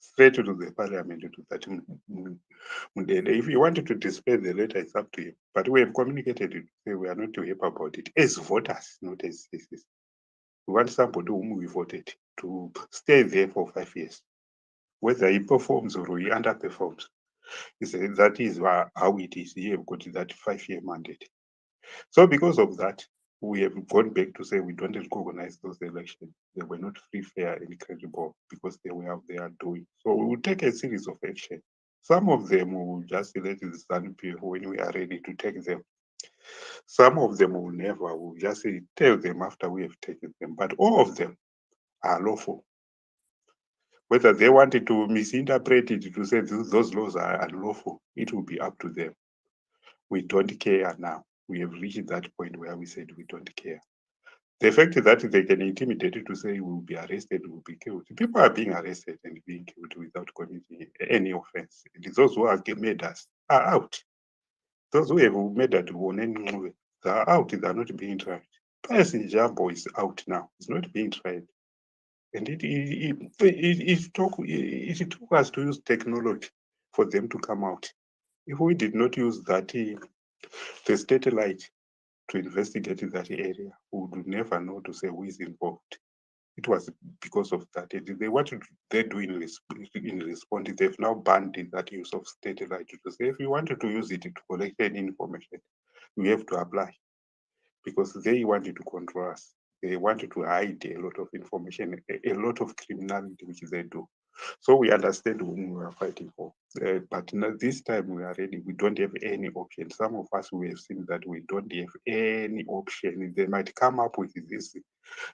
straight to the parliament to that. If you wanted to display the letter, it's up to you. But we have communicated to say we are not too happy about it as voters, not as citizens. We want somebody whom we voted to stay there for 5 years. Whether he performs or he underperforms, that is how it is. He have got that 5-year mandate. So because of that, we have gone back to say we don't recognize those elections. They were not free, fair, and credible because they were they are doing. So we will take a series of action. Some of them will just let the ZANU PF when we are ready to take them. Some of them will never. We'll just tell them after we have taken them. But all of them are lawful. Whether they wanted to misinterpret it to say those laws are unlawful, it will be up to them. We don't care now. We have reached that point where we said we don't care. The fact that they can intimidate you to say we will be arrested, we will be killed. People are being arrested and being killed without committing any offense. And those who have made us are out. Those who have made us they are out. They are not being tried. Person Jambo is out now. He's not being tried. And it took us to use technology for them to come out. If we did not use that, the satellite to investigate that area, we would never know to say who is involved. It was because of that. What they do in response, they've now banned that use of satellite to say if you wanted to use it to collect any information, you have to apply, because they wanted to control us. They wanted to hide a lot of information, a lot of criminality which they do. So we understand whom we are fighting for. But now this time we are ready. We don't have any option. Some of us, we have seen that we don't have any option. They might come up with this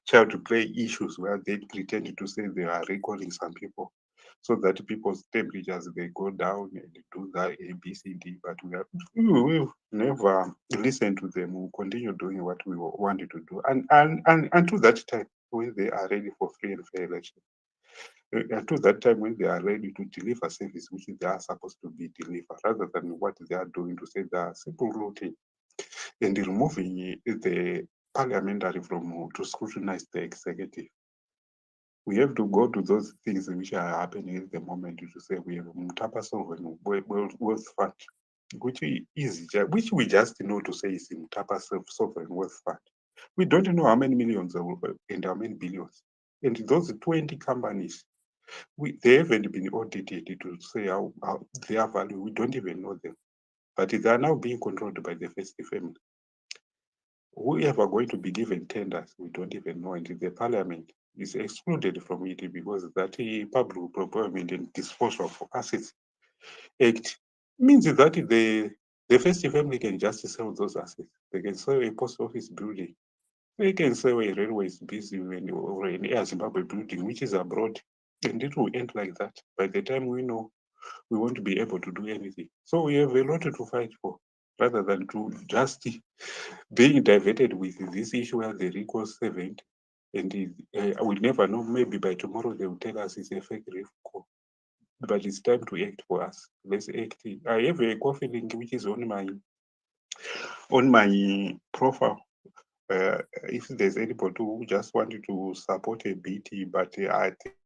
child to play issues where they pretend to say they are recalling some people, so that people's temperatures, they go down and do that ABCD. But we've never listened to them. We'll continue doing what we wanted to do, and until that time when they are ready for free and fair election. Until that time when they are ready to deliver service which they are supposed to be delivered, rather than what they are doing to say they are simple routine and removing the parliamentary from to scrutinize the executive. We have to go to those things which are happening at the moment to say we have Mutapa Sovereign Wealth Fund, which we just know to say is Mutapa Sovereign Wealth Fund. We don't know how many millions and how many billions. And those 20 companies, they haven't been audited to say how their value. We don't even know them. But they are now being controlled by the first family. Whoever going to be given tenders, we don't even know. And the parliament is excluded from it because that Public Procurement and Disposal of Assets Act means that the first family can just sell those assets. They can sell a post office building. They can sell a railways building or an Air Zimbabwe building, which is abroad. And it will end like that. By the time we know, we won't be able to do anything. So we have a lot to fight for, rather than to just being diverted with this issue where the recall servant, and we never know, maybe by tomorrow they will tell us it's a fake recall. But it's time to act for us. Let's act. I have a coffee link which is on my profile. If there's anybody who just wanted to support a BT, but I think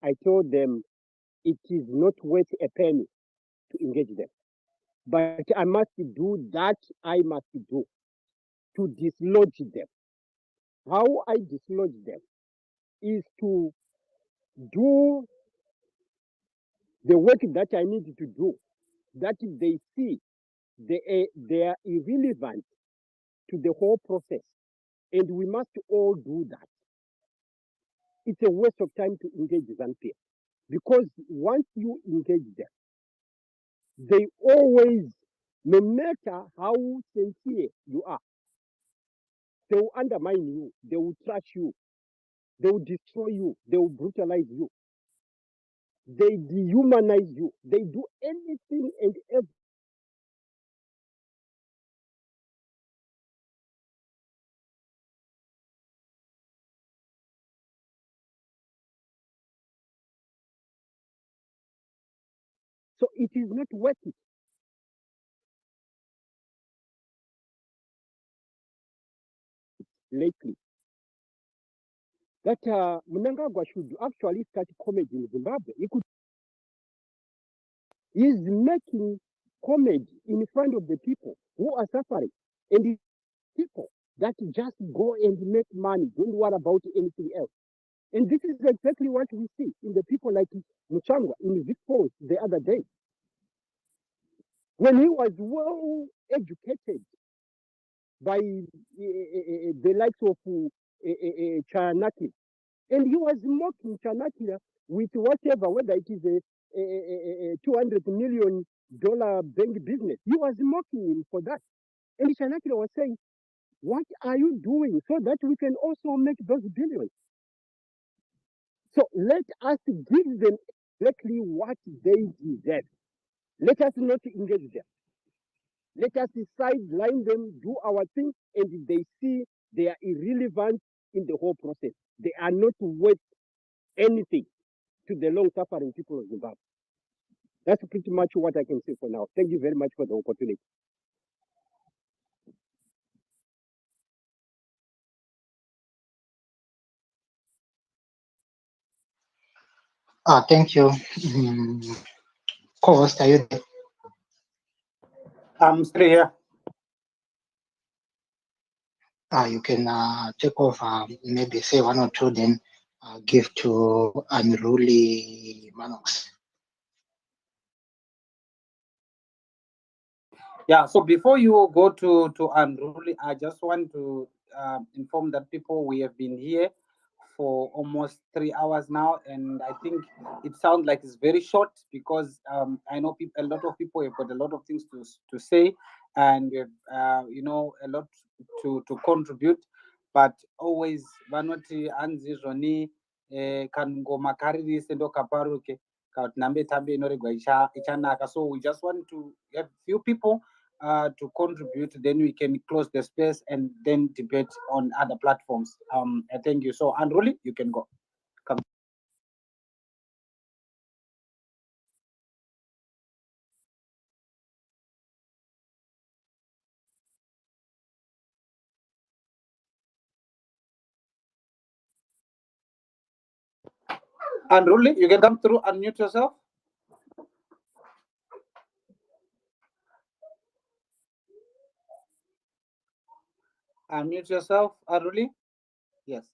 I told them it is not worth a penny to engage them. But I must do that I must do to dislodge them. How I dislodge them is to do the work that I need to do, that they see they are irrelevant to the whole process. And we must all do that. It's a waste of time to engage ZANU PF, because once you engage them, they always, no matter how sincere you are, they will undermine you, they will trash you, they will destroy you, they will brutalize you, they dehumanize you, they do anything and everything. So it is not worth it. Lately, that Mnangagwa should actually start comedy in Zimbabwe. He's making comedy in front of the people who are suffering, and the people that just go and make money, don't worry about anything else. And this is exactly what we see in the people like Muchangwa in Victor the other day. When he was well educated by the likes of Chanakil, and he was mocking Chanakil with whatever, whether it is a $200 million bank business. He was mocking him for that. And Chanakil was saying, what are you doing so that we can also make those billions? So let us give them exactly what they deserve. Let us not engage them. Let us sideline them, do our thing, and they see they are irrelevant in the whole process. They are not worth anything to the long-suffering people of Zimbabwe. That's pretty much what I can say for now. Thank you very much for the opportunity. Thank you. Co-host, are you there? I'm still here. You can take off, maybe say one or two, then give to Unruly Manox. Yeah, so before you go to Unruly, I just want to inform that people, we have been here for almost 3 hours now, and I think it sounds like it's very short because I know a lot of people have got a lot of things to say, and we have a lot to contribute, but always vanoti anzi zvoni kangoma kariri sendo kaparuke kuti nambe tambe inoregwa ichanaka. So we just want to have few people to contribute, then we can close the space and then debate on other platforms. Thank you. So, Unruly, you can go. Come. Unruly, you can come through, unmute yourself. Unmute yourself, Unruly. Yes.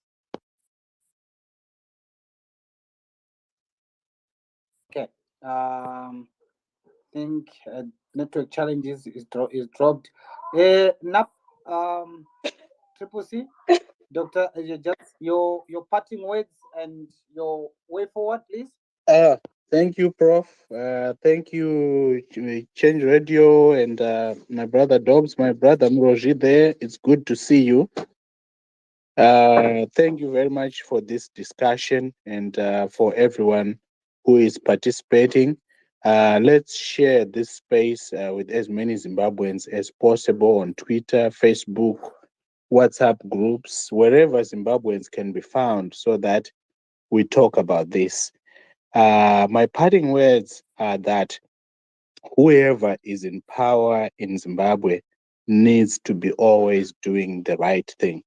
Okay. Think network challenges is dropped. Nap, Triple C, Doctor, just your parting words and your way forward, please. Thank you, Prof. Thank you, Change Radio, and my brother Dobbs, my brother Mroji there. It's good to see you. Thank you very much for this discussion and for everyone who is participating. Let's share this space with as many Zimbabweans as possible on Twitter, Facebook, WhatsApp groups, wherever Zimbabweans can be found, so that we talk about this. My parting words are that whoever is in power in Zimbabwe needs to be always doing the right thing,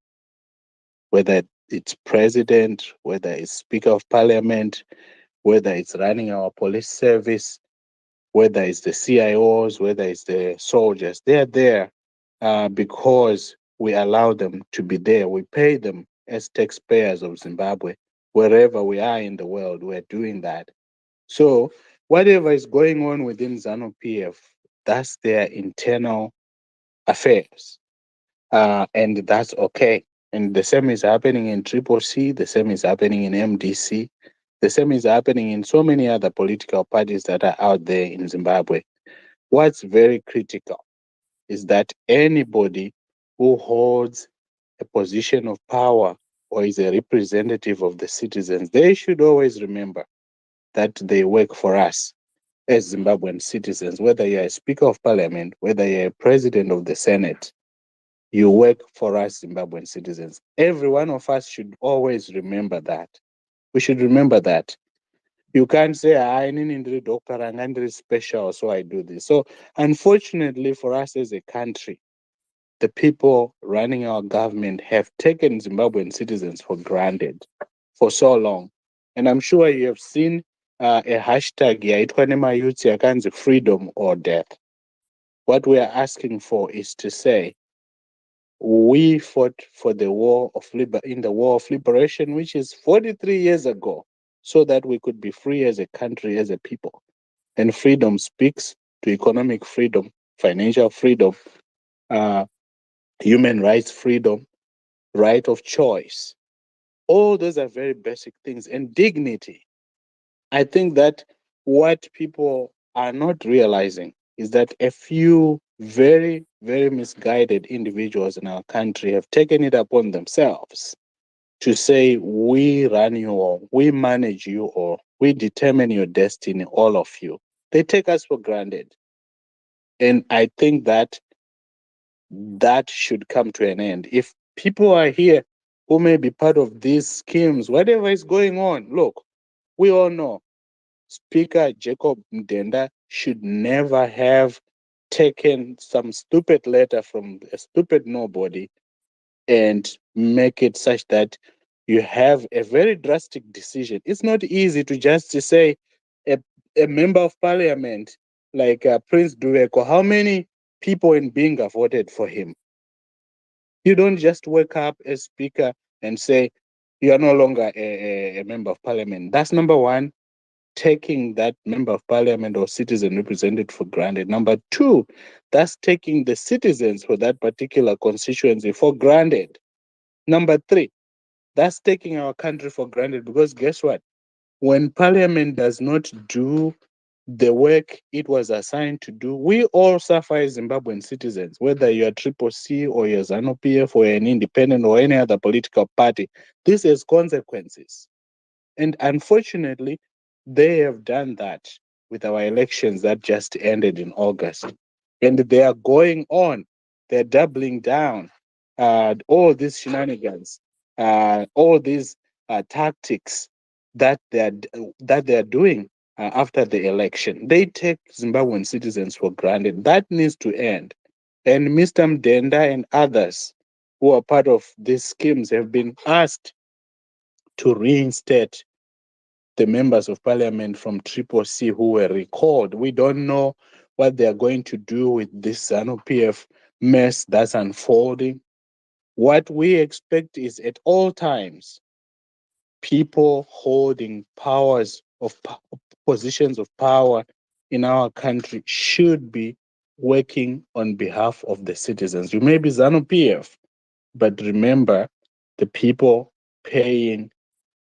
whether it's president, whether it's Speaker of Parliament, whether it's running our police service, whether it's the CIOs, whether it's the soldiers. They are there because we allow them to be there. We pay them as taxpayers of Zimbabwe. Wherever we are in the world, we're doing that. So whatever is going on within ZANU PF, that's their internal affairs. And that's okay. And the same is happening in Triple C, the same is happening in MDC, the same is happening in so many other political parties that are out there in Zimbabwe. What's very critical is that anybody who holds a position of power or is a representative of the citizens, they should always remember that they work for us as Zimbabwean citizens, whether you're a Speaker of Parliament, whether you're a President of the Senate, you work for us Zimbabwean citizens. Every one of us should always remember that. We should remember that. You can't say, I need doctor and I'm special, so I do this. So unfortunately for us as a country, the people running our government have taken Zimbabwean citizens for granted for so long. And I'm sure you have seen a hashtag yaitwa nemayuth yakanzi freedom or death. What we are asking for is to say, we fought for the war of in the war of liberation, which is 43 years ago, so that we could be free as a country, as a people. And freedom speaks to economic freedom, financial freedom, human rights freedom, right of choice. All those are very basic things. And dignity. I think that what people are not realizing is that a few very, very misguided individuals in our country have taken it upon themselves to say, we run you, or we manage you, or we determine your destiny, all of you. They take us for granted. And I think that that should come to an end. If people are here who may be part of these schemes, whatever is going on, look, we all know Speaker Jacob Mdenda should never have taken some stupid letter from a stupid nobody and make it such that you have a very drastic decision. It's not easy to just to say a member of parliament like Prince Dueko, how many people in Binga voted for him? You don't just wake up as speaker and say you are no longer a member of parliament. That's number one, taking that member of parliament or citizen represented for granted. Number two, that's taking the citizens for that particular constituency for granted. Number three, that's taking our country for granted, because guess what? When parliament does not do the work it was assigned to do, we all suffer as Zimbabwean citizens, whether you're Triple C or you're ZANU PF or an independent or any other political party. This has consequences. And unfortunately, they have done that with our elections that just ended in August. And they are going on, they're doubling down. All these shenanigans, all these tactics that they're doing after the election. They take Zimbabwean citizens for granted. That needs to end. And Mr. Mdenda and others who are part of these schemes have been asked to reinstate the members of parliament from Triple C who were recalled. We don't know what they are going to do with this ZANU PF mess that's unfolding. What we expect is at all times, people holding positions of power in our country should be working on behalf of the citizens. You may be ZANU PF, but remember the people paying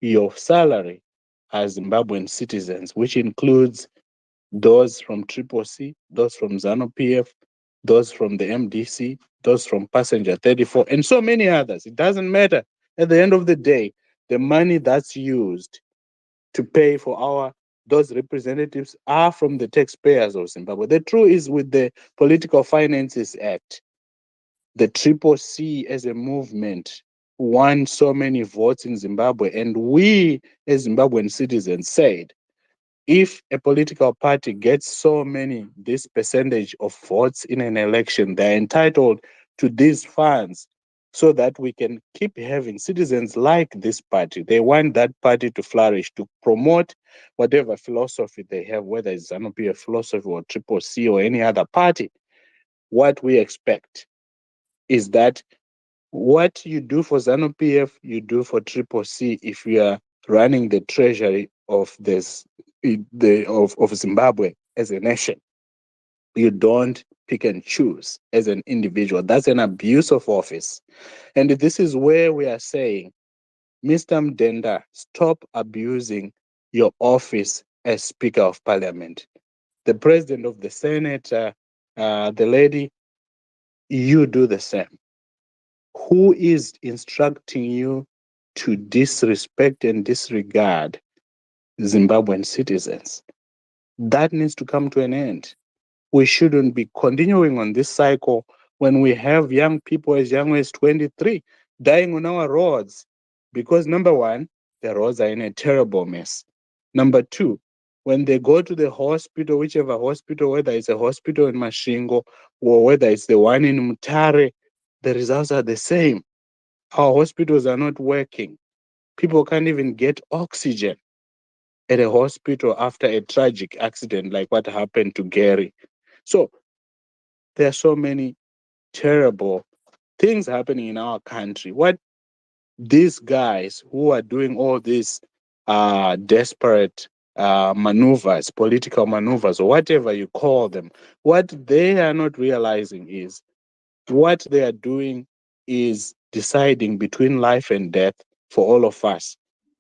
your salary as Zimbabwean citizens, which includes those from Triple C, those from ZANU PF, those from the MDC, those from Passenger 34, and so many others. It doesn't matter. At the end of the day, the money that's used to pay for those representatives are from the taxpayers of Zimbabwe. The truth is, with the Political Finances Act, the Triple C as a movement won so many votes in Zimbabwe, and we as Zimbabwean citizens said, if a political party gets this percentage of votes in an election, they're entitled to these funds so that we can keep having citizens like this party. They want that party to flourish, to promote whatever philosophy they have, whether it's ZANU PF philosophy or Triple C or any other party. What we expect is that what you do for ZANU PF, you do for Triple C if you are running the treasury of of Zimbabwe as a nation. You don't pick and choose as an individual. That's an abuse of office. And this is where we are saying, Mr. Mdenda, stop abusing your office as Speaker of Parliament. The President of the Senate, the lady, you do the same. Who is instructing you to disrespect and disregard Zimbabwean citizens? That needs to come to an end. We shouldn't be continuing on this cycle when we have young people as young as 23 dying on our roads because, number one, the roads are in a terrible mess. Number two, when they go to the hospital, whichever hospital, whether it's a hospital in Mashingo or whether it's the one in Mutare, the results are the same. Our hospitals are not working. People can't even get oxygen at a hospital after a tragic accident like what happened to Gary. So there are so many terrible things happening in our country. What these guys who are doing all these desperate maneuvers, political maneuvers, or whatever you call them, what they are not realizing is what they are doing is deciding between life and death for all of us.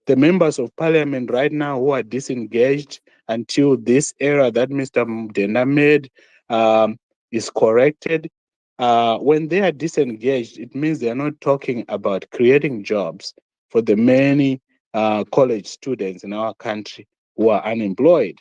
The members of parliament right now who are disengaged until this era that Mr. Mdenda made is corrected, when they are disengaged, it means they are not talking about creating jobs for the many college students in our country who are unemployed.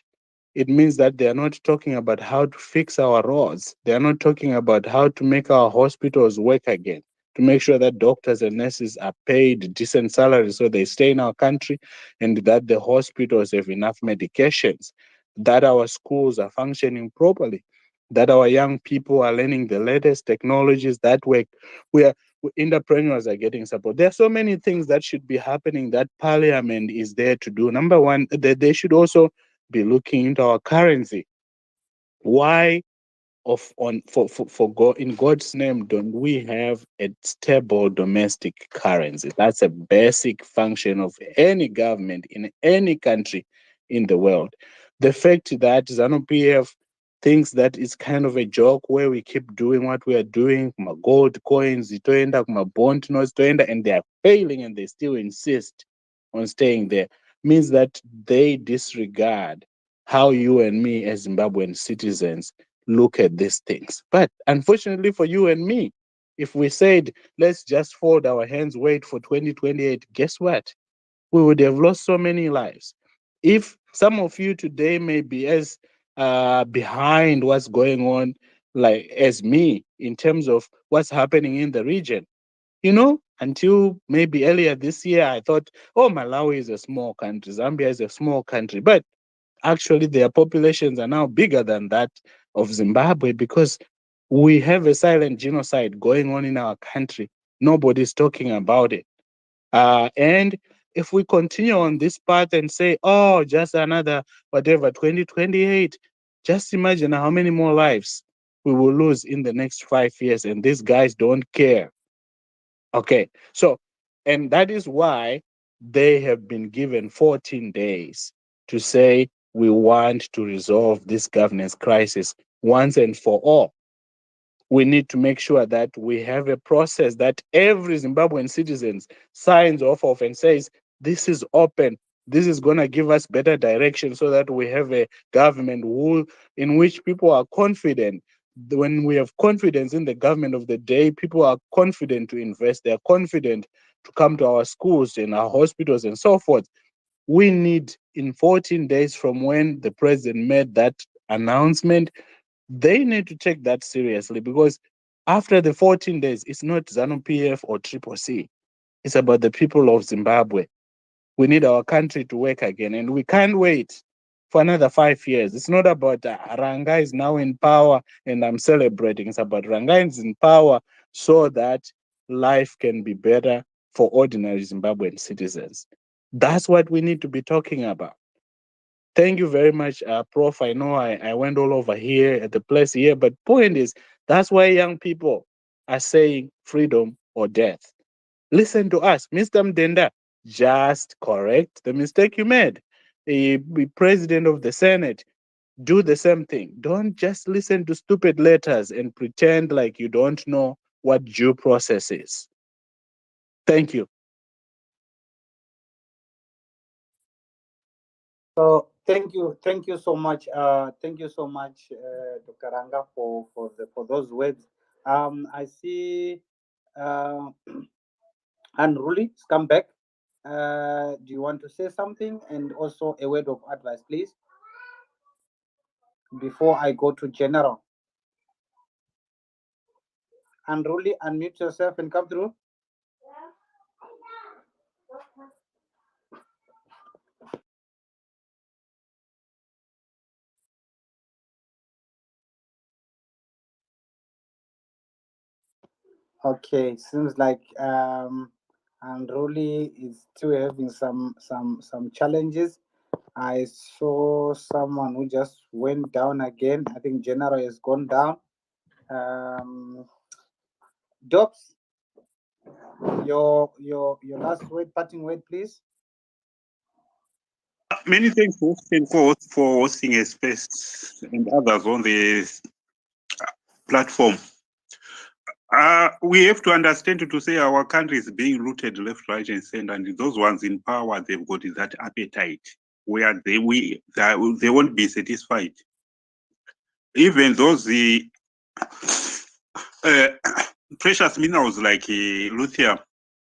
It means that they are not talking about how to fix our roads. They are not talking about how to make our hospitals work again, to make sure that doctors and nurses are paid decent salaries so they stay in our country, and that the hospitals have enough medications, that our schools are functioning properly, that our young people are learning the latest technologies, that entrepreneurs are getting support. There are so many things that should be happening that parliament is there to do. Number one, they should also be looking into our currency. Why in God's name don't we have a stable domestic currency? That's a basic function of any government in any country in the world. The fact that ZANU PF thinks that it's kind of a joke where we keep doing what we are doing, my gold coins, my bond notes, and they are failing and they still insist on staying there, means that they disregard how you and me as Zimbabwean citizens look at these things. But unfortunately for you and me, if we said, let's just fold our hands, wait for 2028, guess what? We would have lost so many lives. If some of you today may be as behind what's going on, like as me, in terms of what's happening in the region, until maybe earlier this year, I thought, oh, Malawi is a small country, Zambia is a small country. But actually, their populations are now bigger than that of Zimbabwe because we have a silent genocide going on in our country. Nobody's talking about it. And if we continue on this path and say, oh, just another, 2028, just imagine how many more lives we will lose in the next 5 years. And these guys don't care. Okay, so, and that is why they have been given 14 days to say, we want to resolve this governance crisis once and for all. We need to make sure that we have a process that every Zimbabwean citizen signs off of and says, this is open. This is going to give us better direction so that we have a government in which people are confident. When we have confidence in the government of the day, people are confident to invest. They are confident to come to our schools and our hospitals and so forth. We need, in 14 days from when the president made that announcement, they need to take that seriously, because after the 14 days, it's not ZANU PF or Triple C. It's about the people of Zimbabwe. We need our country to work again, and we can't wait for another 5 years. It's not about Ranga is now in power and I'm celebrating. It's about Ranga is in power so that life can be better for ordinary Zimbabwean citizens. That's what we need to be talking about. Thank you very much, Prof. I know I went all over here at the place here, but point is, that's why young people are saying freedom or death. Listen to us. Mr. Mdenda, just correct the mistake you made. The president of the Senate, do the same thing. Don't just listen to stupid letters and pretend like you don't know what due process is. Thank you. So thank you so much, Dr. Ranga, for those words. I see Unruly has come back. Do you want to say something, and also a word of advice, please, before I go to general? Unruly, unmute yourself and come through. Okay, seems like Unruly is still having some challenges. I saw someone who just went down again. I think General has gone down. Dobbs, your last word, parting word, please. Many thanks for hosting a space and others on the platform. We have to understand to say our country is being looted left, right, and center, and those ones in power, they've got that appetite where they won't be satisfied. Even those precious minerals like lithium,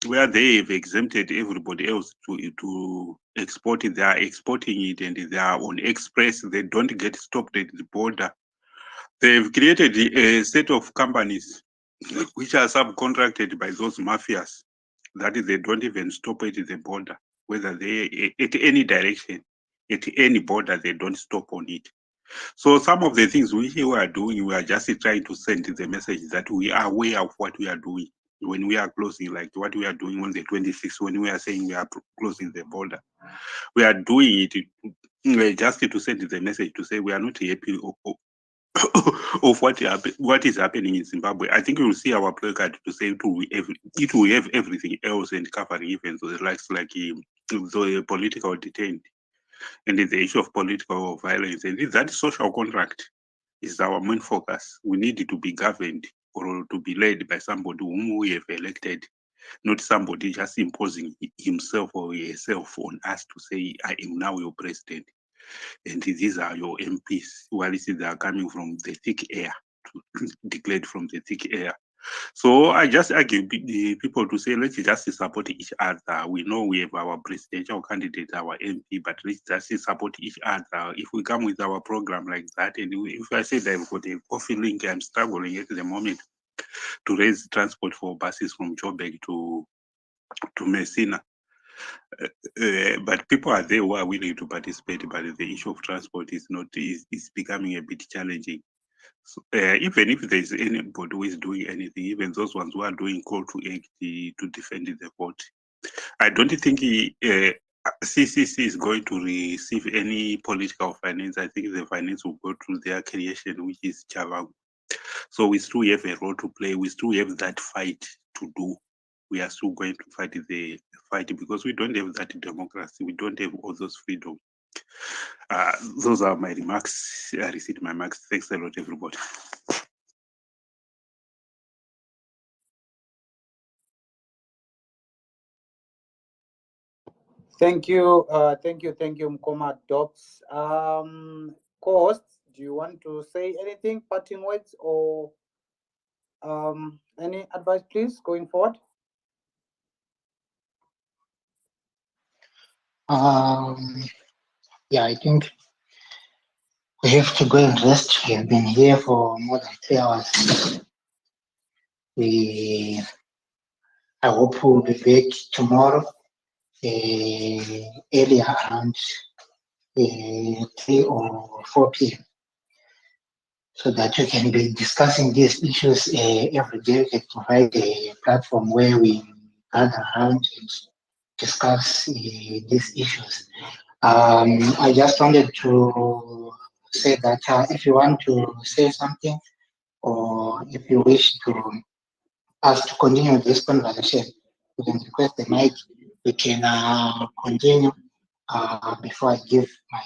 where they have exempted everybody else to export it, they are exporting it, and they are on express. They don't get stopped at the border. They've created a set of companies which are subcontracted by those mafias, that is, they don't even stop at the border, whether they at any direction, at any border, they don't stop on it. So some of the things we are doing, we are just trying to send the message that we are aware of what we are doing. When we are closing, like what we are doing on the 26th, when we are saying we are closing the border, we are doing it just to send the message to say we are not happy of what is happening in Zimbabwe. I think you will see our placard to say it will have everything else and covering even the likes like the political detained and the issue of political violence. And that social contract is our main focus. We need to be governed or to be led by somebody whom we have elected, not somebody just imposing himself or herself on us to say, I am now your president, and these are your MPs, while they are coming from the thick air, declared from the thick air. So I just argue the people to say, let's just support each other. We know we have our presidential candidate, our MP, but let's just support each other. If we come with our program like that, and if I say that I've got a coffee link, I'm struggling at the moment to raise transport for buses from Joburg to Messina. But people are there who are willing to participate, but the issue of transport is becoming a bit challenging. So, even if there is anybody who is doing anything, even those ones who are doing call to act to defend the vote, I don't think CCC is going to receive any political finance. I think the finance will go through their creation, which is Chavang. So we still have a role to play. We still have that fight to do. We are still going to fight the fight because we don't have that democracy. We don't have all those freedoms. Those are my remarks. I received my remarks. Thanks a lot, everybody. Thank you, Mkoma Dobbs. Co-hosts, do you want to say anything, parting words, or any advice, please, going forward? Yeah, I think we have to go and rest. We have been here for more than 3 hours. I hope we'll be back tomorrow, earlier around 3 or 4 p.m. so that we can be discussing these issues every day. We can provide a platform where we gather around and discuss these issues. I just wanted to say that if you want to say something, or if you wish to us to continue this conversation, you can request the mic. We can continue. Before I give my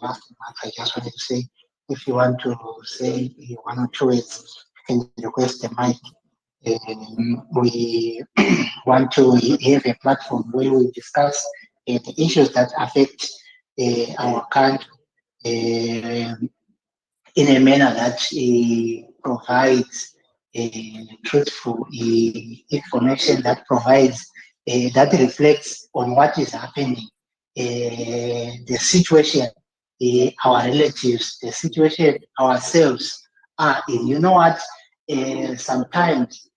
last remark, I just wanted to say, if you want to say one or two words, you can request the mic. We want to have a platform where we discuss the issues that affect our country in a manner that provides truthful information, that provides that reflects on what is happening, the situation our relatives, the situation ourselves are in. You know what? Sometimes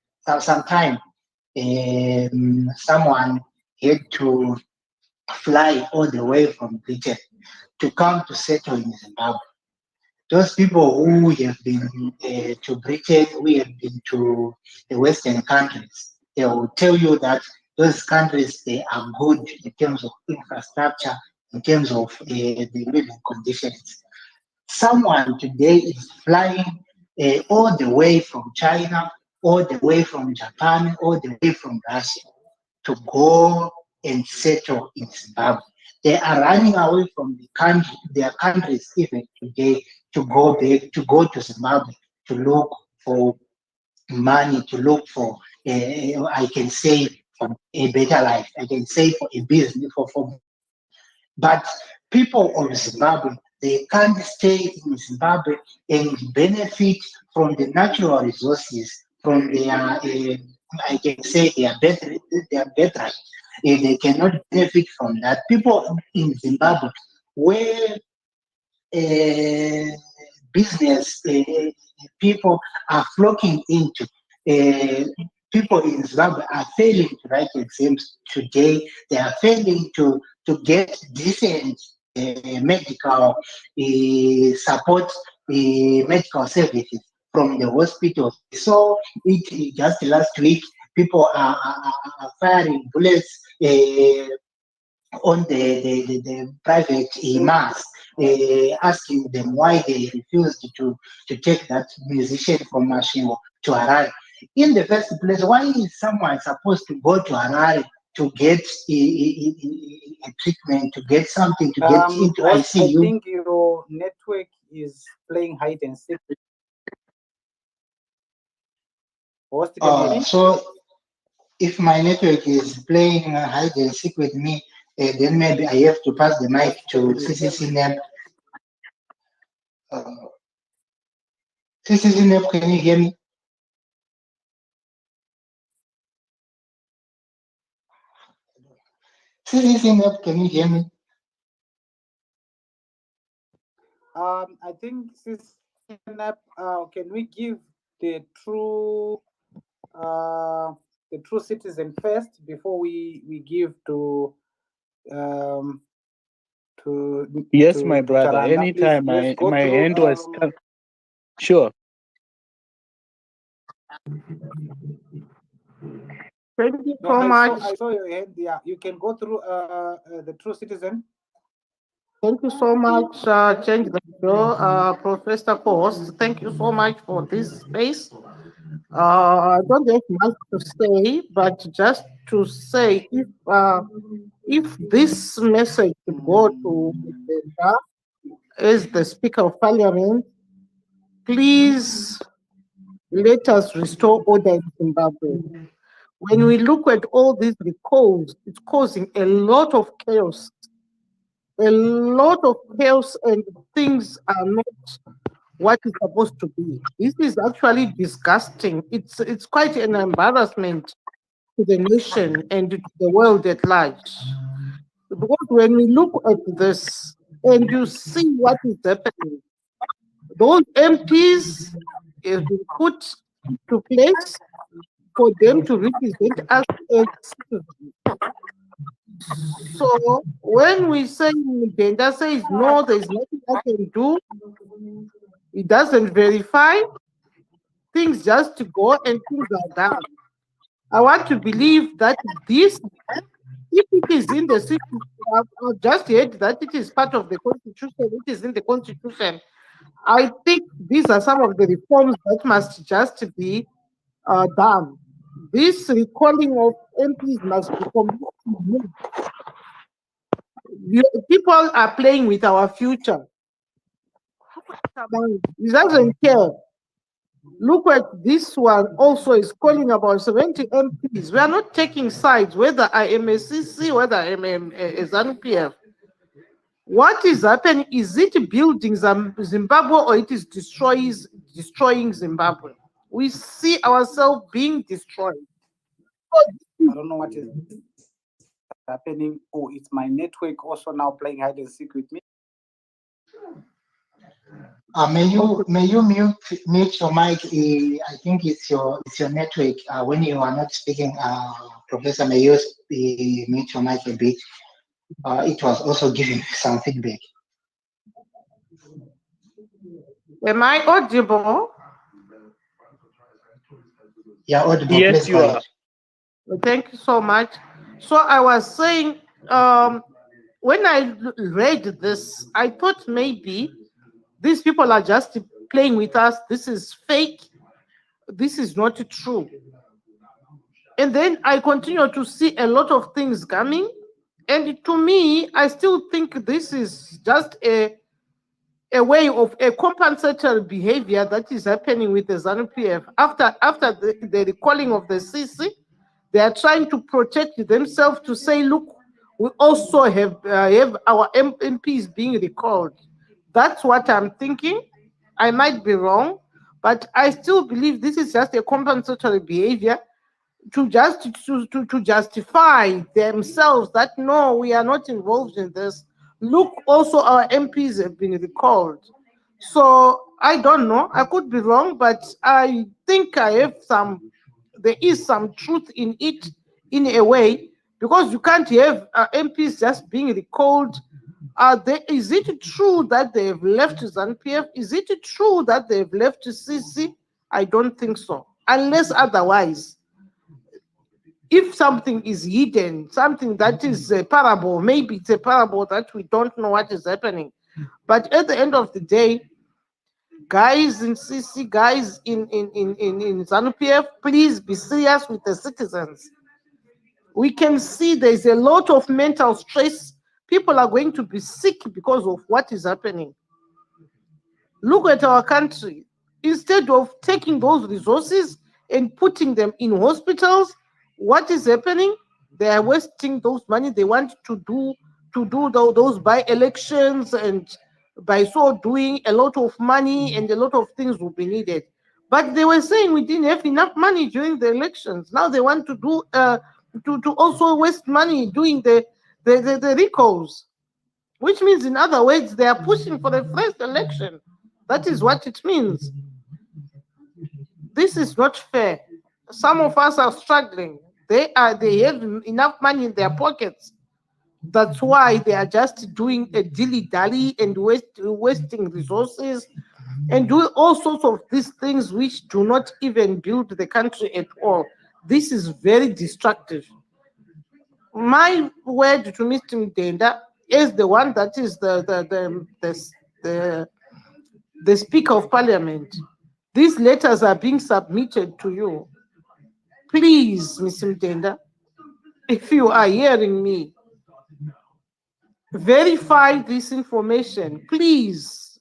someone had to fly all the way from Britain to come to settle in Zimbabwe. Those people who have been to Britain, who have been to the Western countries, they will tell you that those countries, they are good in terms of infrastructure, in terms of the living conditions. Someone today is flying all the way from China, all the way from Japan, all the way from Russia to go and settle in Zimbabwe. They are running away from the country, their countries even today, to go back, to go to Zimbabwe to look for money, to look for, I can say, for a better life. I can say for a business, but people of Zimbabwe, they can't stay in Zimbabwe and benefit from the natural resources, from their, I can say, their birthright. They cannot benefit from that. People in Zimbabwe, where business people are flocking into, people in Zimbabwe are failing to write exams today. They are failing to get decent medical support, medical services from the hospital. So it just last week, people are firing bullets on the private mass, asking them why they refused to take that musician from Mashingo to Harare. In the first place, why is someone supposed to go to Harare to get a treatment, to get something, to get into ICU? I think your network is playing hide and seek. So if my network is playing hide and seek with me, then maybe I have to pass the mic to CCCNEP. CCCNEP, can you hear me? CCCNEP, can you hear me? I think CCCNEP, can we give the true citizen first before we give to yes, to my brother. Taranda? Anytime Please, my hand was sure. Thank you so much. I saw your hand. Yeah, you can go through the true citizen. Thank you so much, Change the Show, Professor Post. Thank you so much for this space. I don't have much to say, but just to say, if this message could go to Mr. as the Speaker of Parliament, please let us restore order in Zimbabwe. When we look at all these recalls, it's causing a lot of chaos. A lot of chaos, and things are not what it's supposed to be. This is actually disgusting. It's quite an embarrassment to the nation and to the world at large. Because when we look at this and you see what is happening, those MPs have been put to place for them to represent us as citizens. So when we say Benda says no, there's nothing I can do, It doesn't verify. Things just go and things are done. I want to believe that this, if it is in the system, I've just heard that it is part of the constitution, it is in the constitution. I think these are some of the reforms that must just be done. This recalling of MPs must be completely moved. People are playing with our future. He doesn't care. Look at this one also is calling about 70 MPs. We are not taking sides, whether I am a CC, whether I am a ZANU PF. What is happening? Is it building Zimbabwe or it is destroying Zimbabwe? We see ourselves being destroyed. I don't know what is happening. Oh, it's my network also now playing hide and seek with me. May you mute your mic? I think it's your network. When you are not speaking, Professor, may you mute your mic a bit? It was also giving some feedback. Am I audible? Yeah, audible. Yes, you are. Thank you so much. So I was saying, when I read this, I thought maybe these people are just playing with us. This is fake. This is not true. And then I continue to see a lot of things coming. And to me, I still think this is just a way of a compensatory behavior that is happening with the ZANU PF. After the recalling of the CC, they are trying to protect themselves to say, look, we also have our MPs being recalled. That's what I'm thinking. I might be wrong, but I still believe this is just a compensatory behavior to justify themselves that no, we are not involved in this. Look, also our MPs have been recalled. So I don't know. I could be wrong, but I think there is some truth in it in a way, because you can't have MPs just being recalled. Is it true that they have left ZANU PF? Is it true that they have left CC? I don't think so, unless otherwise. If something is hidden, something that is a parable, maybe it's a parable that we don't know what is happening. But at the end of the day, guys in CC, guys in ZANU PF, please be serious with the citizens. We can see there's a lot of mental stress. People are going to be sick because of what is happening. Look at our country. Instead of taking those resources and putting them in hospitals, what is happening? They are wasting those money. They want to do those by-elections, and by so doing, a lot of money and a lot of things will be needed. But they were saying we didn't have enough money during the elections. Now they want to do to also waste money doing the recalls, which means, in other words, they are pushing for the first election. That is what it means. This is not fair. Some of us are struggling. They have enough money in their pockets. That's why they are just doing a dilly-dally and wasting resources and doing all sorts of these things which do not even build the country at all. This is very destructive. My word to Mr. Mdenda is the one that is the Speaker of Parliament. These letters are being submitted to you. Please, Mr. Mdenda, if you are hearing me, verify this information, please.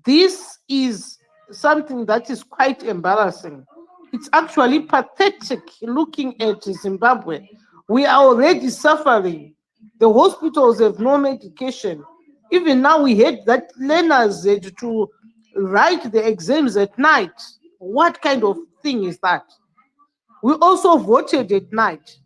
This is something that is quite embarrassing. It's actually pathetic looking at Zimbabwe. We are already suffering. The hospitals have no medication. Even now we heard that learners had to write the exams at night. What kind of thing is that? We also voted at night.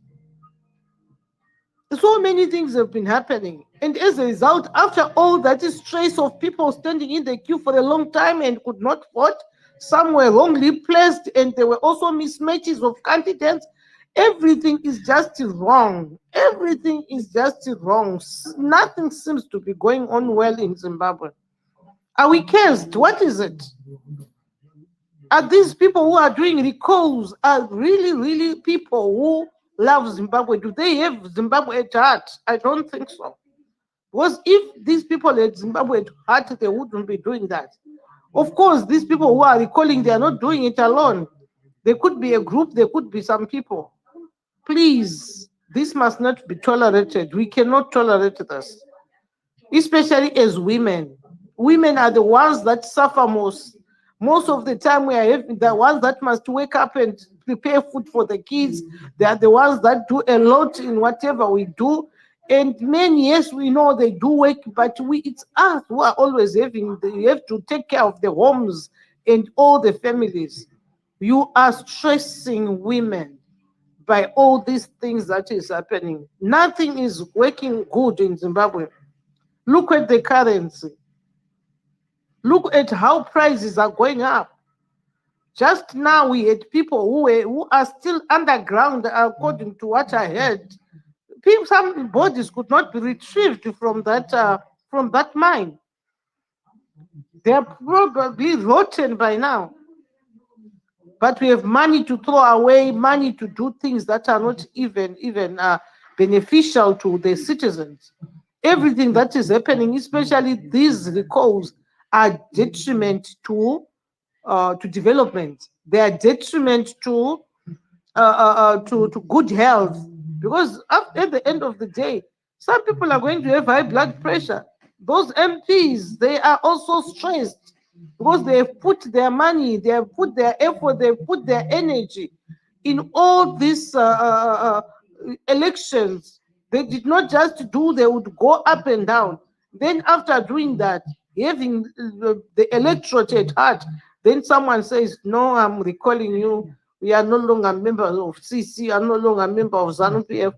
So many things have been happening. And as a result, after all that stress of people standing in the queue for a long time and could not vote, some were wrongly placed, and there were also mismatches of candidates. Everything is just wrong. Everything is just wrong. Nothing seems to be going on well in Zimbabwe. Are we cursed? What is it? Are these people who are doing recalls are really, really people who love Zimbabwe? Do they have Zimbabwe at heart? I don't think so. Because if these people had Zimbabwe at heart, they wouldn't be doing that. Of course, these people who are recalling, they are not doing it alone. There could be a group, there could be some people. Please, this must not be tolerated. We cannot tolerate this, especially as women. Women are the ones that suffer most. Most of the time, we are the ones that must wake up and prepare food for the kids. They are the ones that do a lot in whatever we do. And men, yes, we know they do work, but it's us who are always you have to take care of the homes and all the families. You are stressing women by all these things that is happening. Nothing is working good in Zimbabwe. Look at the currency. Look at how prices are going up. Just now we had people who are still underground, according to what I heard. Some bodies could not be retrieved from that mine. They are probably rotten by now. But we have money to throw away, money to do things that are not even beneficial to the citizens. Everything that is happening, especially these recalls, are detriment to development. They are detriment to good health, because at the end of the day, some people are going to have high blood pressure. Those MPs, they are also stressed because they have put their money, they have put their effort, they have put their energy in all these elections. They did not just do, they would go up and down. Then after doing that, having the electorate at heart, then someone says, no, I'm recalling you. We are no longer members of CC, are no longer member of ZANU MPs.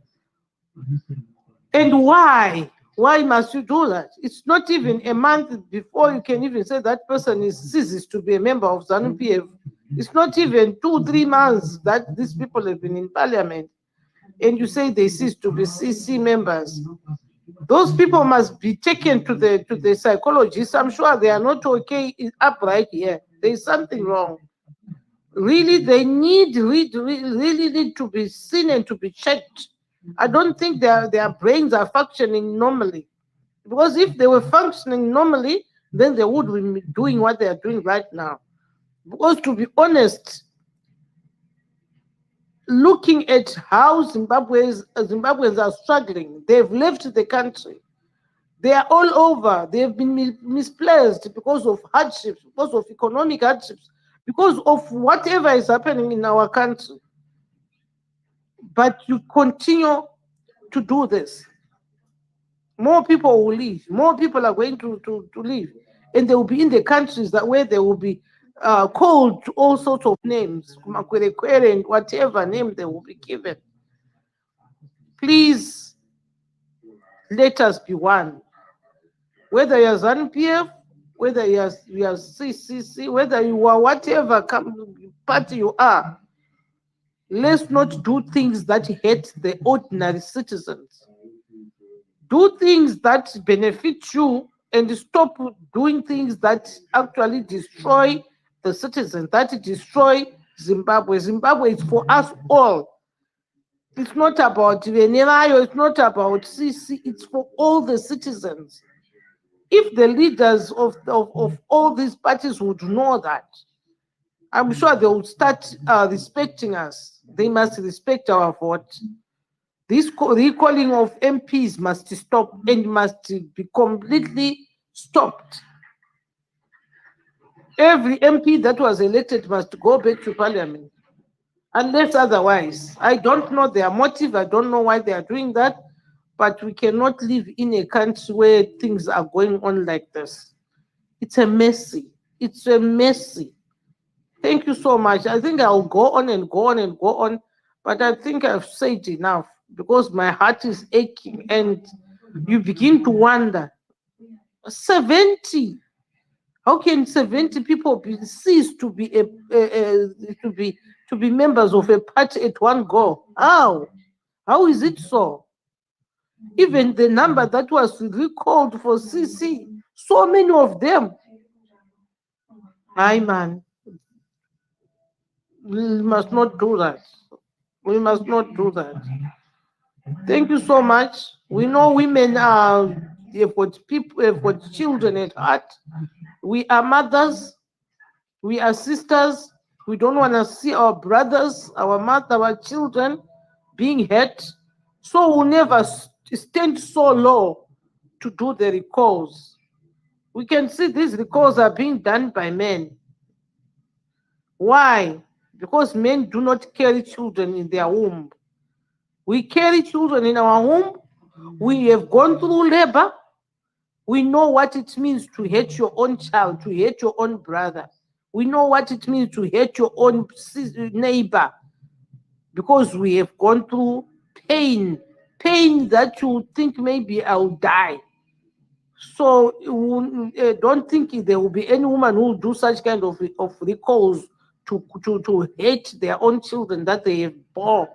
And why? Why must you do that? It's not even a month before you can even say that person ceases to be a member of ZANU MPs. It's not even 2-3 months that these people have been in parliament, and you say they cease to be CC members. Those people must be taken to the psychologist. I'm sure they are not okay upright here. There is something wrong. Really, they really need to be seen and to be checked. I don't think their brains are functioning normally. Because if they were functioning normally, then they would be doing what they are doing right now. Because to be honest, looking at how Zimbabweans are struggling, they've left the country. They are all over. They have been misplaced because of hardships, because of economic hardships, because of whatever is happening in our country. But you continue to do this. More people will leave. More people are going to leave. And they will be in the countries where they will be called to all sorts of names, Kumakwere and whatever name they will be given. Please, let us be one. Whether you're ZANU PF, whether you're CCC, whether you are whatever party you are, let's not do things that hurt the ordinary citizens. Do things that benefit you and stop doing things that actually destroy the citizens, that destroy Zimbabwe. Zimbabwe is for us all. It's not about Venerayo, it's not about CC, it's for all the citizens. If the leaders of all these parties would know that, I'm sure they would start respecting us. They must respect our vote. This recalling of MPs must stop and must be completely stopped. Every MP that was elected must go back to parliament, unless otherwise. I don't know their motive. I don't know why they are doing that. But we cannot live in a country where things are going on like this. It's a messy. It's a messy. Thank you so much. I think I'll go on and go on and go on, but I think I've said enough because my heart is aching and you begin to wonder. 70. How can 70 people cease to be to be members of a party at one go? How? How is it so? Even the number that was recalled for CC, so many of them My man, we must not do that. We must not do that. Thank you so much. We know women are, have got people, have got children at heart. We are mothers. We are sisters. We don't want to see our brothers, our mother, our children being hurt. So we'll never stand so low to do the recalls. We can see these recalls are being done by men. Why? Because men do not carry children in their womb. We carry children in our womb. We have gone through labor. We know what it means to hate your own child, to hate your own brother. We know what it means to hate your own neighbor, because we have gone through pain, pain that you think maybe I'll die. So don't think there will be any woman who will do such kind of recalls to hate their own children that they have born.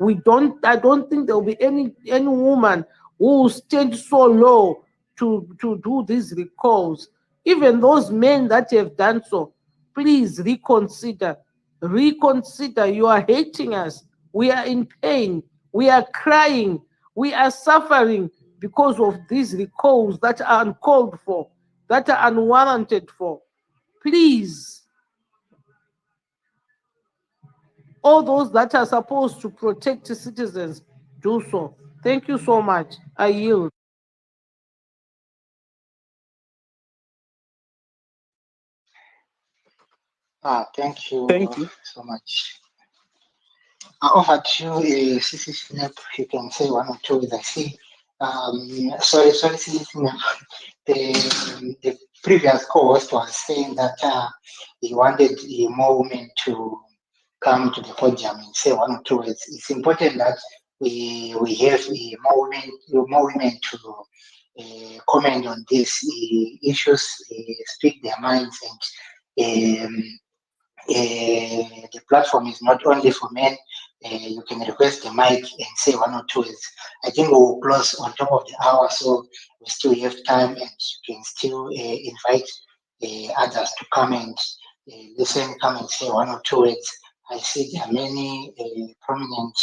I don't think there will be any woman who will stand so low to do these recalls. Even those men that have done so, please reconsider. Reconsider. You are hating us. We are in pain. We are crying. We are suffering because of these recalls that are uncalled for, that are unwarranted for. Please, all those that are supposed to protect citizens, do so. Thank you so much. I yield. Thank you Thank you. so much. Over to you, CC Snap. You can say one or two as I see. Sorry, CC Snap. The previous co-host was saying that he wanted more women to come to the podium and say one or two words. It's important that we have more women to comment on these issues, speak their minds, and the platform is not only for men. You can request the mic and say one or two words. I think we'll close on top of the hour, so we still have time, and you can still invite others to come and listen, come and say one or two words. I see there are many prominent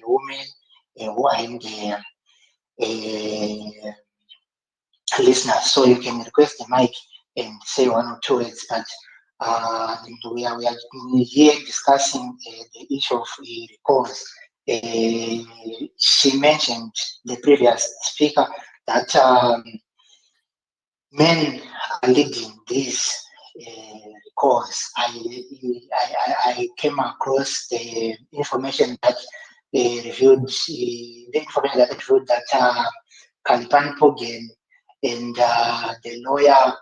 women who are in the listeners, so you can request the mic and say one or two words. But we are here discussing the issue of recalls. She mentioned, the previous speaker, that men are leading these recalls. I came across the information that reviewed that Kalipan Pogen and the lawyer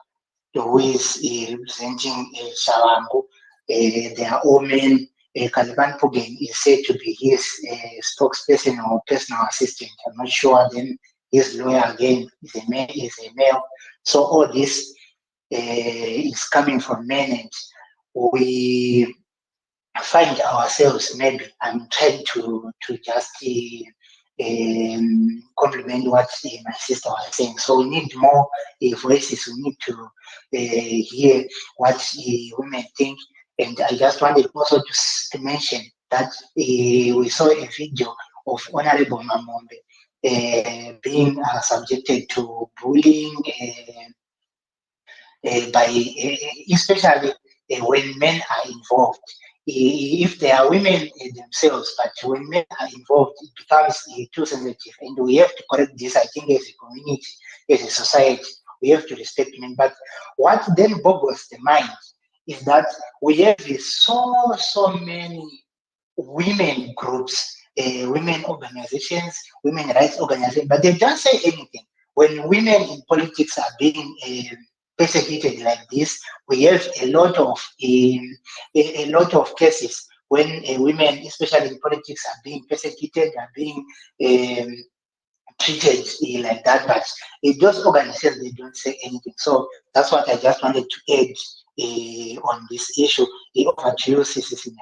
who is representing Shawangu, they are all men. Kalipan Pogen is said to be his spokesperson or personal assistant. I'm not sure. Then his lawyer again is a male. So all this is coming from men, and we find ourselves, maybe I'm trying to just compliment what my sister was saying. So we need more voices. We need to hear what women think. And I just wanted also to mention that we saw a video of Honorable Mamombe being subjected to bullying by especially when men are involved. If they are women themselves, but when men are involved, it becomes too sensitive, and we have to correct this. I think as a community, as a society, we have to respect men. But what then boggles the mind is that we have so many women groups, women organizations, women rights organizations, but they don't say anything. When women in politics are being persecuted like this, we have a lot of cases when women, especially in politics, are being persecuted, are being treated like that. But those organizations, they don't say anything. So that's what I just wanted to add on this issue. Over to you, CC.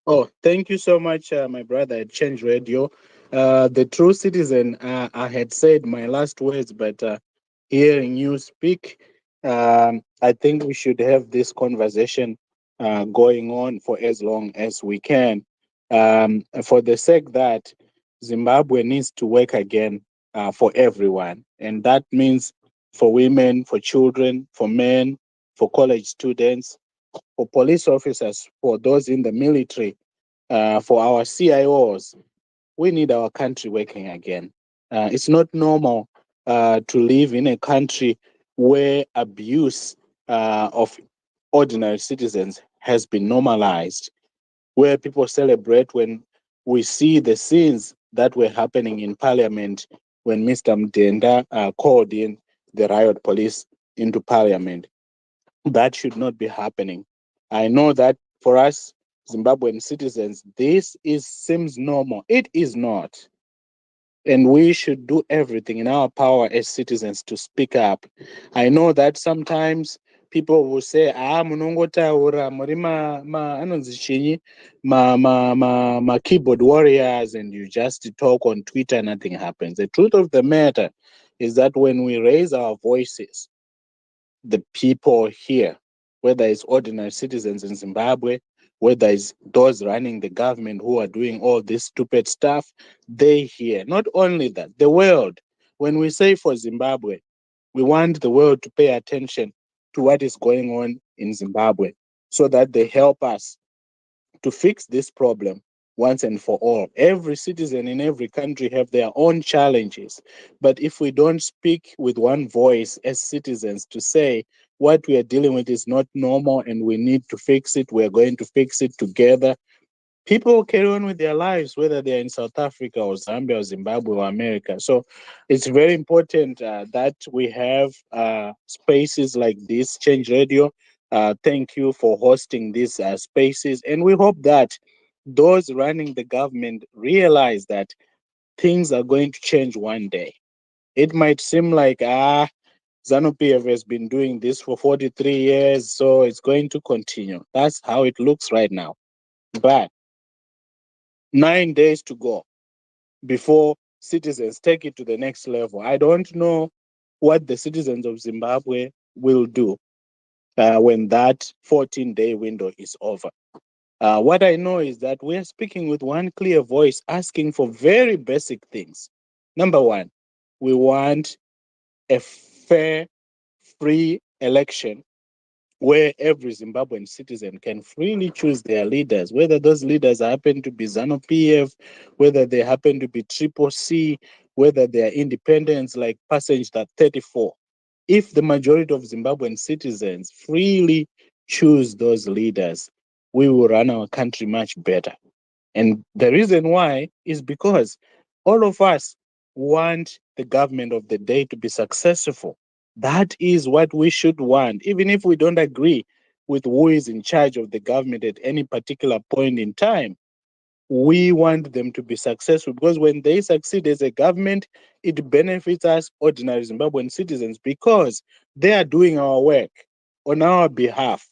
Oh, thank you so much, my brother at Change Radio. The true citizen, I had said my last words, but hearing you speak. I think we should have this conversation going on for as long as we can, for the sake that Zimbabwe needs to work again for everyone. And that means for women, for children, for men, for college students, for police officers, for those in the military, for our CIOs. We need our country working again. It's not normal to live in a country where abuse of ordinary citizens has been normalized, where people celebrate when we see the scenes that were happening in parliament when Mr. Mdenda called in the riot police into parliament. That should not be happening. I know that for us Zimbabwean citizens, this seems normal. It is not. And we should do everything in our power as citizens to speak up. I know that sometimes people will say, munongotaura muri anonzi chinyi ma keyboard warriors, and you just talk on Twitter, nothing happens. The truth of the matter is that when we raise our voices, the people here, whether it's ordinary citizens in Zimbabwe, whether it's those running the government who are doing all this stupid stuff, they hear. Not only that, the world. When we say for Zimbabwe, we want the world to pay attention to what is going on in Zimbabwe so that they help us to fix this problem once and for all. Every citizen in every country have their own challenges. But if we don't speak with one voice as citizens to say what we are dealing with is not normal and we need to fix it, we're going to fix it together, people carry on with their lives, whether they're in South Africa or Zambia or Zimbabwe or America. So it's very important that we have spaces like this, Change Radio. Thank you for hosting these spaces. And we hope that those running the government realize that things are going to change one day. It might seem like, ZANU PF has been doing this for 43 years, so it's going to continue. That's how it looks right now. But 9 days to go before citizens take it to the next level. I don't know what the citizens of Zimbabwe will do when that 14-day window is over. What I know is that we're speaking with one clear voice, asking for very basic things. Number one, we want a fair, free election where every Zimbabwean citizen can freely choose their leaders, whether those leaders happen to be ZANU PF, whether they happen to be Triple C, whether they are independents like Passenger 34. If the majority of Zimbabwean citizens freely choose those leaders, we will run our country much better. And the reason why is because all of us want the government of the day to be successful. That is what we should want, even if we don't agree with who is in charge of the government at any particular point in time. We want them to be successful because when they succeed as a government, it benefits us, ordinary Zimbabwean citizens, because they are doing our work on our behalf.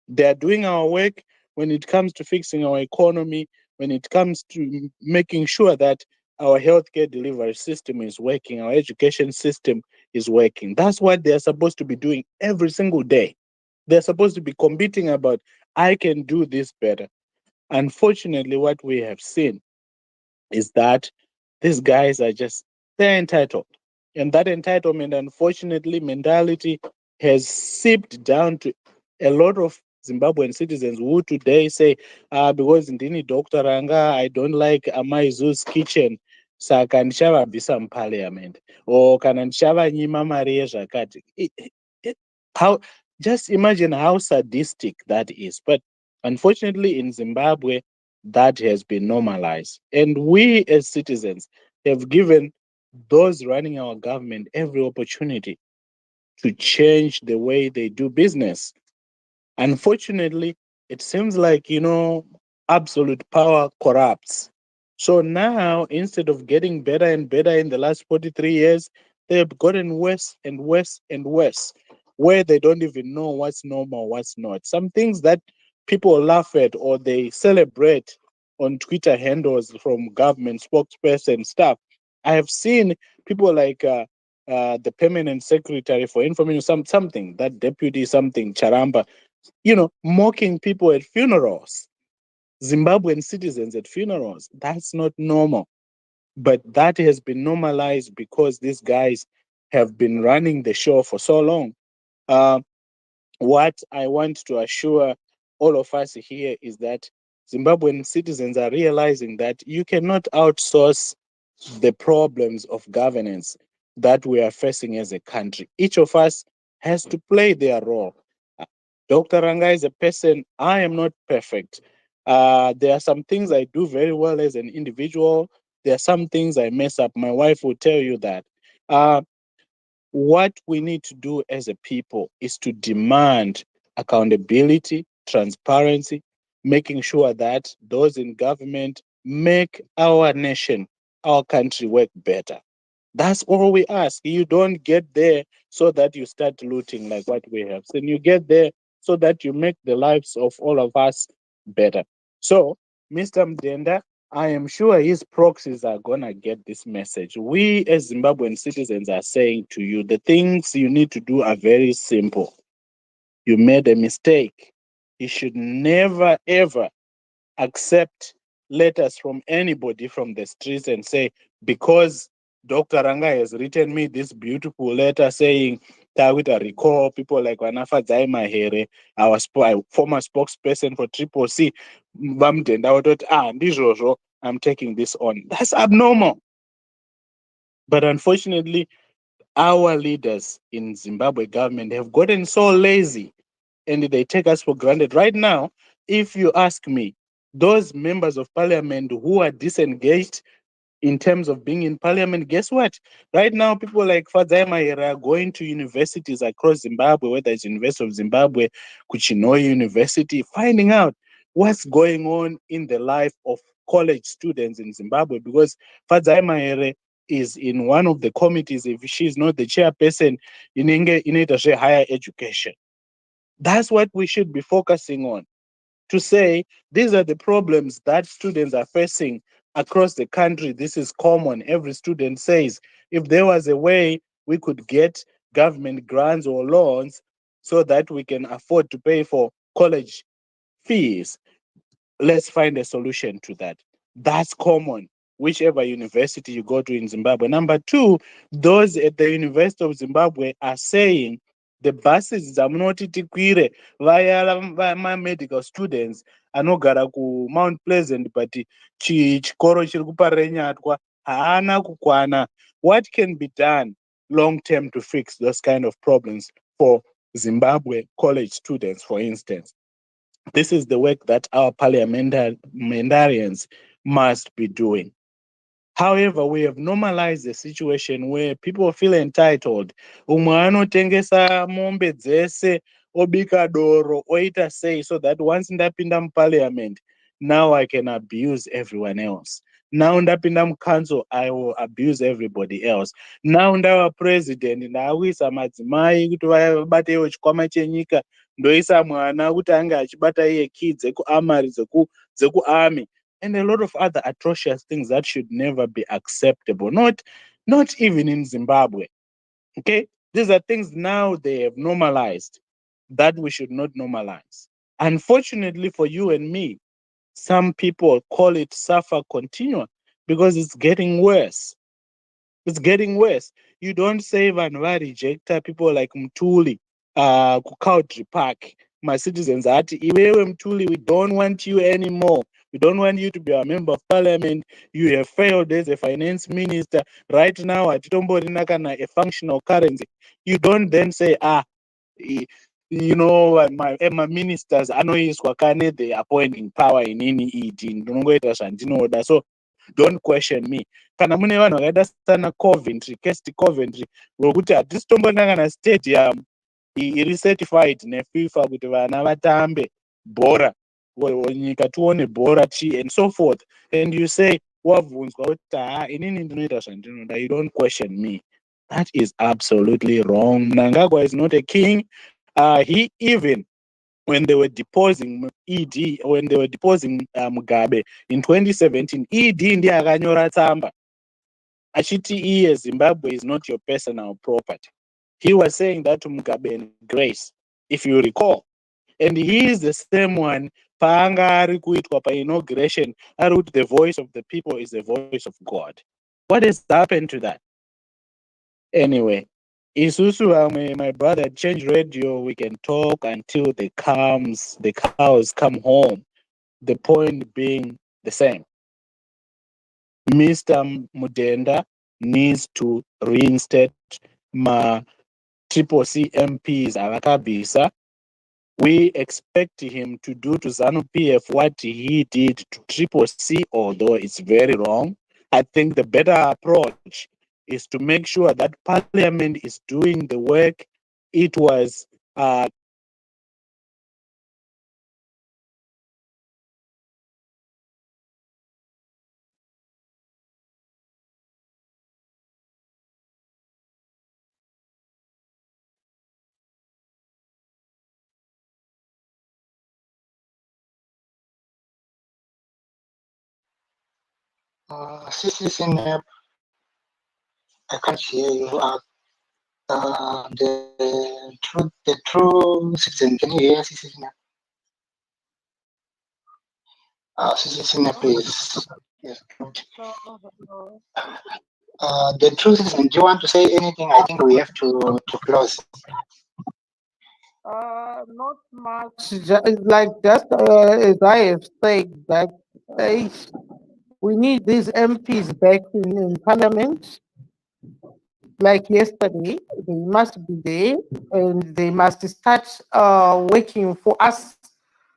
They are doing our work when it comes to fixing our economy, when it comes to making sure that our healthcare delivery system is working, our education system is working. That's what they're supposed to be doing every single day. They're supposed to be competing about, I can do this better. Unfortunately, what we have seen is that these guys are just, they're entitled. And that entitlement, unfortunately, mentality has seeped down to a lot of Zimbabwean citizens who today say, because ndini Dr. Ranga, I don't like Amaizu's kitchen, saka ndichavabvisa muparliament, or kana ndichavanyima mari yezvakati. How, just imagine how sadistic that is. But unfortunately, in Zimbabwe, that has been normalized. And we as citizens have given those running our government every opportunity to change the way they do business. Unfortunately, it seems like, absolute power corrupts. So now, instead of getting better and better in the last 43 years, they've gotten worse and worse and worse, where they don't even know what's normal, what's not. Some things that people laugh at or they celebrate on Twitter handles from government spokesperson stuff. I have seen people like the permanent secretary for information, something, that deputy something, Charamba, mocking people at funerals, Zimbabwean citizens at funerals. That's not normal. But that has been normalized because these guys have been running the show for so long. What I want to assure all of us here is that Zimbabwean citizens are realizing that you cannot outsource the problems of governance that we are facing as a country. Each of us has to play their role. Dr. Ranga is a person, I am not perfect. There are some things I do very well as an individual. There are some things I mess up. My wife will tell you that. What we need to do as a people is to demand accountability, transparency, making sure that those in government make our nation, our country work better. That's all we ask. You don't get there so that you start looting like what we have seen. You get there so that you make the lives of all of us better. So, Mr. Mdenda, I am sure his proxies are going to get this message. We as Zimbabwean citizens are saying to you, the things you need to do are very simple. You made a mistake. You should never, ever accept letters from anybody from the streets and say, because Dr. Ranga has written me this beautiful letter saying, Tawita recall people like Wanafa Mahere, our former spokesperson for Triple C, I'm taking this on. That's abnormal. But unfortunately, our leaders in Zimbabwe government have gotten so lazy and they take us for granted. Right now, if you ask me, those members of parliament who are disengaged in terms of being in parliament, guess what? Right now, people like Fadzai Mahera are going to universities across Zimbabwe, whether it's University of Zimbabwe, Kuchinoi University, finding out what's going on in the life of college students in Zimbabwe, because Fadzai Mahera is in one of the committees. If she's not the chairperson, in higher education. That's what we should be focusing on, to say these are the problems that students are facing across the country. This is common. Every student says, if there was a way we could get government grants or loans so that we can afford to pay for college fees, let's find a solution to that. That's common, whichever university you go to in Zimbabwe. Number two, those at the University of Zimbabwe are saying the buses zamunoti tikwire vaya medical students anogara ku Mount Pleasant but chikoro chiri kuparira Nyatwa haana kukwana. What can be done long term to fix those kind of problems for Zimbabwe college students, for instance? This is the work that our parliamentarians must be doing. However, we have normalized the situation where people feel entitled. Umwe anotengesa mombe dzese, obika doro, oita sei, so that once ndapinda parliament, now I can abuse everyone else. Now ndapinda council, I will abuse everybody else. Now ndava president, ndaawisa madzimai kuti vabatewo chikwama chenyika, ndoisa mwana kuti ange achibata iye kids dzekuamari dzekuarmy, and a lot of other atrocious things that should never be acceptable, not even in Zimbabwe. Okay, these are things now they have normalized that we should not normalize. Unfortunately for you and me, some people call it suffer continua because it's getting worse. It's getting worse. You don't say vanhu rejecta people like Mtuli, Country Park. My citizens are iwewe Mtuli, we don't want you anymore. We don't want you to be a member of parliament. You have failed as a finance minister. Right now, atitomborina kana a functional currency. You don't then say, you know, my ministers anoiswa kane they appointing power in any ndinongoita zvandinoda. So don't question me. Kana mune vanhu vakaita sana Coventry, Kest Coventry, vokuti hatisitomboona kana stadium iri certified neFIFA kuti vana vatambe bhora, nyika tione bhora and so forth, and you say wabvunzwa kuti inini ndinoita zvandinoda, you don't question me. That is absolutely wrong. Mnangagwa is not a king. He even when they were deposing Mugabe in 2017, ED ndiye akanyora tsamba Achiti Zimbabwe is not your personal property. He was saying that to Mugabe and Grace, if you recall. And he is the same one, paanga ari kuitwa pa inauguration, the voice of the people is the voice of God. What has happened to that? Anyway, Isusu, my brother, change radio, we can talk until the cows come home. The point being the same. Mr. Mudenda needs to reinstate my triple C MPs avakabisa. We expect him to do to ZANU PF what he did to triple C, although it's very wrong. I think the better approach is to make sure that Parliament is doing the work it was CCC, I can't hear you. The true citizen, can you hear CCC? CCC, please. Yes. The true citizen, do you want to say anything? I think we have to close. Not much. Like just as I have said, that we need these MPs back in Parliament. Like yesterday, they must be there and they must start working for us,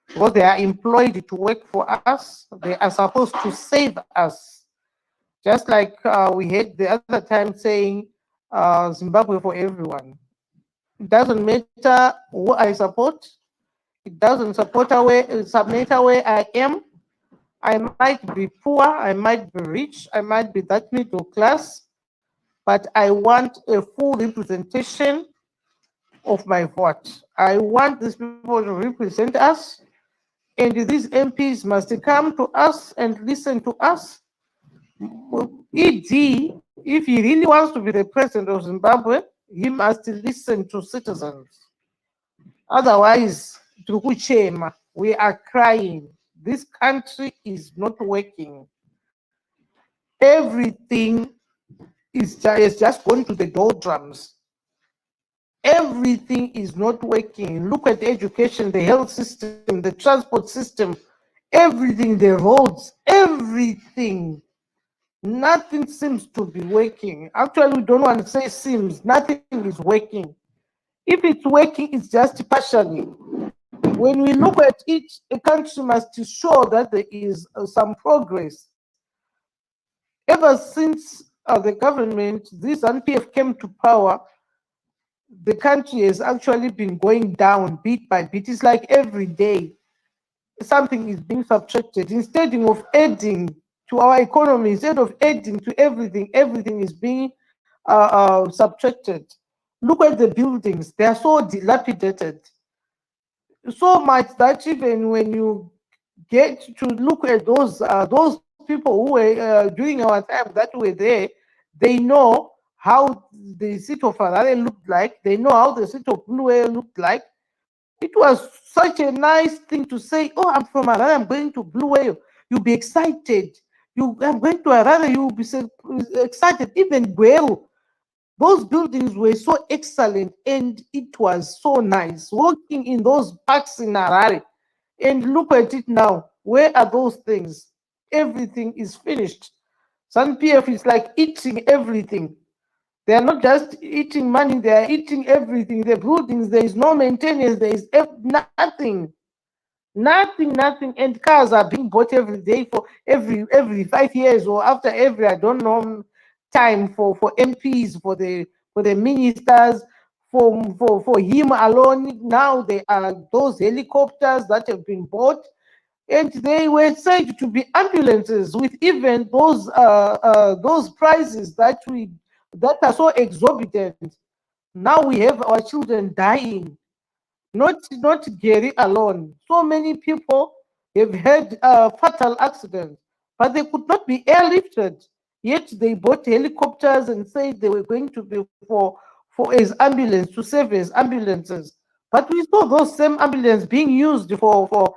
because they are employed to work for us. They are supposed to save us. Just like we had the other time saying Zimbabwe for everyone. It doesn't matter who I support. It doesn't matter where I am. I might be poor, I might be rich, I might be that middle class, but I want a full representation of my vote. I want these people to represent us, and these MPs must come to us and listen to us. ED, if he really wants to be the president of Zimbabwe, he must listen to citizens. Otherwise, we are crying. This country is not working. Everything is just going to the doldrums. Everything is not working. Look at the education, the health system, the transport system, everything, the roads, everything. Nothing seems to be working. Actually, we don't want to say seems. Nothing is working. If it's working, it's just partially. When we look at it, a country must show that there is some progress. Ever since the government, this NPF came to power, the country has actually been going down bit by bit. It's like every day something is being subtracted. Instead of adding to our economy, instead of adding to everything, everything is being subtracted. Look at the buildings, they are so dilapidated. So much that even when you get to look at those people who were during our time that were there, they know how the city of Harare looked like, they know how the city of Bulawayo looked like. It was such a nice thing to say, oh, I'm from Harare, I'm going to Bulawayo. You'll be excited. I'm going to Harare, you'll be so excited. Even Guero, those buildings were so excellent and it was so nice. Walking in those parks in Harare, and look at it now. Where are those things? Everything is finished. Some PF is like eating everything. They are not just eating money, they are eating everything. The buildings, there is no maintenance, there is nothing. Nothing. And cars are being bought every day for every 5 years or after every, I don't know, time for MPs, for the ministers, for him alone. Now there are those helicopters that have been bought, and they were said to be ambulances with even those prices that are so exorbitant. Now we have our children dying, not Gary alone. So many people have had fatal accidents, but they could not be airlifted. Yet they bought helicopters and said they were going to be for as ambulance, to serve as ambulances. But we saw those same ambulances being used for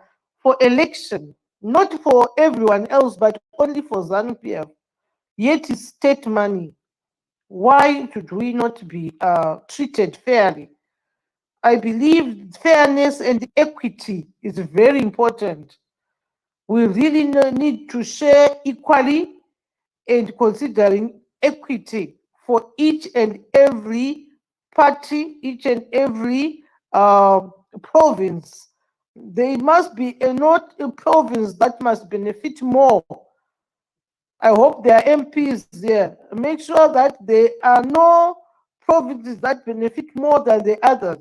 election, not for everyone else, but only for ZANU PF. Yet it's state money. Why should we not be treated fairly? I believe fairness and equity is very important. We really need to share equally and considering equity for each and every party, each and every province. There must be not a province that must benefit more. I hope there are MPs there. Make sure that there are no provinces that benefit more than the others.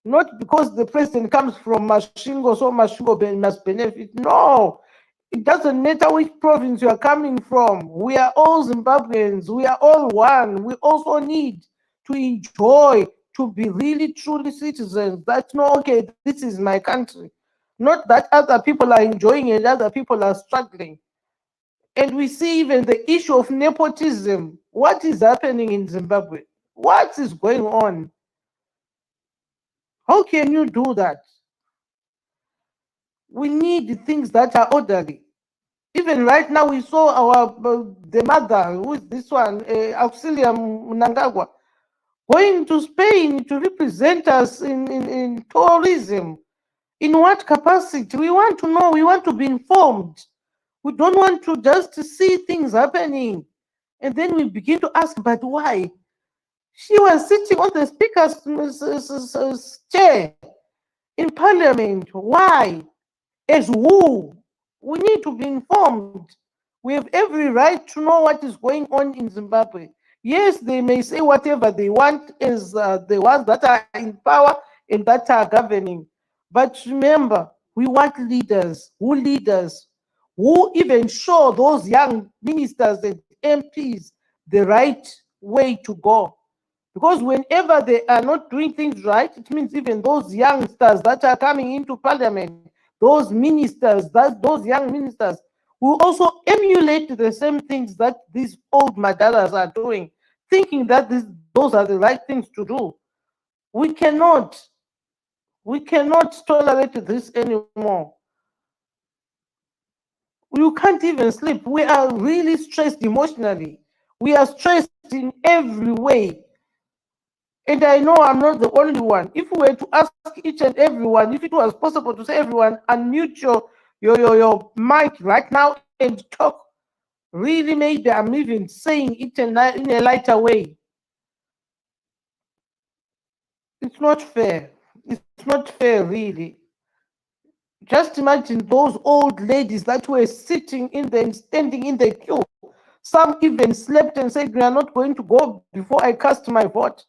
Not because the president comes from Mashingo, so Mashingo must benefit. No, it doesn't matter which province you are coming from. We are all Zimbabweans. We are all one. We also need to enjoy, to be really truly citizens. That's no, okay, this is my country. Not that other people are enjoying and other people are struggling. And we see even the issue of nepotism. What is happening in Zimbabwe? What is going on? How can you do that? We need things that are orderly. Even right now, we saw the mother, who is this one, Auxilia Mnangagwa, going to Spain to represent us in tourism. In what capacity? We want to know, we want to be informed. We don't want to just see things happening. And then we begin to ask, but why? She was sitting on the speaker's chair in parliament. Why? As who? We need to be informed. We have every right to know what is going on in Zimbabwe. Yes, they may say whatever they want as the ones that are in power and that are governing. But remember, we want leaders who even show those young ministers and MPs the right way to go. Because whenever they are not doing things right, it means even those youngsters that are coming into parliament, those ministers, those young ministers, will also emulate the same things that these old Madalas are doing, thinking that those are the right things to do. We cannot tolerate this anymore. You can't even sleep. We are really stressed emotionally. We are stressed in every way. And I know I'm not the only one. If we were to ask each and everyone, if it was possible to say everyone, unmute your mic right now and talk, really maybe I'm even saying it in a lighter way. It's not fair. It's not fair, really. Just imagine those old ladies that were sitting in the standing in the queue. Some even slept and said, "We are not going to go before I cast my vote."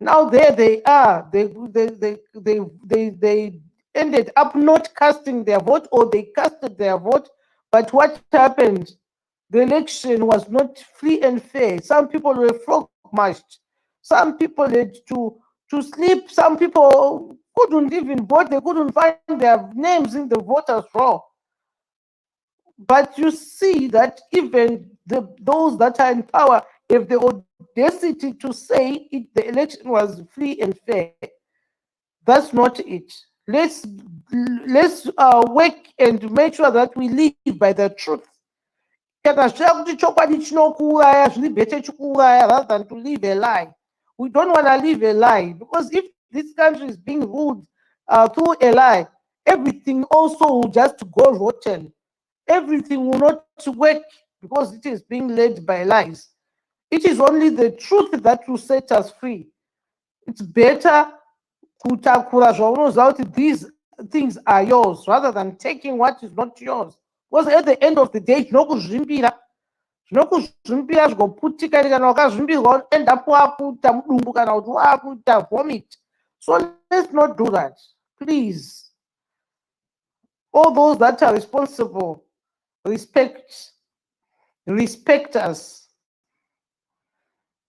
Now there they are. They ended up not casting their vote, or they casted their vote. But what happened? The election was not free and fair. Some people were frog marched. Some people had to sleep. Some people couldn't even vote. They couldn't find their names in the voters' roll. But you see that even those that are in power have the audacity to say the election was free and fair. That's not it. Let's work and make sure that we live by the truth. Rather than to live a lie. We don't want to live a lie, because if this country is being ruled through a lie, everything also will just go rotten. Everything will not work because it is being led by lies. It is only the truth that will set us free. It's better that these things are yours rather than taking what is not yours. Because at the end of the day, zvinokuzvimbira zvigoputika kana wakazvimbirwa end up wakuita mudumbu kana kuti wakuita vomit. So let's not do that, please. All those that are responsible, respect us.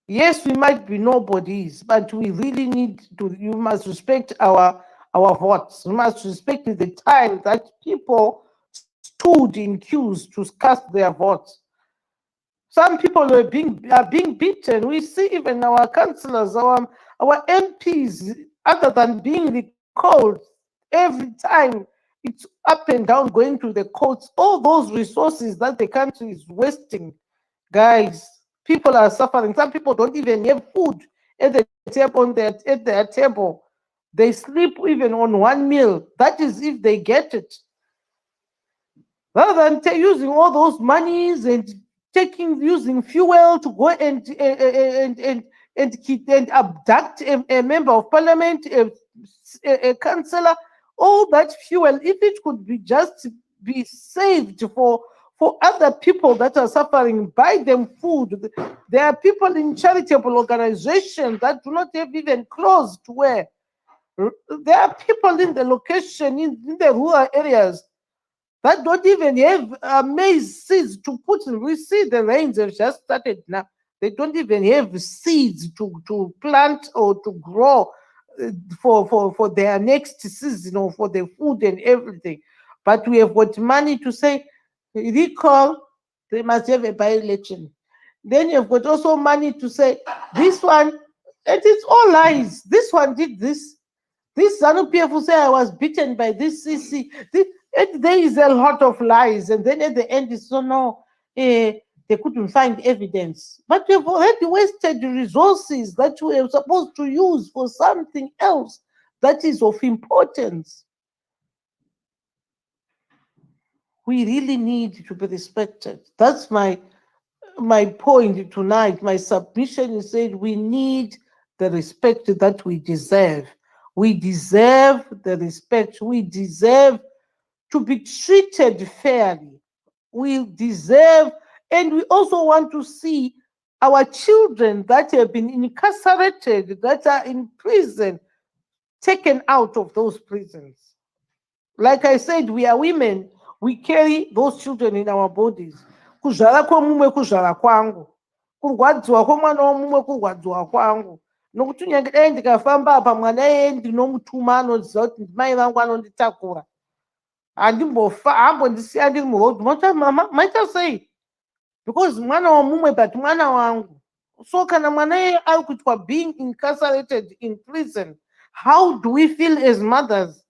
Yes, we might be nobodies, but we really need to, you must respect our votes. You must respect the time that people stood in queues to cast their votes. Some people are being beaten. We see even our councillors, our MPs, other than being recalled every time it's up and down going to the courts, all those resources that the country is wasting, guys, people are suffering. Some people don't even have food at the table, at their table. They sleep even on one meal. That is if they get it. Rather than using all those monies and using fuel to go and abduct a member of parliament, a councillor, all that fuel, if it could be just be saved for other people that are suffering, buy them food. There are people in charitable organizations that do not have even clothes to wear. There are people in the location, in the rural areas, that don't even have maize seeds to put in. We see the rains have just started now. They don't even have seeds to plant or to grow for their next season or for the food and everything. But we have got money to say, recall, they must have a by-election. Then you've got also money to say, this one, it is all lies. This one did this. This ZANU PF will say I was beaten by this CC. There is a lot of lies, and then at the end it's no, they couldn't find evidence. But we've already wasted the resources that we were supposed to use for something else that is of importance. We really need to be respected. That's my point tonight. My submission is said we need the respect that we deserve. We deserve the respect. We deserve to be treated fairly. We deserve, and we also want to see our children that have been incarcerated, that are in prison, taken out of those prisons. Like I said, we are women. We carry those children in our bodies. Kuzvara kwomumwe kuzvara kwangu. Kurwadziwa kwomwana womumwe kurwadziwa kwangu. Nokuti kunyange dai ndikafamba apa mwana iyeye ndinomutuma anoziva kuti mai vangu anonditakura. Handimbofa, hambondisiya ndiri murodhi. Moti mama, maita sei? Because mwana womumwe but mwana wangu. So kana mwana iyeye ari kuitwa being incarcerated in prison, how do we feel as mothers?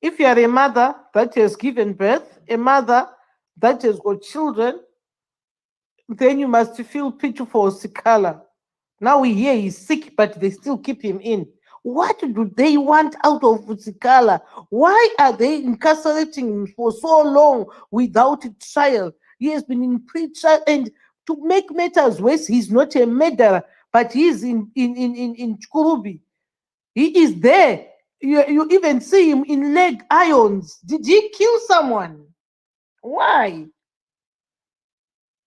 If you are a mother that has given birth, a mother that has got children, then you must feel pity for Sikala. Now we hear he's sick, but they still keep him in. What do they want out of Sikala? Why are they incarcerating him for so long without a trial? He has been in pre-trial, and to make matters worse, he's not a murderer, but he's in Chikurubi. He is there. You even see him in leg irons. Did he kill someone? Why?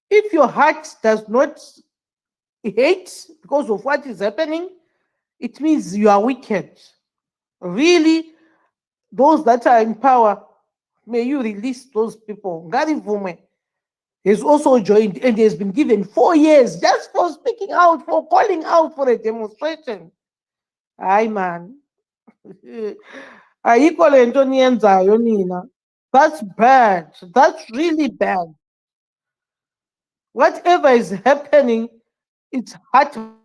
If your heart does not hate because of what is happening, it means you are wicked. Really, those that are in power, may you release those people. Ngari Vume has also joined and has been given 4 years just for speaking out, for calling out for a demonstration. Aye, man. That's bad. That's really bad. Whatever is happening, it's heartbreaking.